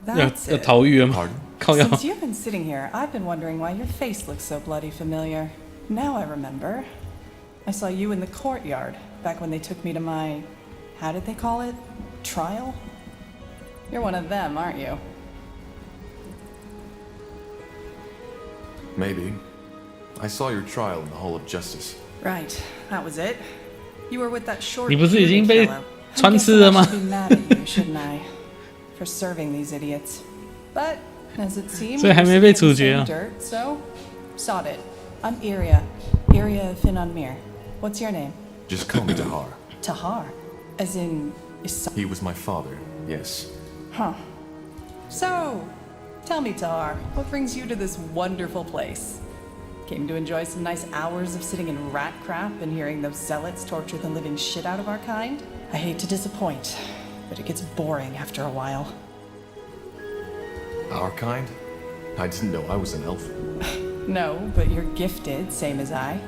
That's it. Since you've been sitting here, I've been wondering why your face looks so bloody familiar. Now I remember. I saw you in the courtyard, back when they took me to my... how did they call it? Trial? You're one of them, aren't you? Maybe. I saw your trial in the Hall of Justice. Right, that was it. You were with that short... 你不是已经被穿刺了吗？ I should be mad at you, shouldn't I? For serving these idiots. But, as it seems,所以还没被处决啊。 dirt, so sod it. I'm Iria of Finanmir. What's your name? Just call me Tahar. Tahar? As in... He was my father, yes. Huh. So, tell me, Tahar, what brings you to this wonderful place? Came to enjoy some nice hours of sitting in rat crap and hearing those zealots torture the living shit out of our kind? I hate to disappoint, but it gets boring after a while. Our kind? I didn't know I was an elf. No, but you're gifted, same as I.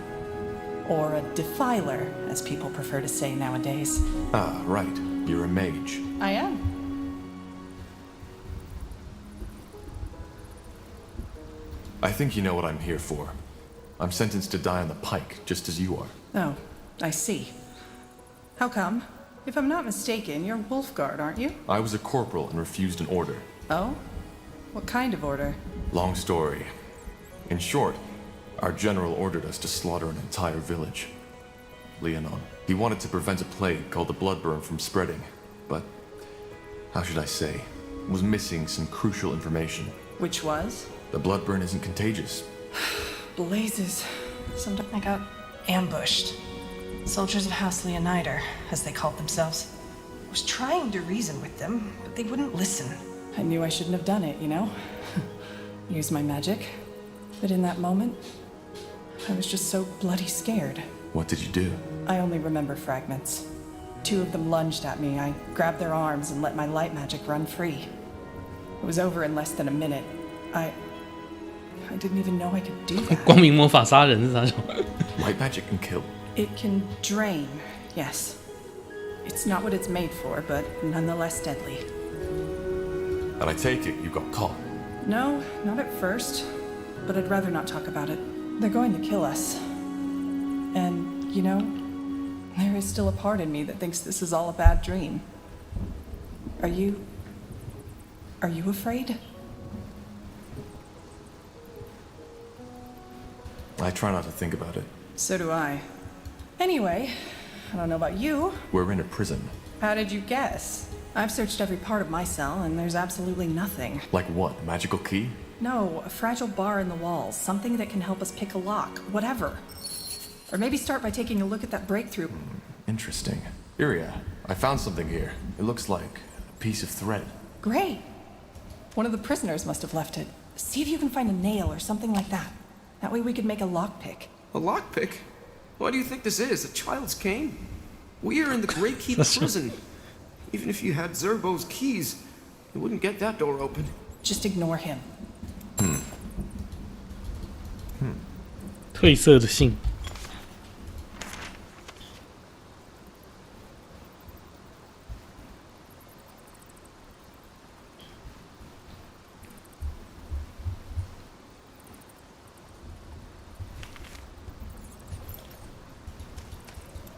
Or a defiler, as people prefer to say nowadays. Ah, right. You're a mage. I am. I think you know what I'm here for. I'm sentenced to die on the pike, just as you are. Oh, I see. How come? If I'm not mistaken, you're Wolfguard, aren't you? I was a corporal and refused an order. Oh? What kind of order? Long story. In short, our general ordered us to slaughter an entire village. Leonon. He wanted to prevent a plague called the bloodburn from spreading, but, how should I say, was missing some crucial information. Which was? The bloodburn isn't contagious. Blazes. Sometimes I got ambushed. Soldiers of House Leonider, as they called themselves. I was trying to reason with them, but they wouldn't listen. I knew I shouldn't have done it, you know? Use my magic. But in that moment, I was just so bloody scared. What did you do? I only remember fragments. 2 of them lunged at me. I grabbed their arms and let my light magic run free. It was over in less than a minute. I didn't even know I could do that. 光明魔法杀人是啥种？ Light magic can kill. It can drain, yes. It's not what it's made for, but nonetheless deadly. And I take it you got caught. No, not at first. But I'd rather not talk about it. They're going to kill us. And, you know, there is still a part in me that thinks this is all a bad dream. Are you afraid? I try not to think about it. So do I. Anyway, I don't know about you. We're in a prison. How did you guess? I've searched every part of my cell, and there's absolutely nothing. Like what? A magical key? No, a fragile bar in the walls. Something that can help us pick a lock. Whatever. Or maybe start by taking a look at that breakthrough. Interesting. Iria, I found something here. It looks like a piece of thread. Great. One of the prisoners must have left it. See if you can find a nail or something like that. That way we could make a lockpick. A lockpick? What do you think this is? A child's cane? We are in the Great Keep prison. Even if you had Zerbo's keys, you wouldn't get that door open. Just ignore him. 褪色的信。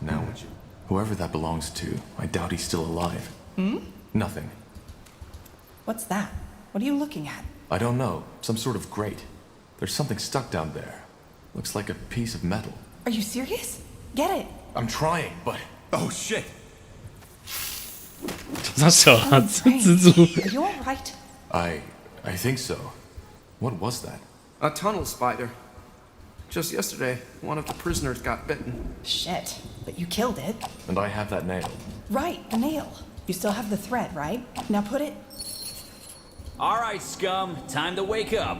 Now, whoever that belongs to, I doubt he's still alive. Nothing. What's that? What are you looking at? I don't know. Some sort of grate. There's something stuck down there. Looks like a piece of metal. Are you serious? Get it. I'm trying, but... Oh, shit! 他小啊，蜘蛛。 Are you alright? I think so. What was that? A tunnel spider. Just yesterday, one of the prisoners got bitten. Shit, but you killed it. And I have that nail. Right, the nail. You still have the thread, right? Now put it... Alright, scum. Time to wake up.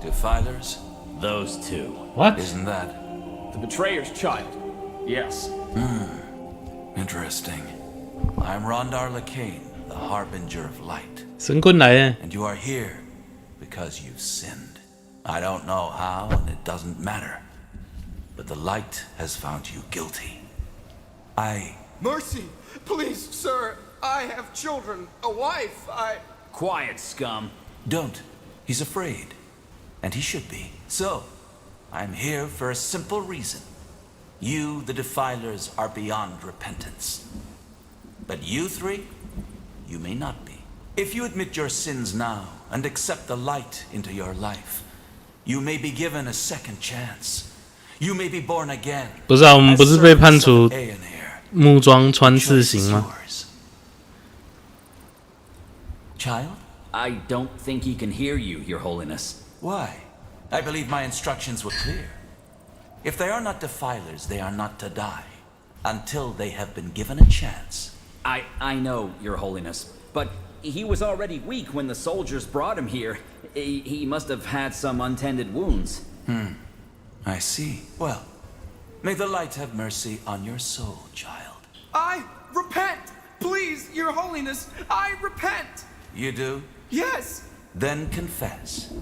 Defilers? Those two. What? Isn't that? The betrayer's child. Yes. Interesting. I'm Rondar Lacane, the Harbinger of Light. 神棍来了。 And you are here because you've sinned. I don't know how, and it doesn't matter. But the light has found you guilty. Mercy! Please, sir! I have children, a wife, Quiet, scum. Don't. He's afraid. And he should be. So, I'm here for a simple reason. You, the Defilers, are beyond repentance. But you three, you may not be. If you admit your sins now and accept the light into your life, you may be given a second chance. You may be born again. 不是啊，我们不是被判处木桩穿刺刑吗？ Child? I don't think he can hear you, Your Holiness. Why? I believe my instructions were clear. If they are not defilers, they are not to die until they have been given a chance. I know, Your Holiness, but he was already weak when the soldiers brought him here. He must have had some untended wounds. I see. Well, may the light have mercy on your soul, child. I repent! Please, Your Holiness, I repent! You do? Yes! Then confess.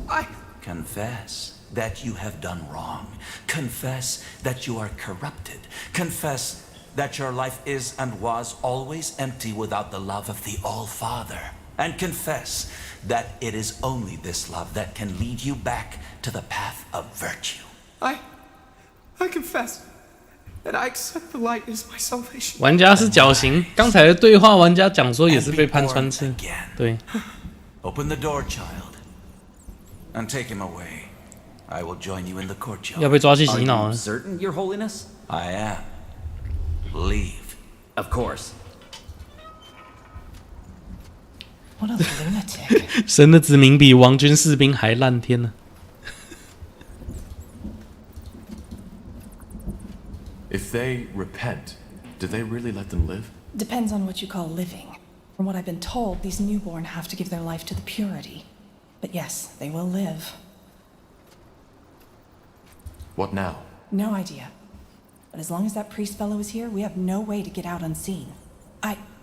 Confess that you have done wrong. Confess that you are corrupted. Confess that your life is and was always empty without the love of the All-Father. And confess that it is only this love that can lead you back to the path of virtue. I confess that I accept the light as my salvation. 玩家是绞刑，刚才的对话玩家讲说也是被判穿刺。对。 Open the door, child, and take him away. I will join you in the courtyard. 要被抓去洗脑了。 Certain, Your Holiness? I am. Leave. Of course. What a lunatic. 神的子民比王军士兵还烂天呢。 If they repent, do they really let them live? Depends on what you call living. From what I've been told, these newborn have to give their life to the purity. But yes, they will live. What now? No idea. But as long as that priest fellow is here, we have no way to get out unseen.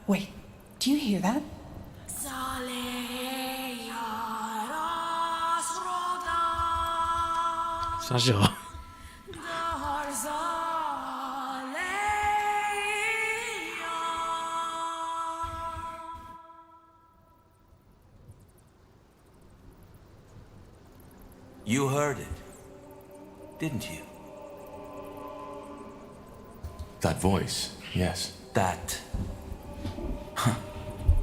Wait, do you hear that? 傻小。 You heard it, didn't you? That voice, yes. That.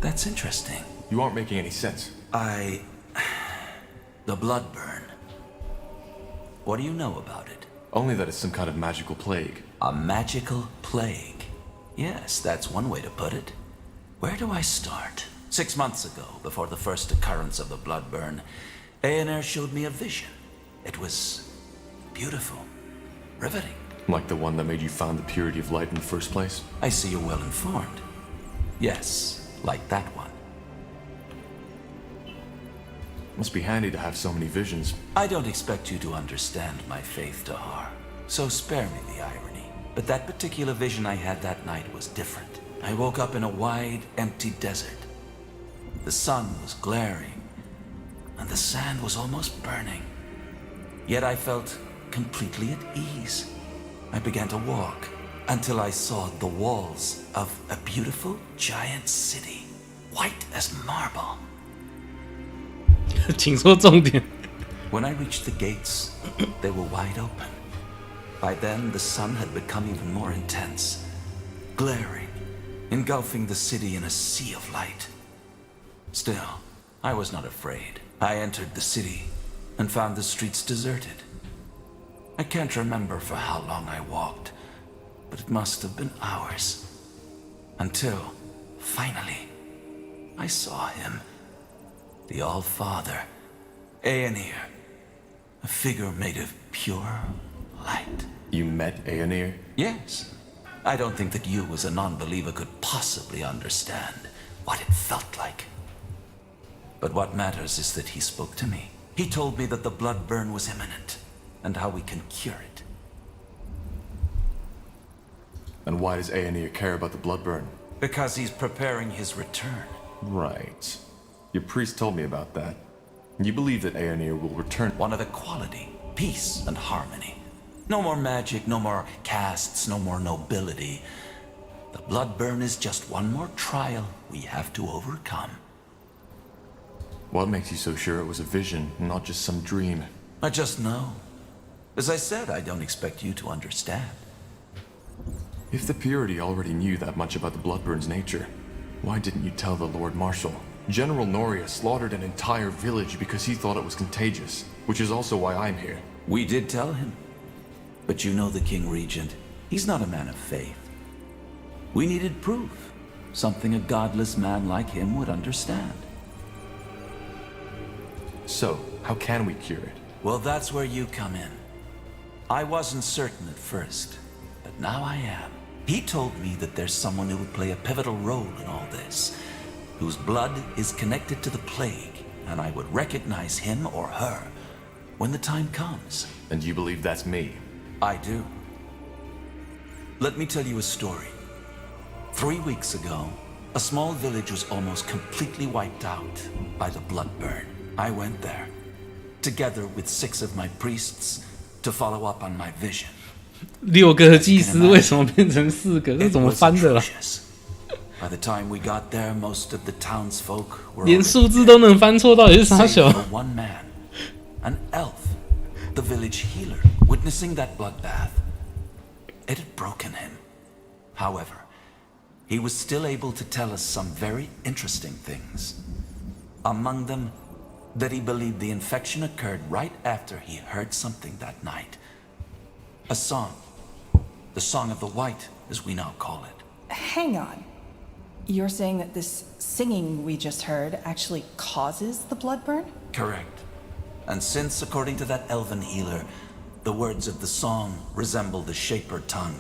That's interesting. You aren't making any sense. The blood burn. What do you know about it? Only that it's some kind of magical plague. A magical plague. Yes, that's one way to put it. Where do I start? 6 months ago, before the first occurrence of the blood burn, Aener showed me a vision. It was beautiful, riveting. Like the one that made you found the purity of light in the first place? I see you're well informed. Yes, like that one. Must be handy to have so many visions. I don't expect you to understand my faith, Tahar, so spare me the irony. But that particular vision I had that night was different. I woke up in a wide, empty desert. The sun was glaring, and the sand was almost burning. Yet I felt completely at ease. I began to walk until I saw the walls of a beautiful giant city, white as marble. 请说重点。 When I reached the gates, they were wide open. By then, the sun had become even more intense, glaring, engulfing the city in a sea of light. Still, I was not afraid. I entered the city and found the streets deserted. I can't remember for how long I walked, but it must have been hours. Until, finally, I saw him. The All-Father, Aenir. A figure made of pure light. You met Aenir? Yes. I don't think that you, as a non-believer, could possibly understand what it felt like. But what matters is that he spoke to me. He told me that the blood burn was imminent, and how we can cure it. And why does Aenir care about the blood burn? Because he's preparing his return. Right. Your priest told me about that. You believe that Aenir will return. One of equality, peace, and harmony. No more magic, no more castes, no more nobility. The blood burn is just one more trial we have to overcome. What makes you so sure it was a vision, not just some dream? I just know. As I said, I don't expect you to understand. If the Purity already knew that much about the Bloodburn's nature, why didn't you tell the Lord Marshal? General Noria slaughtered an entire village because he thought it was contagious, which is also why I'm here. We did tell him. But you know the King Regent. He's not a man of faith. We needed proof. Something a godless man like him would understand. So, how can we cure it? Well, that's where you come in. I wasn't certain at first, but now I am. He told me that there's someone who would play a pivotal role in all this, whose blood is connected to the plague, and I would recognize him or her when the time comes. And you believe that's me? I do. Let me tell you a story. 3 weeks ago, a small village was almost completely wiped out by the blood burn. I went there, together with 6 of my priests, to follow up on my vision. 6个祭司为什么变成4个？这怎么翻的啦？ By the time we got there, most of the townsfolk were 连数字都能翻错，到底是啥小？ one man, an elf, the village healer, witnessing that bloodbath. It had broken him. However, he was still able to tell us some very interesting things. Among them, that he believed the infection occurred right after he heard something that night. A song. The Song of the White, as we now call it. Hang on. You're saying that this singing we just heard actually causes the blood burn? Correct. And since, according to that elven healer, the words of the song resemble the Shaper tongue,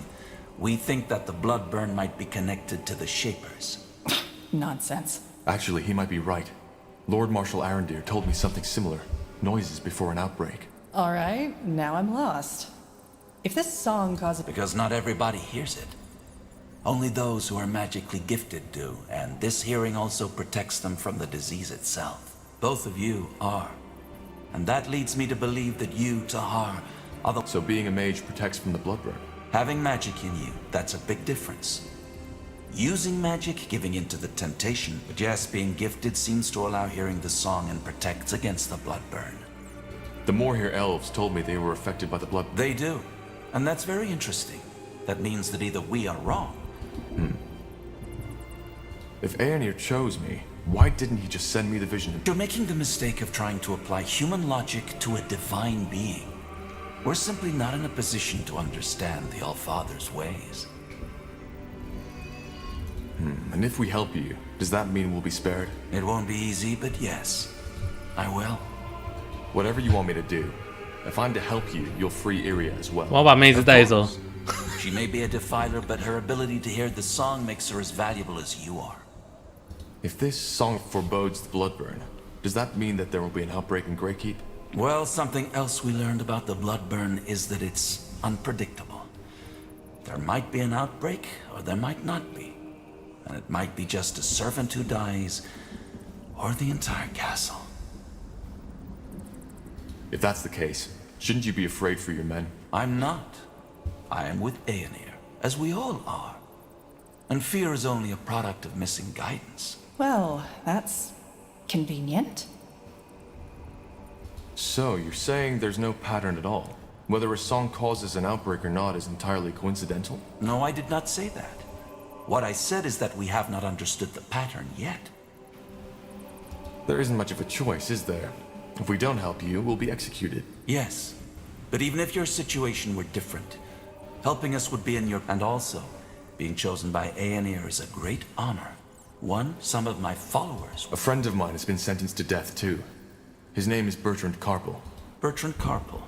we think that the blood burn might be connected to the Shapers. Nonsense. Actually, he might be right. Lord Marshal Arendir told me something similar. Noises before an outbreak. All right, now I'm lost. If this song causes... Because not everybody hears it. Only those who are magically gifted do, and this hearing also protects them from the disease itself. Both of you are. And that leads me to believe that you, Tahar, are the... So being a mage protects from the blood burn? Having magic in you, that's a big difference. Using magic, giving into the temptation, but yes, being gifted seems to allow hearing the song and protects against the blood burn. The Moorhere elves told me they were affected by the blood... They do. And that's very interesting. That means that either we are wrong. If Aenir chose me, why didn't he just send me the vision? You're making the mistake of trying to apply human logic to a divine being. We're simply not in a position to understand the All-Father's ways. And if we help you, does that mean we'll be spared? It won't be easy, but yes, I will. Whatever you want me to do. If I'm to help you, you'll free Iria as well. 我要把妹子带走。 She may be a defiler, but her ability to hear the song makes her as valuable as you are. If this song forebodes the blood burn, does that mean that there will be an outbreak in Greykeep? Well, something else we learned about the blood burn is that it's unpredictable. There might be an outbreak, or there might not be. And it might be just a servant who dies, or the entire castle. If that's the case, shouldn't you be afraid for your men? I'm not. I am with Aenir, as we all are. And fear is only a product of missing guidance. Well, that's convenient. So, you're saying there's no pattern at all? Whether a song causes an outbreak or not is entirely coincidental? No, I did not say that. What I said is that we have not understood the pattern yet. There isn't much of a choice, is there? If we don't help you, we'll be executed. Yes, but even if your situation were different, helping us would be in your... And also, being chosen by Aenir is a great honor. One some of my followers... A friend of mine has been sentenced to death, too. His name is Bertrand Carpel. Bertrand Carpel?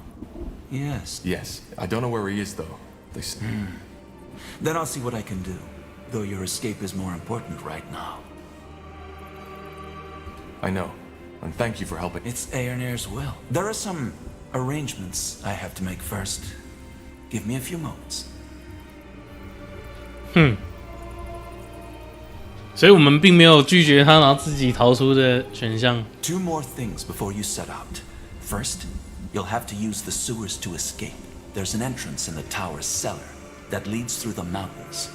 Yes. Yes. I don't know where he is, though. They... Then I'll see what I can do. Though your escape is more important right now. I know. And thank you for helping. It's Aenir's will. There are some arrangements I have to make first. Give me a few moments. 所以我们并没有拒绝他，然后自己逃出的选项。Two more things before you set out. First, you'll have to use the sewers to escape. There's an entrance in the tower's cellar that leads through the mountains.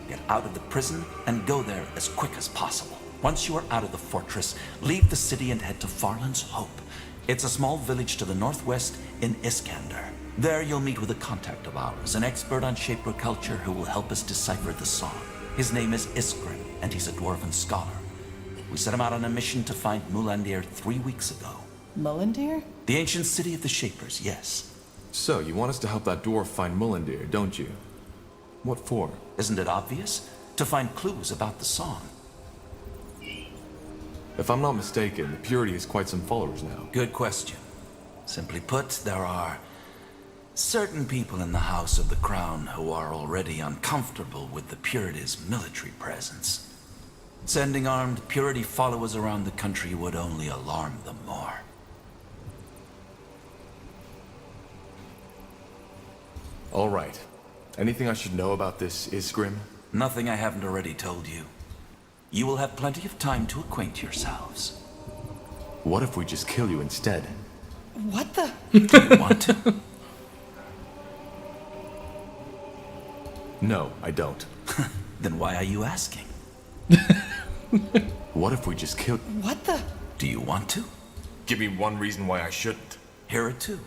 Get out of the prison and go there as quick as possible. Once you are out of the fortress, leave the city and head to Farland's Hope. It's a small village to the northwest in Iskander. There you'll meet with a contact of ours, an expert on Shaper culture who will help us decipher the song. His name is Iskrim, and he's a dwarven scholar. We set him out on a mission to find Mulandir 3 weeks ago. Mulandir? The ancient city of the Shapers, yes. So, you want us to help that dwarf find Mulandir, don't you? What for? Isn't it obvious? To find clues about the song. If I'm not mistaken, the Purity has quite some followers now. Good question. Simply put, there are certain people in the House of the Crown who are already uncomfortable with the Purity's military presence. Sending armed Purity followers around the country would only alarm them more. All right. Anything I should know about this Iskrim? Nothing I haven't already told you. You will have plenty of time to acquaint yourselves. What if we just kill you instead? What the? Do you want to? No, I don't. Then why are you asking? What if we just kill... What the? Do you want to? Give me one reason why I shouldn't. Here are two.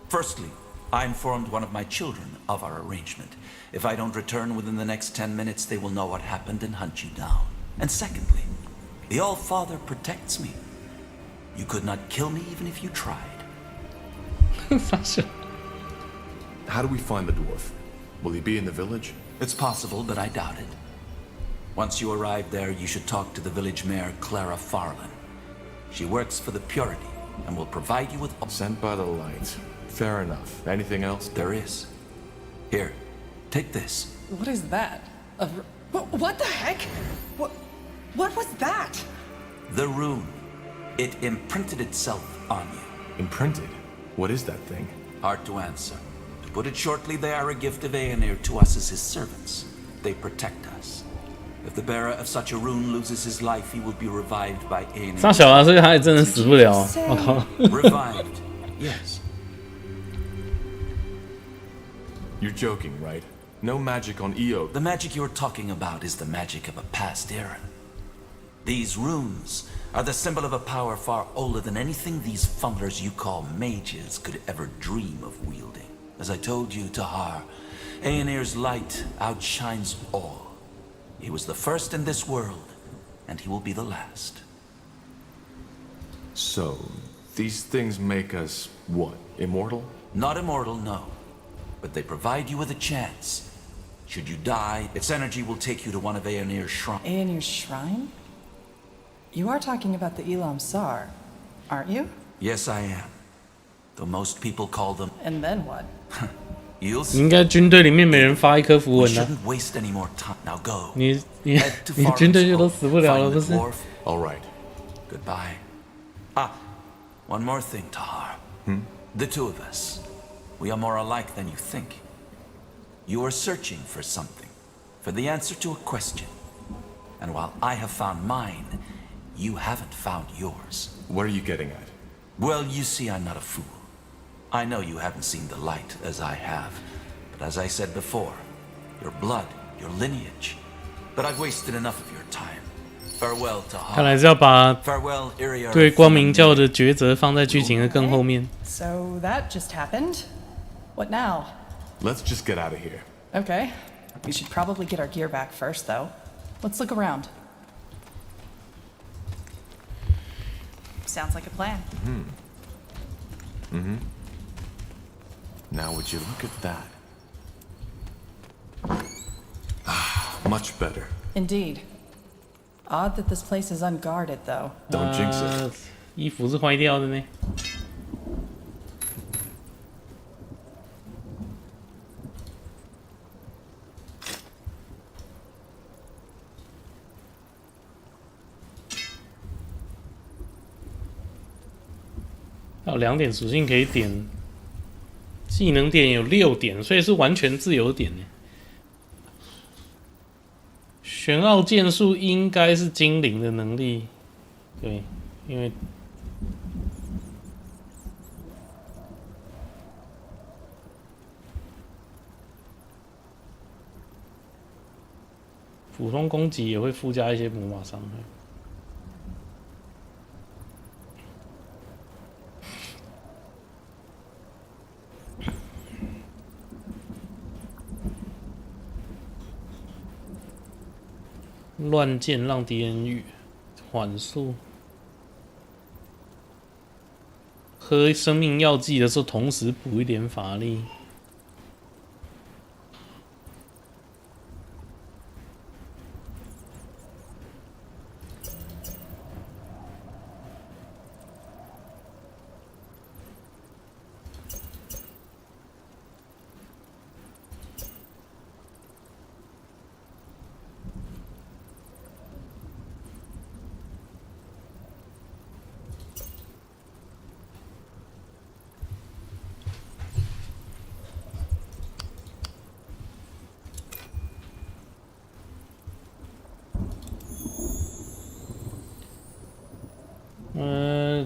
Firstly, I informed one of my children of our arrangement. If I don't return within the next 10 minutes, they will know what happened and hunt you down. And secondly, the All-Father protects me. You could not kill me even if you tried. How do we find the dwarf? Will he be in the village? It's possible, but I doubt it. Once you arrive there, you should talk to the village mayor, Clara Farland. She works for the Purity and will provide you with... Sent by the light. Fair enough. Anything else? There is. Here, take this. What is that? What the heck? What was that? The rune. It imprinted itself on you. Imprinted? What is that thing? Hard to answer. To put it shortly, they are a gift of Aenir to us as his servants. They protect us. If the bearer of such a rune loses his life, he will be revived by Aenir. 傻小啊，这个他也真的死不了，我靠。Revived, yes. You're joking, right? No magic on Io. The magic you're talking about is the magic of a past era. These runes are the symbol of a power far older than anything these fumblers you call mages could ever dream of wielding. As I told you, Tahar, Aenir's light outshines all. He was the first in this world, and he will be the last. So, these things make us, what, immortal? Not immortal, no. But they provide you with a chance. Should you die, its energy will take you to one of Aenir's shrines. Aenir's shrine? You are talking about the Elam Sar, aren't you? Yes, I am. Though most people call them... And then what? You'll see. 应该军队里面每人发一颗符 We 文啊。 shouldn't waste any more time. Now go. 你 Head to 军队就 Farland's 都 Hope. 死不了了， Find 不 the 是？ dwarf. All right. Goodbye. Ah, one more thing, Tahar. The two of us. We are more alike than you think. You are searching for something, for the answer to a question. And while I have found mine, you haven't found yours. What are you getting at? Well, you see, I'm not a fool. I know you haven't seen the light as I have, but as I said before, your blood, your lineage. But I've wasted enough of your time. Farewell to Huang. 看来是要把 Farewell, Area 对光明教的抉择放在剧情的更后面。 So that just happened. What now? Let's just get out of here. Okay. We should probably get our gear back first, though. Let's look around. Sounds like a plan. Now would you look at that? Much better. Indeed. Odd that this place is unguarded, though. Don't jinx it. 衣服是坏掉的呢。还有2点属性可以点，技能点有6点，所以是完全自由点呢。玄奥剑术应该是精灵的能力，对，因为普通攻击也会附加一些魔法伤害。 乱箭让敌人与缓速，喝生命药剂的时候，同时补一点法力。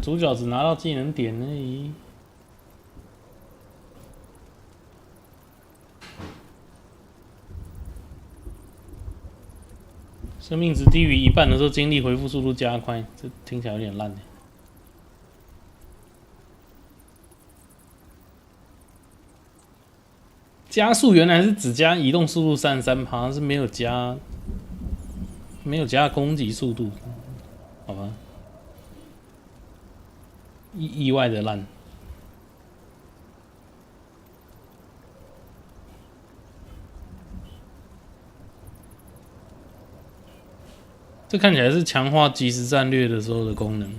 主角只拿到技能点而已。生命值低于1半的时候，精力恢复速度加快，这听起来有点烂。加速原来是只加移动速度33%，好像是没有加攻击速度，好吧？ 意外的烂，这看起来是强化即时战略的时候的功能。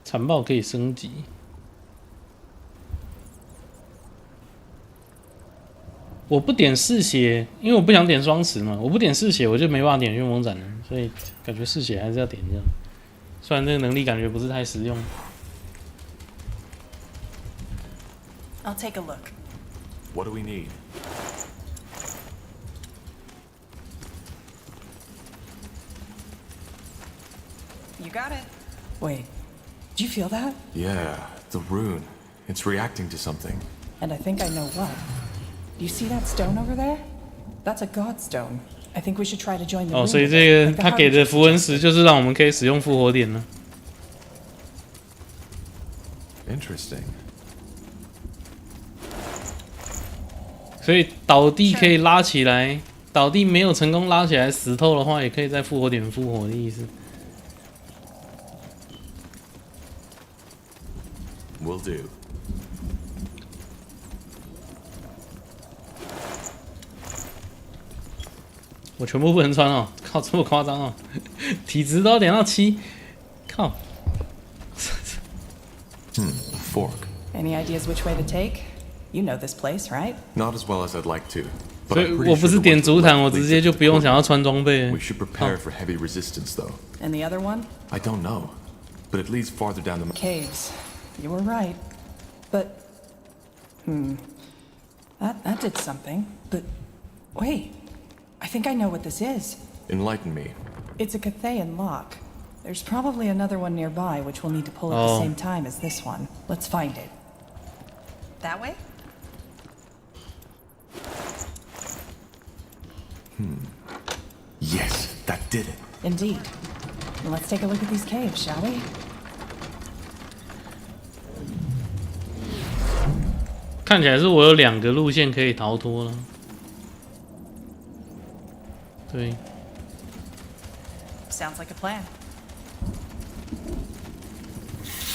残暴可以升级。我不点嗜血，因为我不想点双持嘛。我不点嗜血，我就没办法点旋风斩了，所以感觉嗜血还是要点这样。虽然这个能力感觉不是太实用。I'll take a look. What do we need? You got it. Wait. Did you feel that? Yeah, the rune. It's reacting to something. And I think I know what. You see that stone over there? That's a god stone. I think we should try to join the 哦，所以这个他给的符文石就是让我们可以使用复活点了。Interesting. 所以倒地可以拉起来，倒地没有成功拉起来死透的话，也可以在复活点复活的意思。 Will do. 我全部不能穿哦！靠，这么夸张哦！体质都要点到7，靠！ Fork. Any ideas which way to take? You know this place, right? Not as well as I'd like to. 所以我不是点主坦，我直接就不用想要穿装备。 We should prepare for heavy resistance, though. And the other one? I don't know, but it leads farther down the caves. you were right. But, that did something. But, wait, I think I know what this is. Enlighten me. It's a Cathayan lock. There's probably another one nearby, which we'll need to pull at the same time as this one. Let's find it. That way? Yes, that did it. Indeed. Well, let's take a look at these caves, shall we? 看起来是我有2个路线可以逃脱了。对。Sounds like a plan.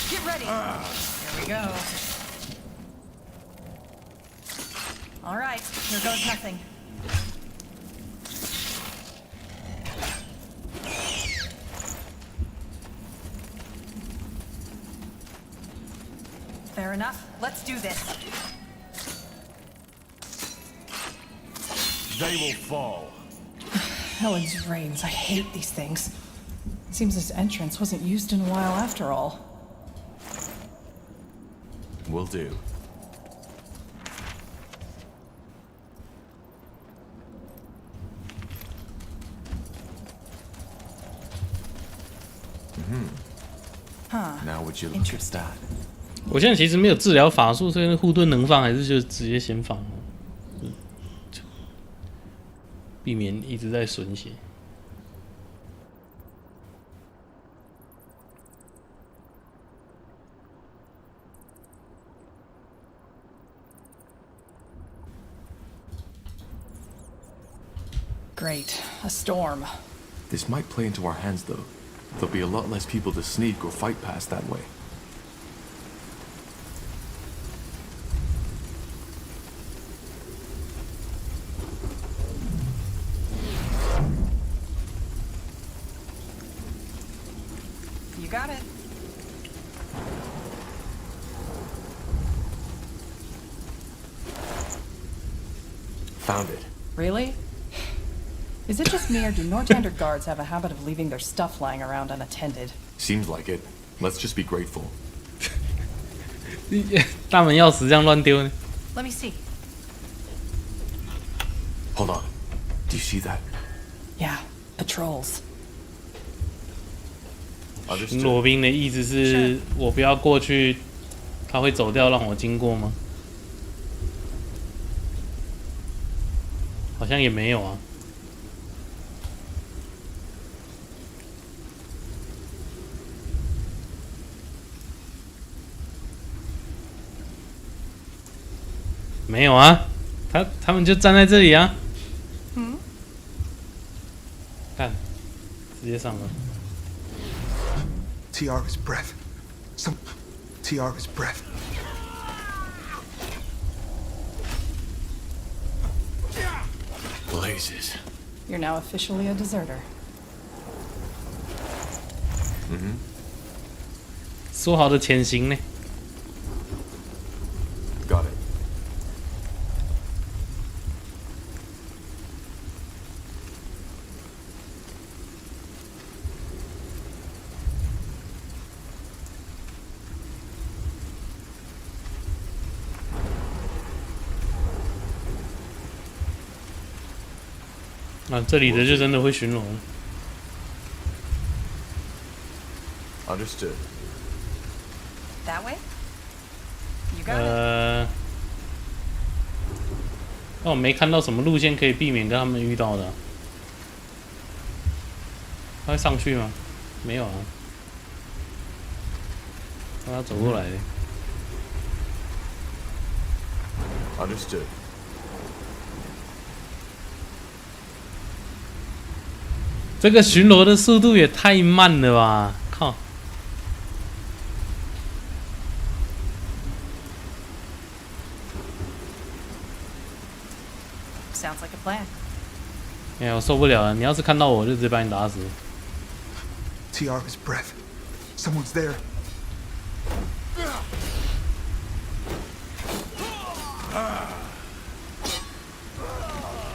Get ready. Here we go. All right, here goes nothing. Fair enough. Let's do this. They will fall. Helen's reigns. I hate these things. Seems this entrance wasn't used in a while after all. Will do. Now would you look at that? 我现在其实没有治疗法术，所以护盾能放还是就直接先放，避免一直在损血。Great, a storm. This might play into our hands, though. There'll be a lot less people to sneak or fight past that way. You got it. Found it. Really? Is it just me, or do Nortander guards have a habit of leaving their stuff lying around unattended? Seems like it. Let's just be grateful. 大门钥匙这样乱丢呢？ Let me see. Hold on. Do you see that? Yeah, patrols. 巡逻兵的意思是我不要过去，他会走掉让我经过吗？好像也没有啊。没有啊，他们就站在这里啊。看，直接上了。Tiara's breath. Tiara's breath. Blazes. You're now officially a deserter. 说好的潜行呢？ Got it.啊，这里的就真的会巡逻。Understood. That way? You got it. 哦，没看到什么路线可以避免跟他们遇到的、啊。他会上去吗？没有啊。让他走过来的。Understood. 这个巡逻的速度也太慢了吧！靠。Sounds like a plan. 哎呀，我受不了了！你要是看到我，就直接把你打死。Tiara's breath. Someone's there.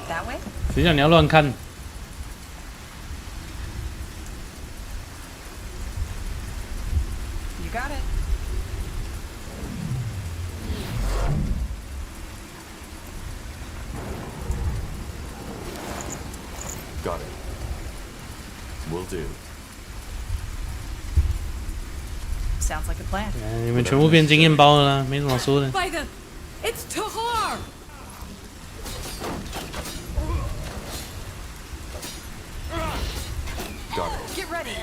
That way? 谁叫你要乱看？ You got it. That'll do. Sounds like a plan. 你们全部变经验包了啦，没什么好说的。 By the... It's Tahar! Got it. Get ready.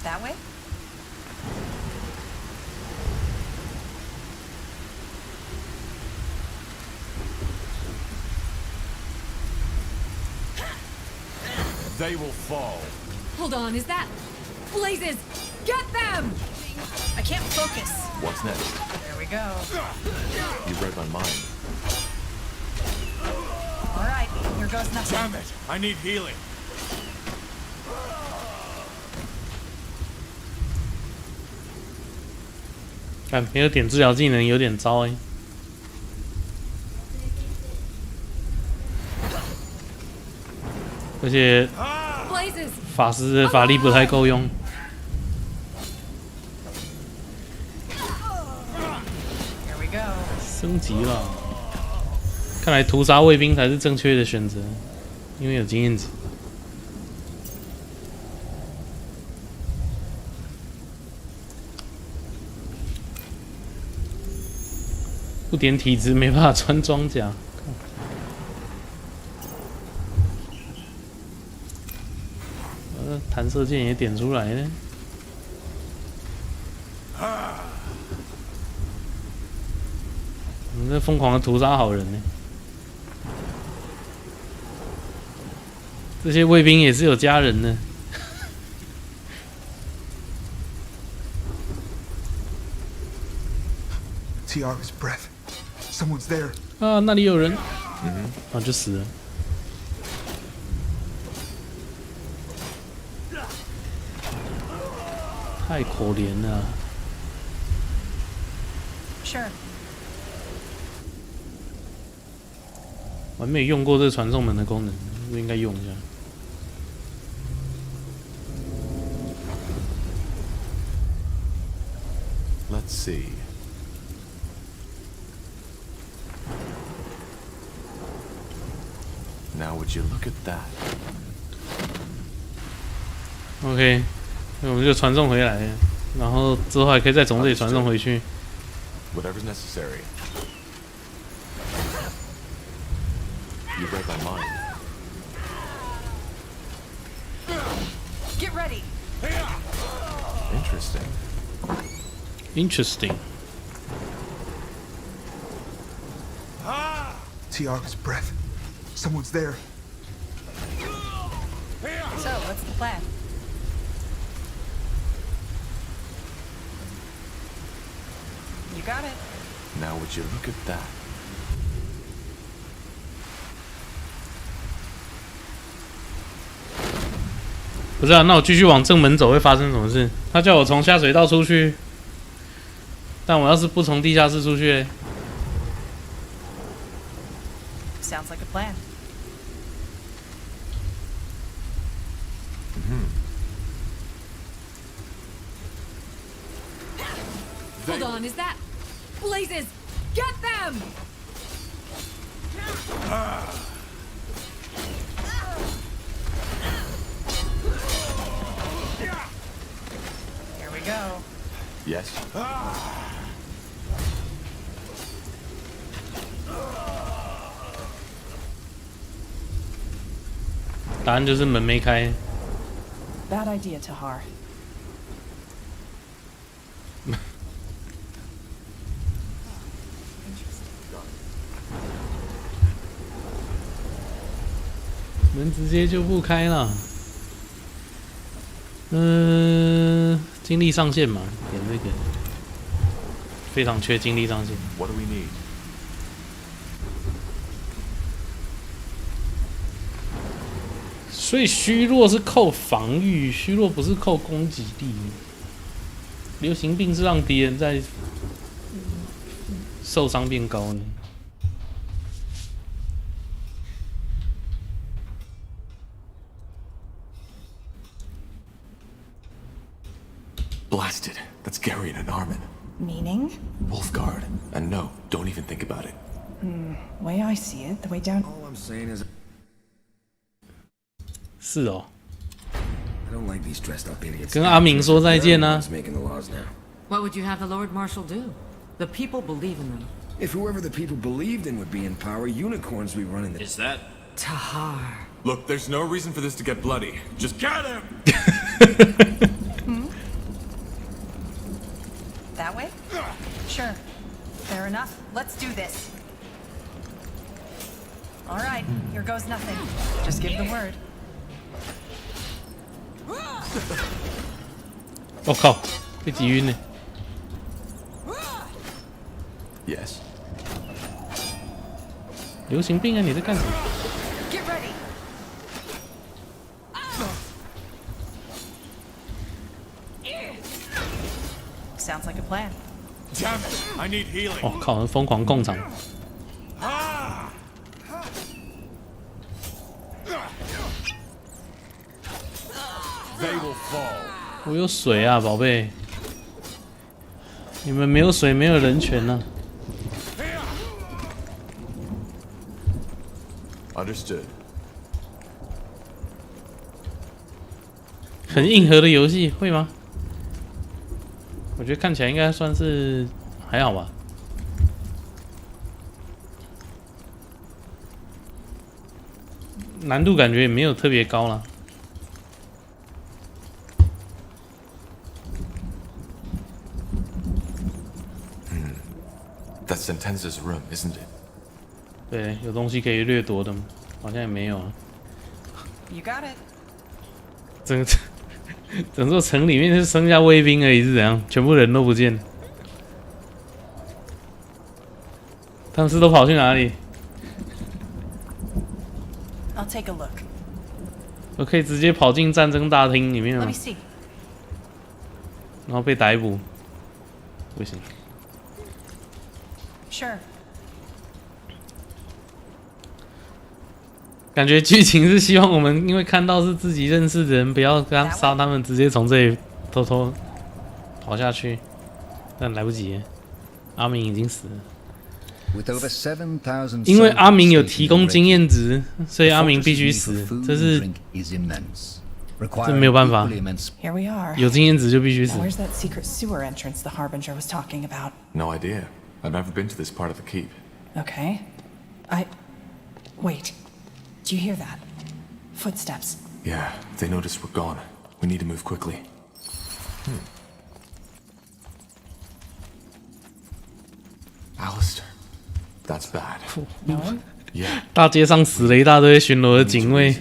That way? They will fall. Hold on, is that... Blazes! Get them! I can't focus. What's next? There we go. You read my mind. All right, here goes nothing. Damn it! I need healing. 看没有点治疗技能有点糟哎。而且法师的法力不太够用。升级了，看来屠杀卫兵才是正确的选择，因为有经验值。不点体质没办法穿装甲。弹射键也点出来了。我们这疯狂的屠杀好人呢。这些卫兵也是有家人的。Tiara's breath. Someone's there. 啊，那里有人。啊，就死了。太可怜了。Sure. 我还没有用过这个传送门的功能，我应该用一下。Let's see. Now would you look at that? OK， 那我们就传送回来，然后之后还可以再从这里传送回去。Whatever's necessary. You read my mind. Get ready. Interesting. Interesting. Tiara's breath. Someone's there. So, what's the plan? You got it. Now would you look at that? 不是啊，那我继续往正门走会发生什么事？他叫我从下水道出去，但我要是不从地下室出去嘞？ Sounds like a plan. Hold on, is that... Blazes! Get them! Here we go. Yes. 答案就是门没开。 Bad idea, Tahar. 门直接就不开了。精力上限嘛，点这个。非常缺精力上限。 What do we need? 所以虚弱是扣防御，虚弱不是扣攻击力。流行病是让敌人在受伤变高呢。Blasted. That's Garion and Armin. Meaning? Wolfguard. And no, don't even think about it. Way I see it, the way down. All I'm saying is, 是哦， I don't like these dressed up idiots. 跟阿明说再见啊。 Making the laws now. What would you have the Lord Marshal do? The people believe in them. If whoever the people believed in would be in power, unicorns would be running the. Is that? Tahar. Look, there's no reason for this to get bloody. Just get him! That way? Sure. Fair enough. Let's do this. All right, here goes nothing. Just give the word. 我靠，被击晕了。 Yes. 流行病啊！你在干什么？ Get ready. Sounds like a plan. Damn it! I need healing. 我靠，疯狂共场。 They will fall. 我有水啊，宝贝。你们没有水，没有人权啊。 Understood. 很硬核的游戏会吗？我觉得看起来应该算是还好吧。难度感觉也没有特别高啦。 That's Sentenza's room, isn't it? 对，有东西可以掠夺的吗？好像也没有啊。 You got it. 整座城里面就剩下卫兵而已，是怎样？全部人都不见。他们是都跑去哪里？ I'll take a look. 我可以直接跑进战争大厅里面 Let 吗 me？ see. 然后被逮捕？不行。 Sure. 感觉剧情是希望我们因为看到是自己认识的人，不要刚杀他们，直接从这里偷偷跑下去，但来不及，阿明已经死了。 With over 7,000因为阿明有提供经验值，所以阿明必须死，这是这没有办法。 Here we are. 有经验值就必须死。 Now where's that secret sewer entrance the Harbinger was talking about? No idea. I've never been to this part of the keep. Okay. Wait. Do you hear that? Footsteps. Yeah, they noticed we're gone. We need to move quickly. Alistair. That's bad. No one? Yeah. 大街上死了一大堆巡逻的警卫，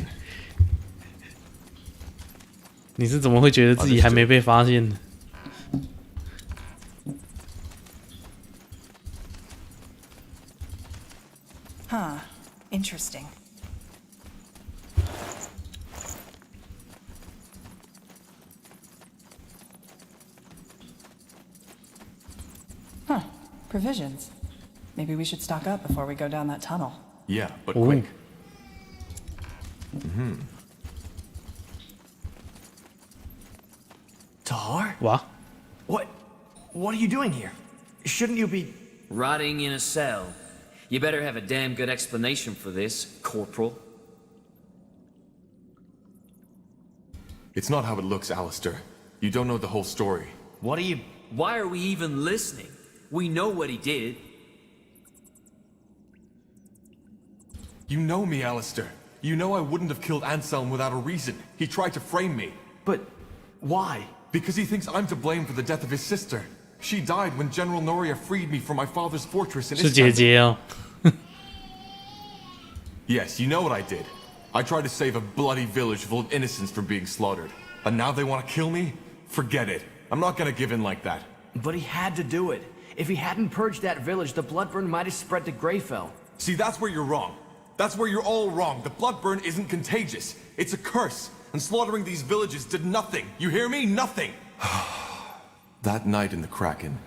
你是怎么会觉得自己还没被发现呢？ Huh. Interesting. Huh. Provisions. Maybe we should stock up before we go down that tunnel. Yeah, but quick. Tahar? What? What are you doing here? Shouldn't you be... Rotting in a cell. You better have a damn good explanation for this, Corporal. It's not how it looks, Alistair. You don't know the whole story. What are you... Why are we even listening? We know what he did. You know me, Alistair. You know I wouldn't have killed Anselm without a reason. He tried to frame me. But why? Because he thinks I'm to blame for the death of his sister. She died when General Noria freed me from my father's fortress in 是姐姐哦。 Yes, you know what I did. I tried to save a bloody village full of innocents from being slaughtered. And now they want to kill me? Forget it. I'm not gonna give in like that. But he had to do it. If he hadn't purged that village, the bloodburn might have spread to Greyfell. See, that's where you're wrong. That's where you're all wrong. The bloodburn isn't contagious. It's a curse. And slaughtering these villages did nothing. You hear me? Nothing. That night in the Kraken,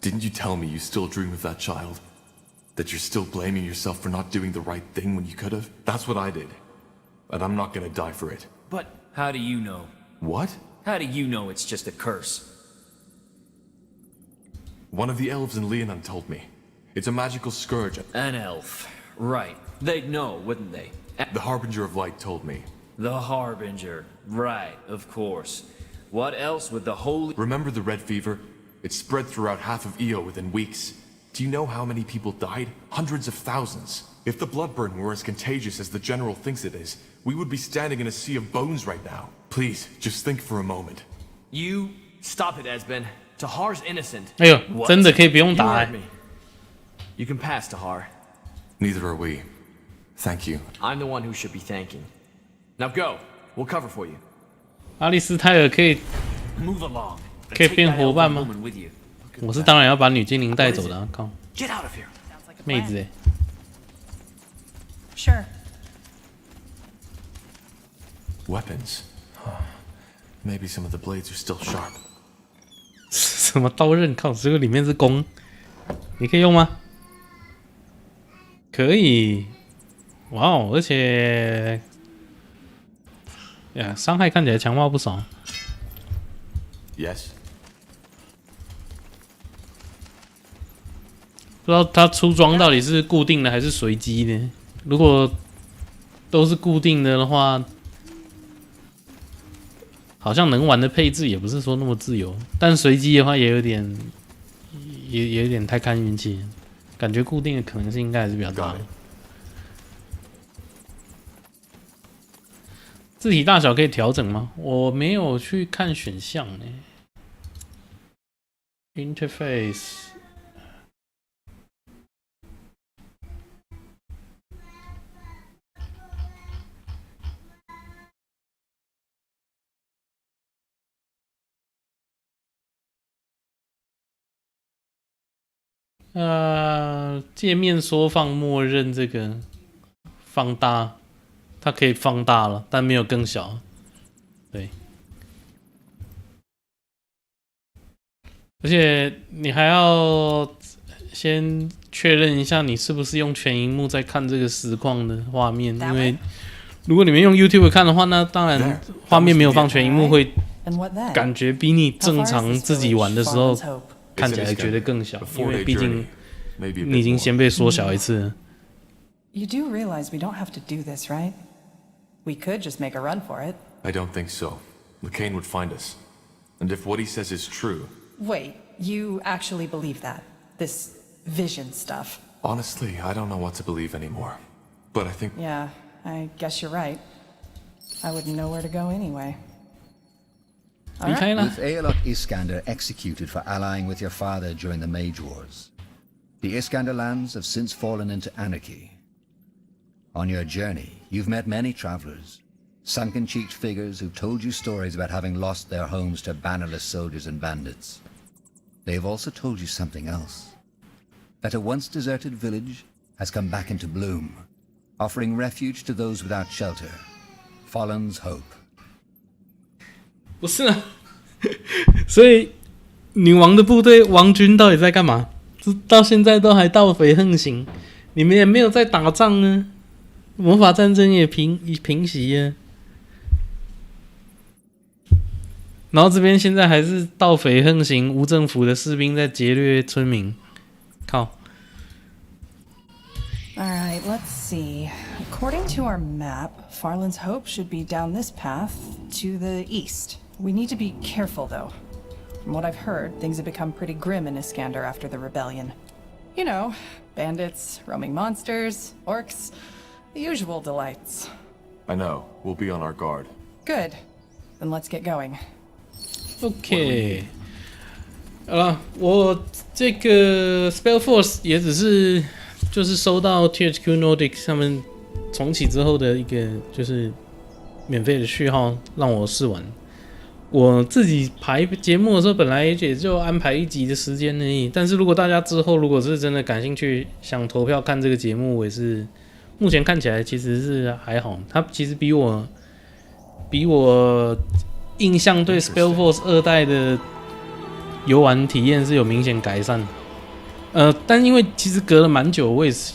didn't you tell me you still dream of that child? That you're still blaming yourself for not doing the right thing when you could have? That's what I did. And I'm not gonna die for it. But how do you know? What? How do you know it's just a curse? One of the elves in Leonon told me. It's a magical scourge. An elf. Right. They'd know, wouldn't they? The Harbinger of Light told me. The Harbinger. Right, of course. What else would the holy... Remember the red fever? It spread throughout half of Io within weeks. Do you know how many people died? Hundreds of thousands. If the bloodburn were as contagious as the General thinks it is, we would be standing in a sea of bones right now. Please, just think for a moment. You... Stop it, Esben. Tahar's innocent. 哎呦，真的可以不用打 You can pass, Tahar. Neither are we. Thank you. I'm the one who should be thanking. Now go. We'll cover for you. 阿丽斯泰尔可以 Move along. 可以变伙伴吗？我是当然要把女精灵带走的啊！靠， Get out of here. 妹子哎。Sure. Weapons. Maybe some of the blades are still sharp. 什么刀刃？靠，这个里面是弓，你可以用吗？可以。哇哦，而且呀，伤害看起来强化不少。Yes. 不知道它出装到底是固定的还是随机的。如果都是固定的话，好像能玩的配置也不是说那么自由。但随机的话也有点，也有点太看运气。感觉固定的可能性应该还是比较大的。字体大小可以调整吗？我没有去看选项呢。Interface。界面缩放默认这个放大，它可以放大了，但没有更小。对，而且你还要先确认一下你是不是用全萤幕在看这个实况的画面，因为如果你们用 YouTube 看的话，那当然画面没有放全萤幕会感觉比你正常自己玩的时候看起来觉得更小，因为毕竟你已经先被缩小一次了。You do realize we don't have to do this, right? We could just make a run for it. I don't think so. Li-Ting would find us. And if what he says is true... Wait, you actually believe that? This vision stuff? Honestly, I don't know what to believe anymore. But I think... Yeah, I guess you're right. I wouldn't know where to go anyway. With Aelok Iskander executed for allying with your father during the Mage Wars, the Iskander lands have since fallen into anarchy. On your journey, you've met many travelers, sunken-cheeked figures who've told you stories about having lost their homes to bannerless soldiers and bandits. They've also told you something else. That a once-deserted village has come back into bloom, offering refuge to those without shelter. Fallen's hope. 不是啊，所以女王的部队王军到底在干嘛？到现在都还盗匪横行，你们也没有在打仗呢。魔法战争也平息了，然后这边现在还是盗匪横行，无政府的士兵在劫掠村民。靠！ Alright, let's see. According to our map, Farland's Hope should be down this path to the east. We need to be careful, though. From what I've heard, things have become pretty grim in Iskander after the rebellion. You know, bandits, roaming monsters, orcs, the usual delights. I know. We'll be on our guard. Good. Then let's get going. OK。我这个 SpellForce 也只是就是收到 THQ Nordic 他们重启之后的一个就是免费的序号，让我试玩。我自己排节目的时候，本来也就安排一集的时间而已。但是如果大家之后如果是真的感兴趣，想投票看这个节目，我也是目前看起来其实是还好。它其实比我印象对 SpellForce 2代的游玩体验是有明显改善。但因为其实隔了蛮久，我也是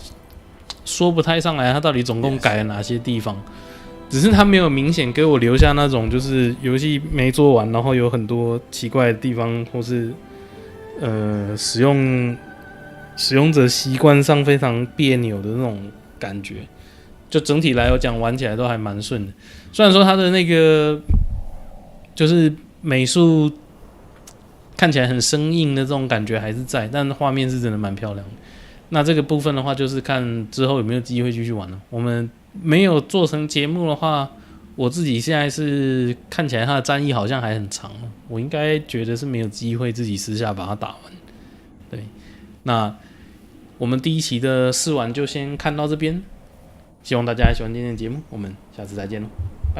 说不太上来它到底总共改了哪些地方。只是他没有明显给我留下那种就是游戏没做完，然后有很多奇怪的地方，或是使用者习惯上非常别扭的那种感觉。就整体来讲，玩起来都还蛮顺的。虽然说它的那个就是美术看起来很生硬的这种感觉还是在，但画面是真的蛮漂亮的。那这个部分的话，就是看之后有没有机会继续玩了。我们没有做成节目的话，我自己现在是看起来它的战役好像还很长，我应该觉得是没有机会自己私下把它打完。对，那我们第一期的试玩就先看到这边，希望大家喜欢今天的节目，我们下次再见喽。